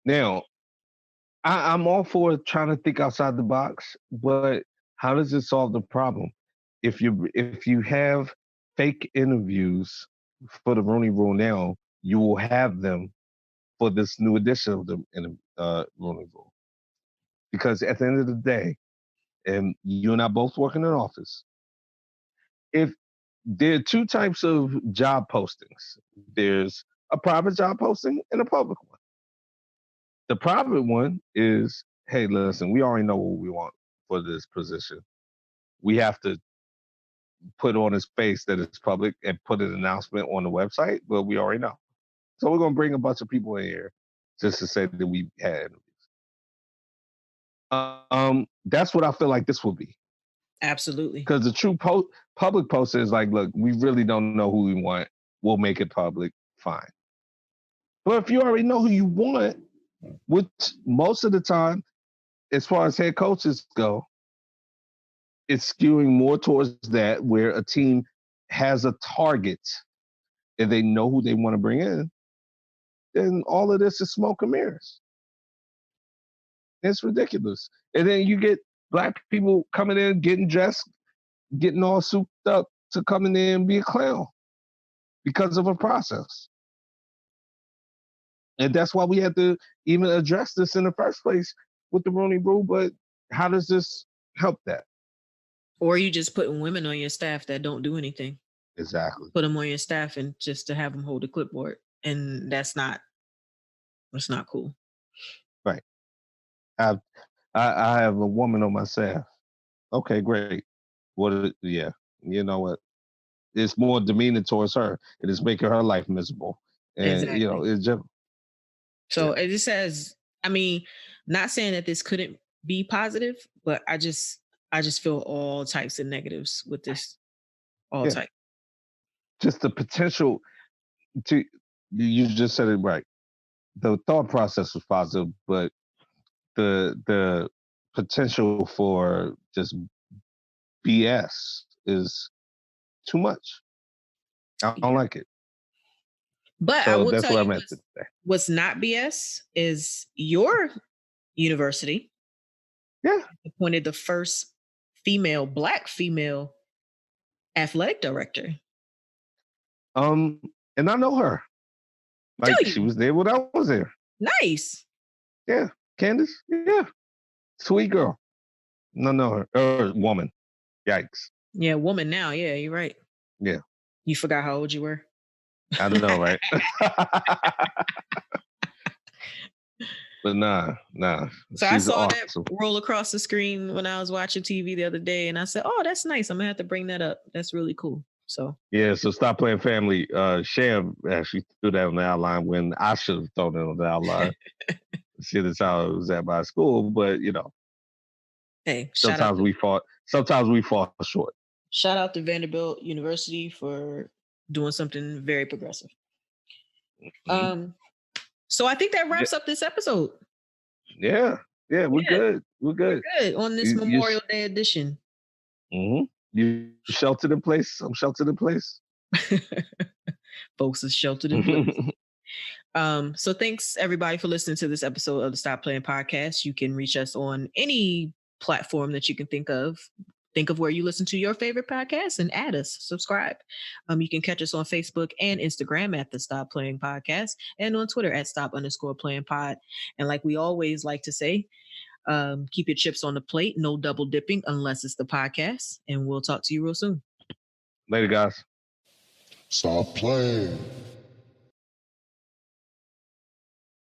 now I'm all for trying to think outside the box, but how does it solve the problem? If you have fake interviews for the Rooney Rule now, you will have them for this new edition of the Rooney Rule. Because at the end of the day, and you and I both work in an office, if there are 2 types of job postings, there's a private job posting and a public one. The private one is, hey, listen, we already know what we want for this position. We have to put on his face that it's public and put an announcement on the website, but we already know. So we're going to bring a bunch of people in here just to say that we had interviews. That's what I feel like this will be. Absolutely. Because the true public poster is like, look, we really don't know who we want. We'll make it public. Fine. But if you already know who you want, which most of the time, as far as head coaches go, it's skewing more towards that where a team has a target and they know who they want to bring in. Then all of this is smoke and mirrors. It's ridiculous. And then you get black people coming in, getting dressed, getting all souped up to come in there and be a clown because of a process. And that's why we had to even address this in the first place with the Rooney Rule. But how does this help that? Or you just putting women on your staff that don't do anything. Exactly. Put them on your staff and just to have them hold a clipboard. And that's not cool. Right. I have a woman on my staff. Okay, great. Yeah. You know what? It's more demeaning towards her. It is making her life miserable. And exactly. you know, it's just so it just says, I mean, not saying that this couldn't be positive, but I just feel all types of negatives with this. All types. Just the potential to you just said it right. The thought process was positive, but the potential for just BS is too much. I don't like it. But so I will that's tell what you I meant to say. What's not BS is your university. Yeah. Appointed the first black female athletic director. And I know her. Like she was there when I was there. Nice. Yeah. Candace? Yeah. Sweet girl. No, her. Woman. Yikes. Yeah, woman now. Yeah, you're right. Yeah. You forgot how old you were? I don't know, right? But nah. So I saw that roll across the screen when I was watching TV the other day, and I said, "Oh, that's nice. I'm gonna have to bring that up. That's really cool." So yeah, so Stop Playing Family. Sham actually threw that on the outline when I should have thrown it on the outline. See, that's how it was at my school, but you know, hey, sometimes we fall short. Shout out to Vanderbilt University for doing something very progressive. Mm-hmm. So I think that wraps up this episode. Yeah, we're good. We're good on this Memorial Day edition. Mm-hmm. You sheltered in place. I'm sheltered in place. Folks are sheltered in place. So thanks everybody for listening to this episode of the Stop Playing Podcast. You can reach us on any platform that you can think of. Think of where you listen to your favorite podcast and add us, subscribe. You can catch us on Facebook and Instagram at the Stop Playing Podcast and on Twitter at stop_playing_pod. And like we always like to say, keep your chips on the plate, no double dipping unless it's the podcast. And we'll talk to you real soon. Later, guys. Stop playing.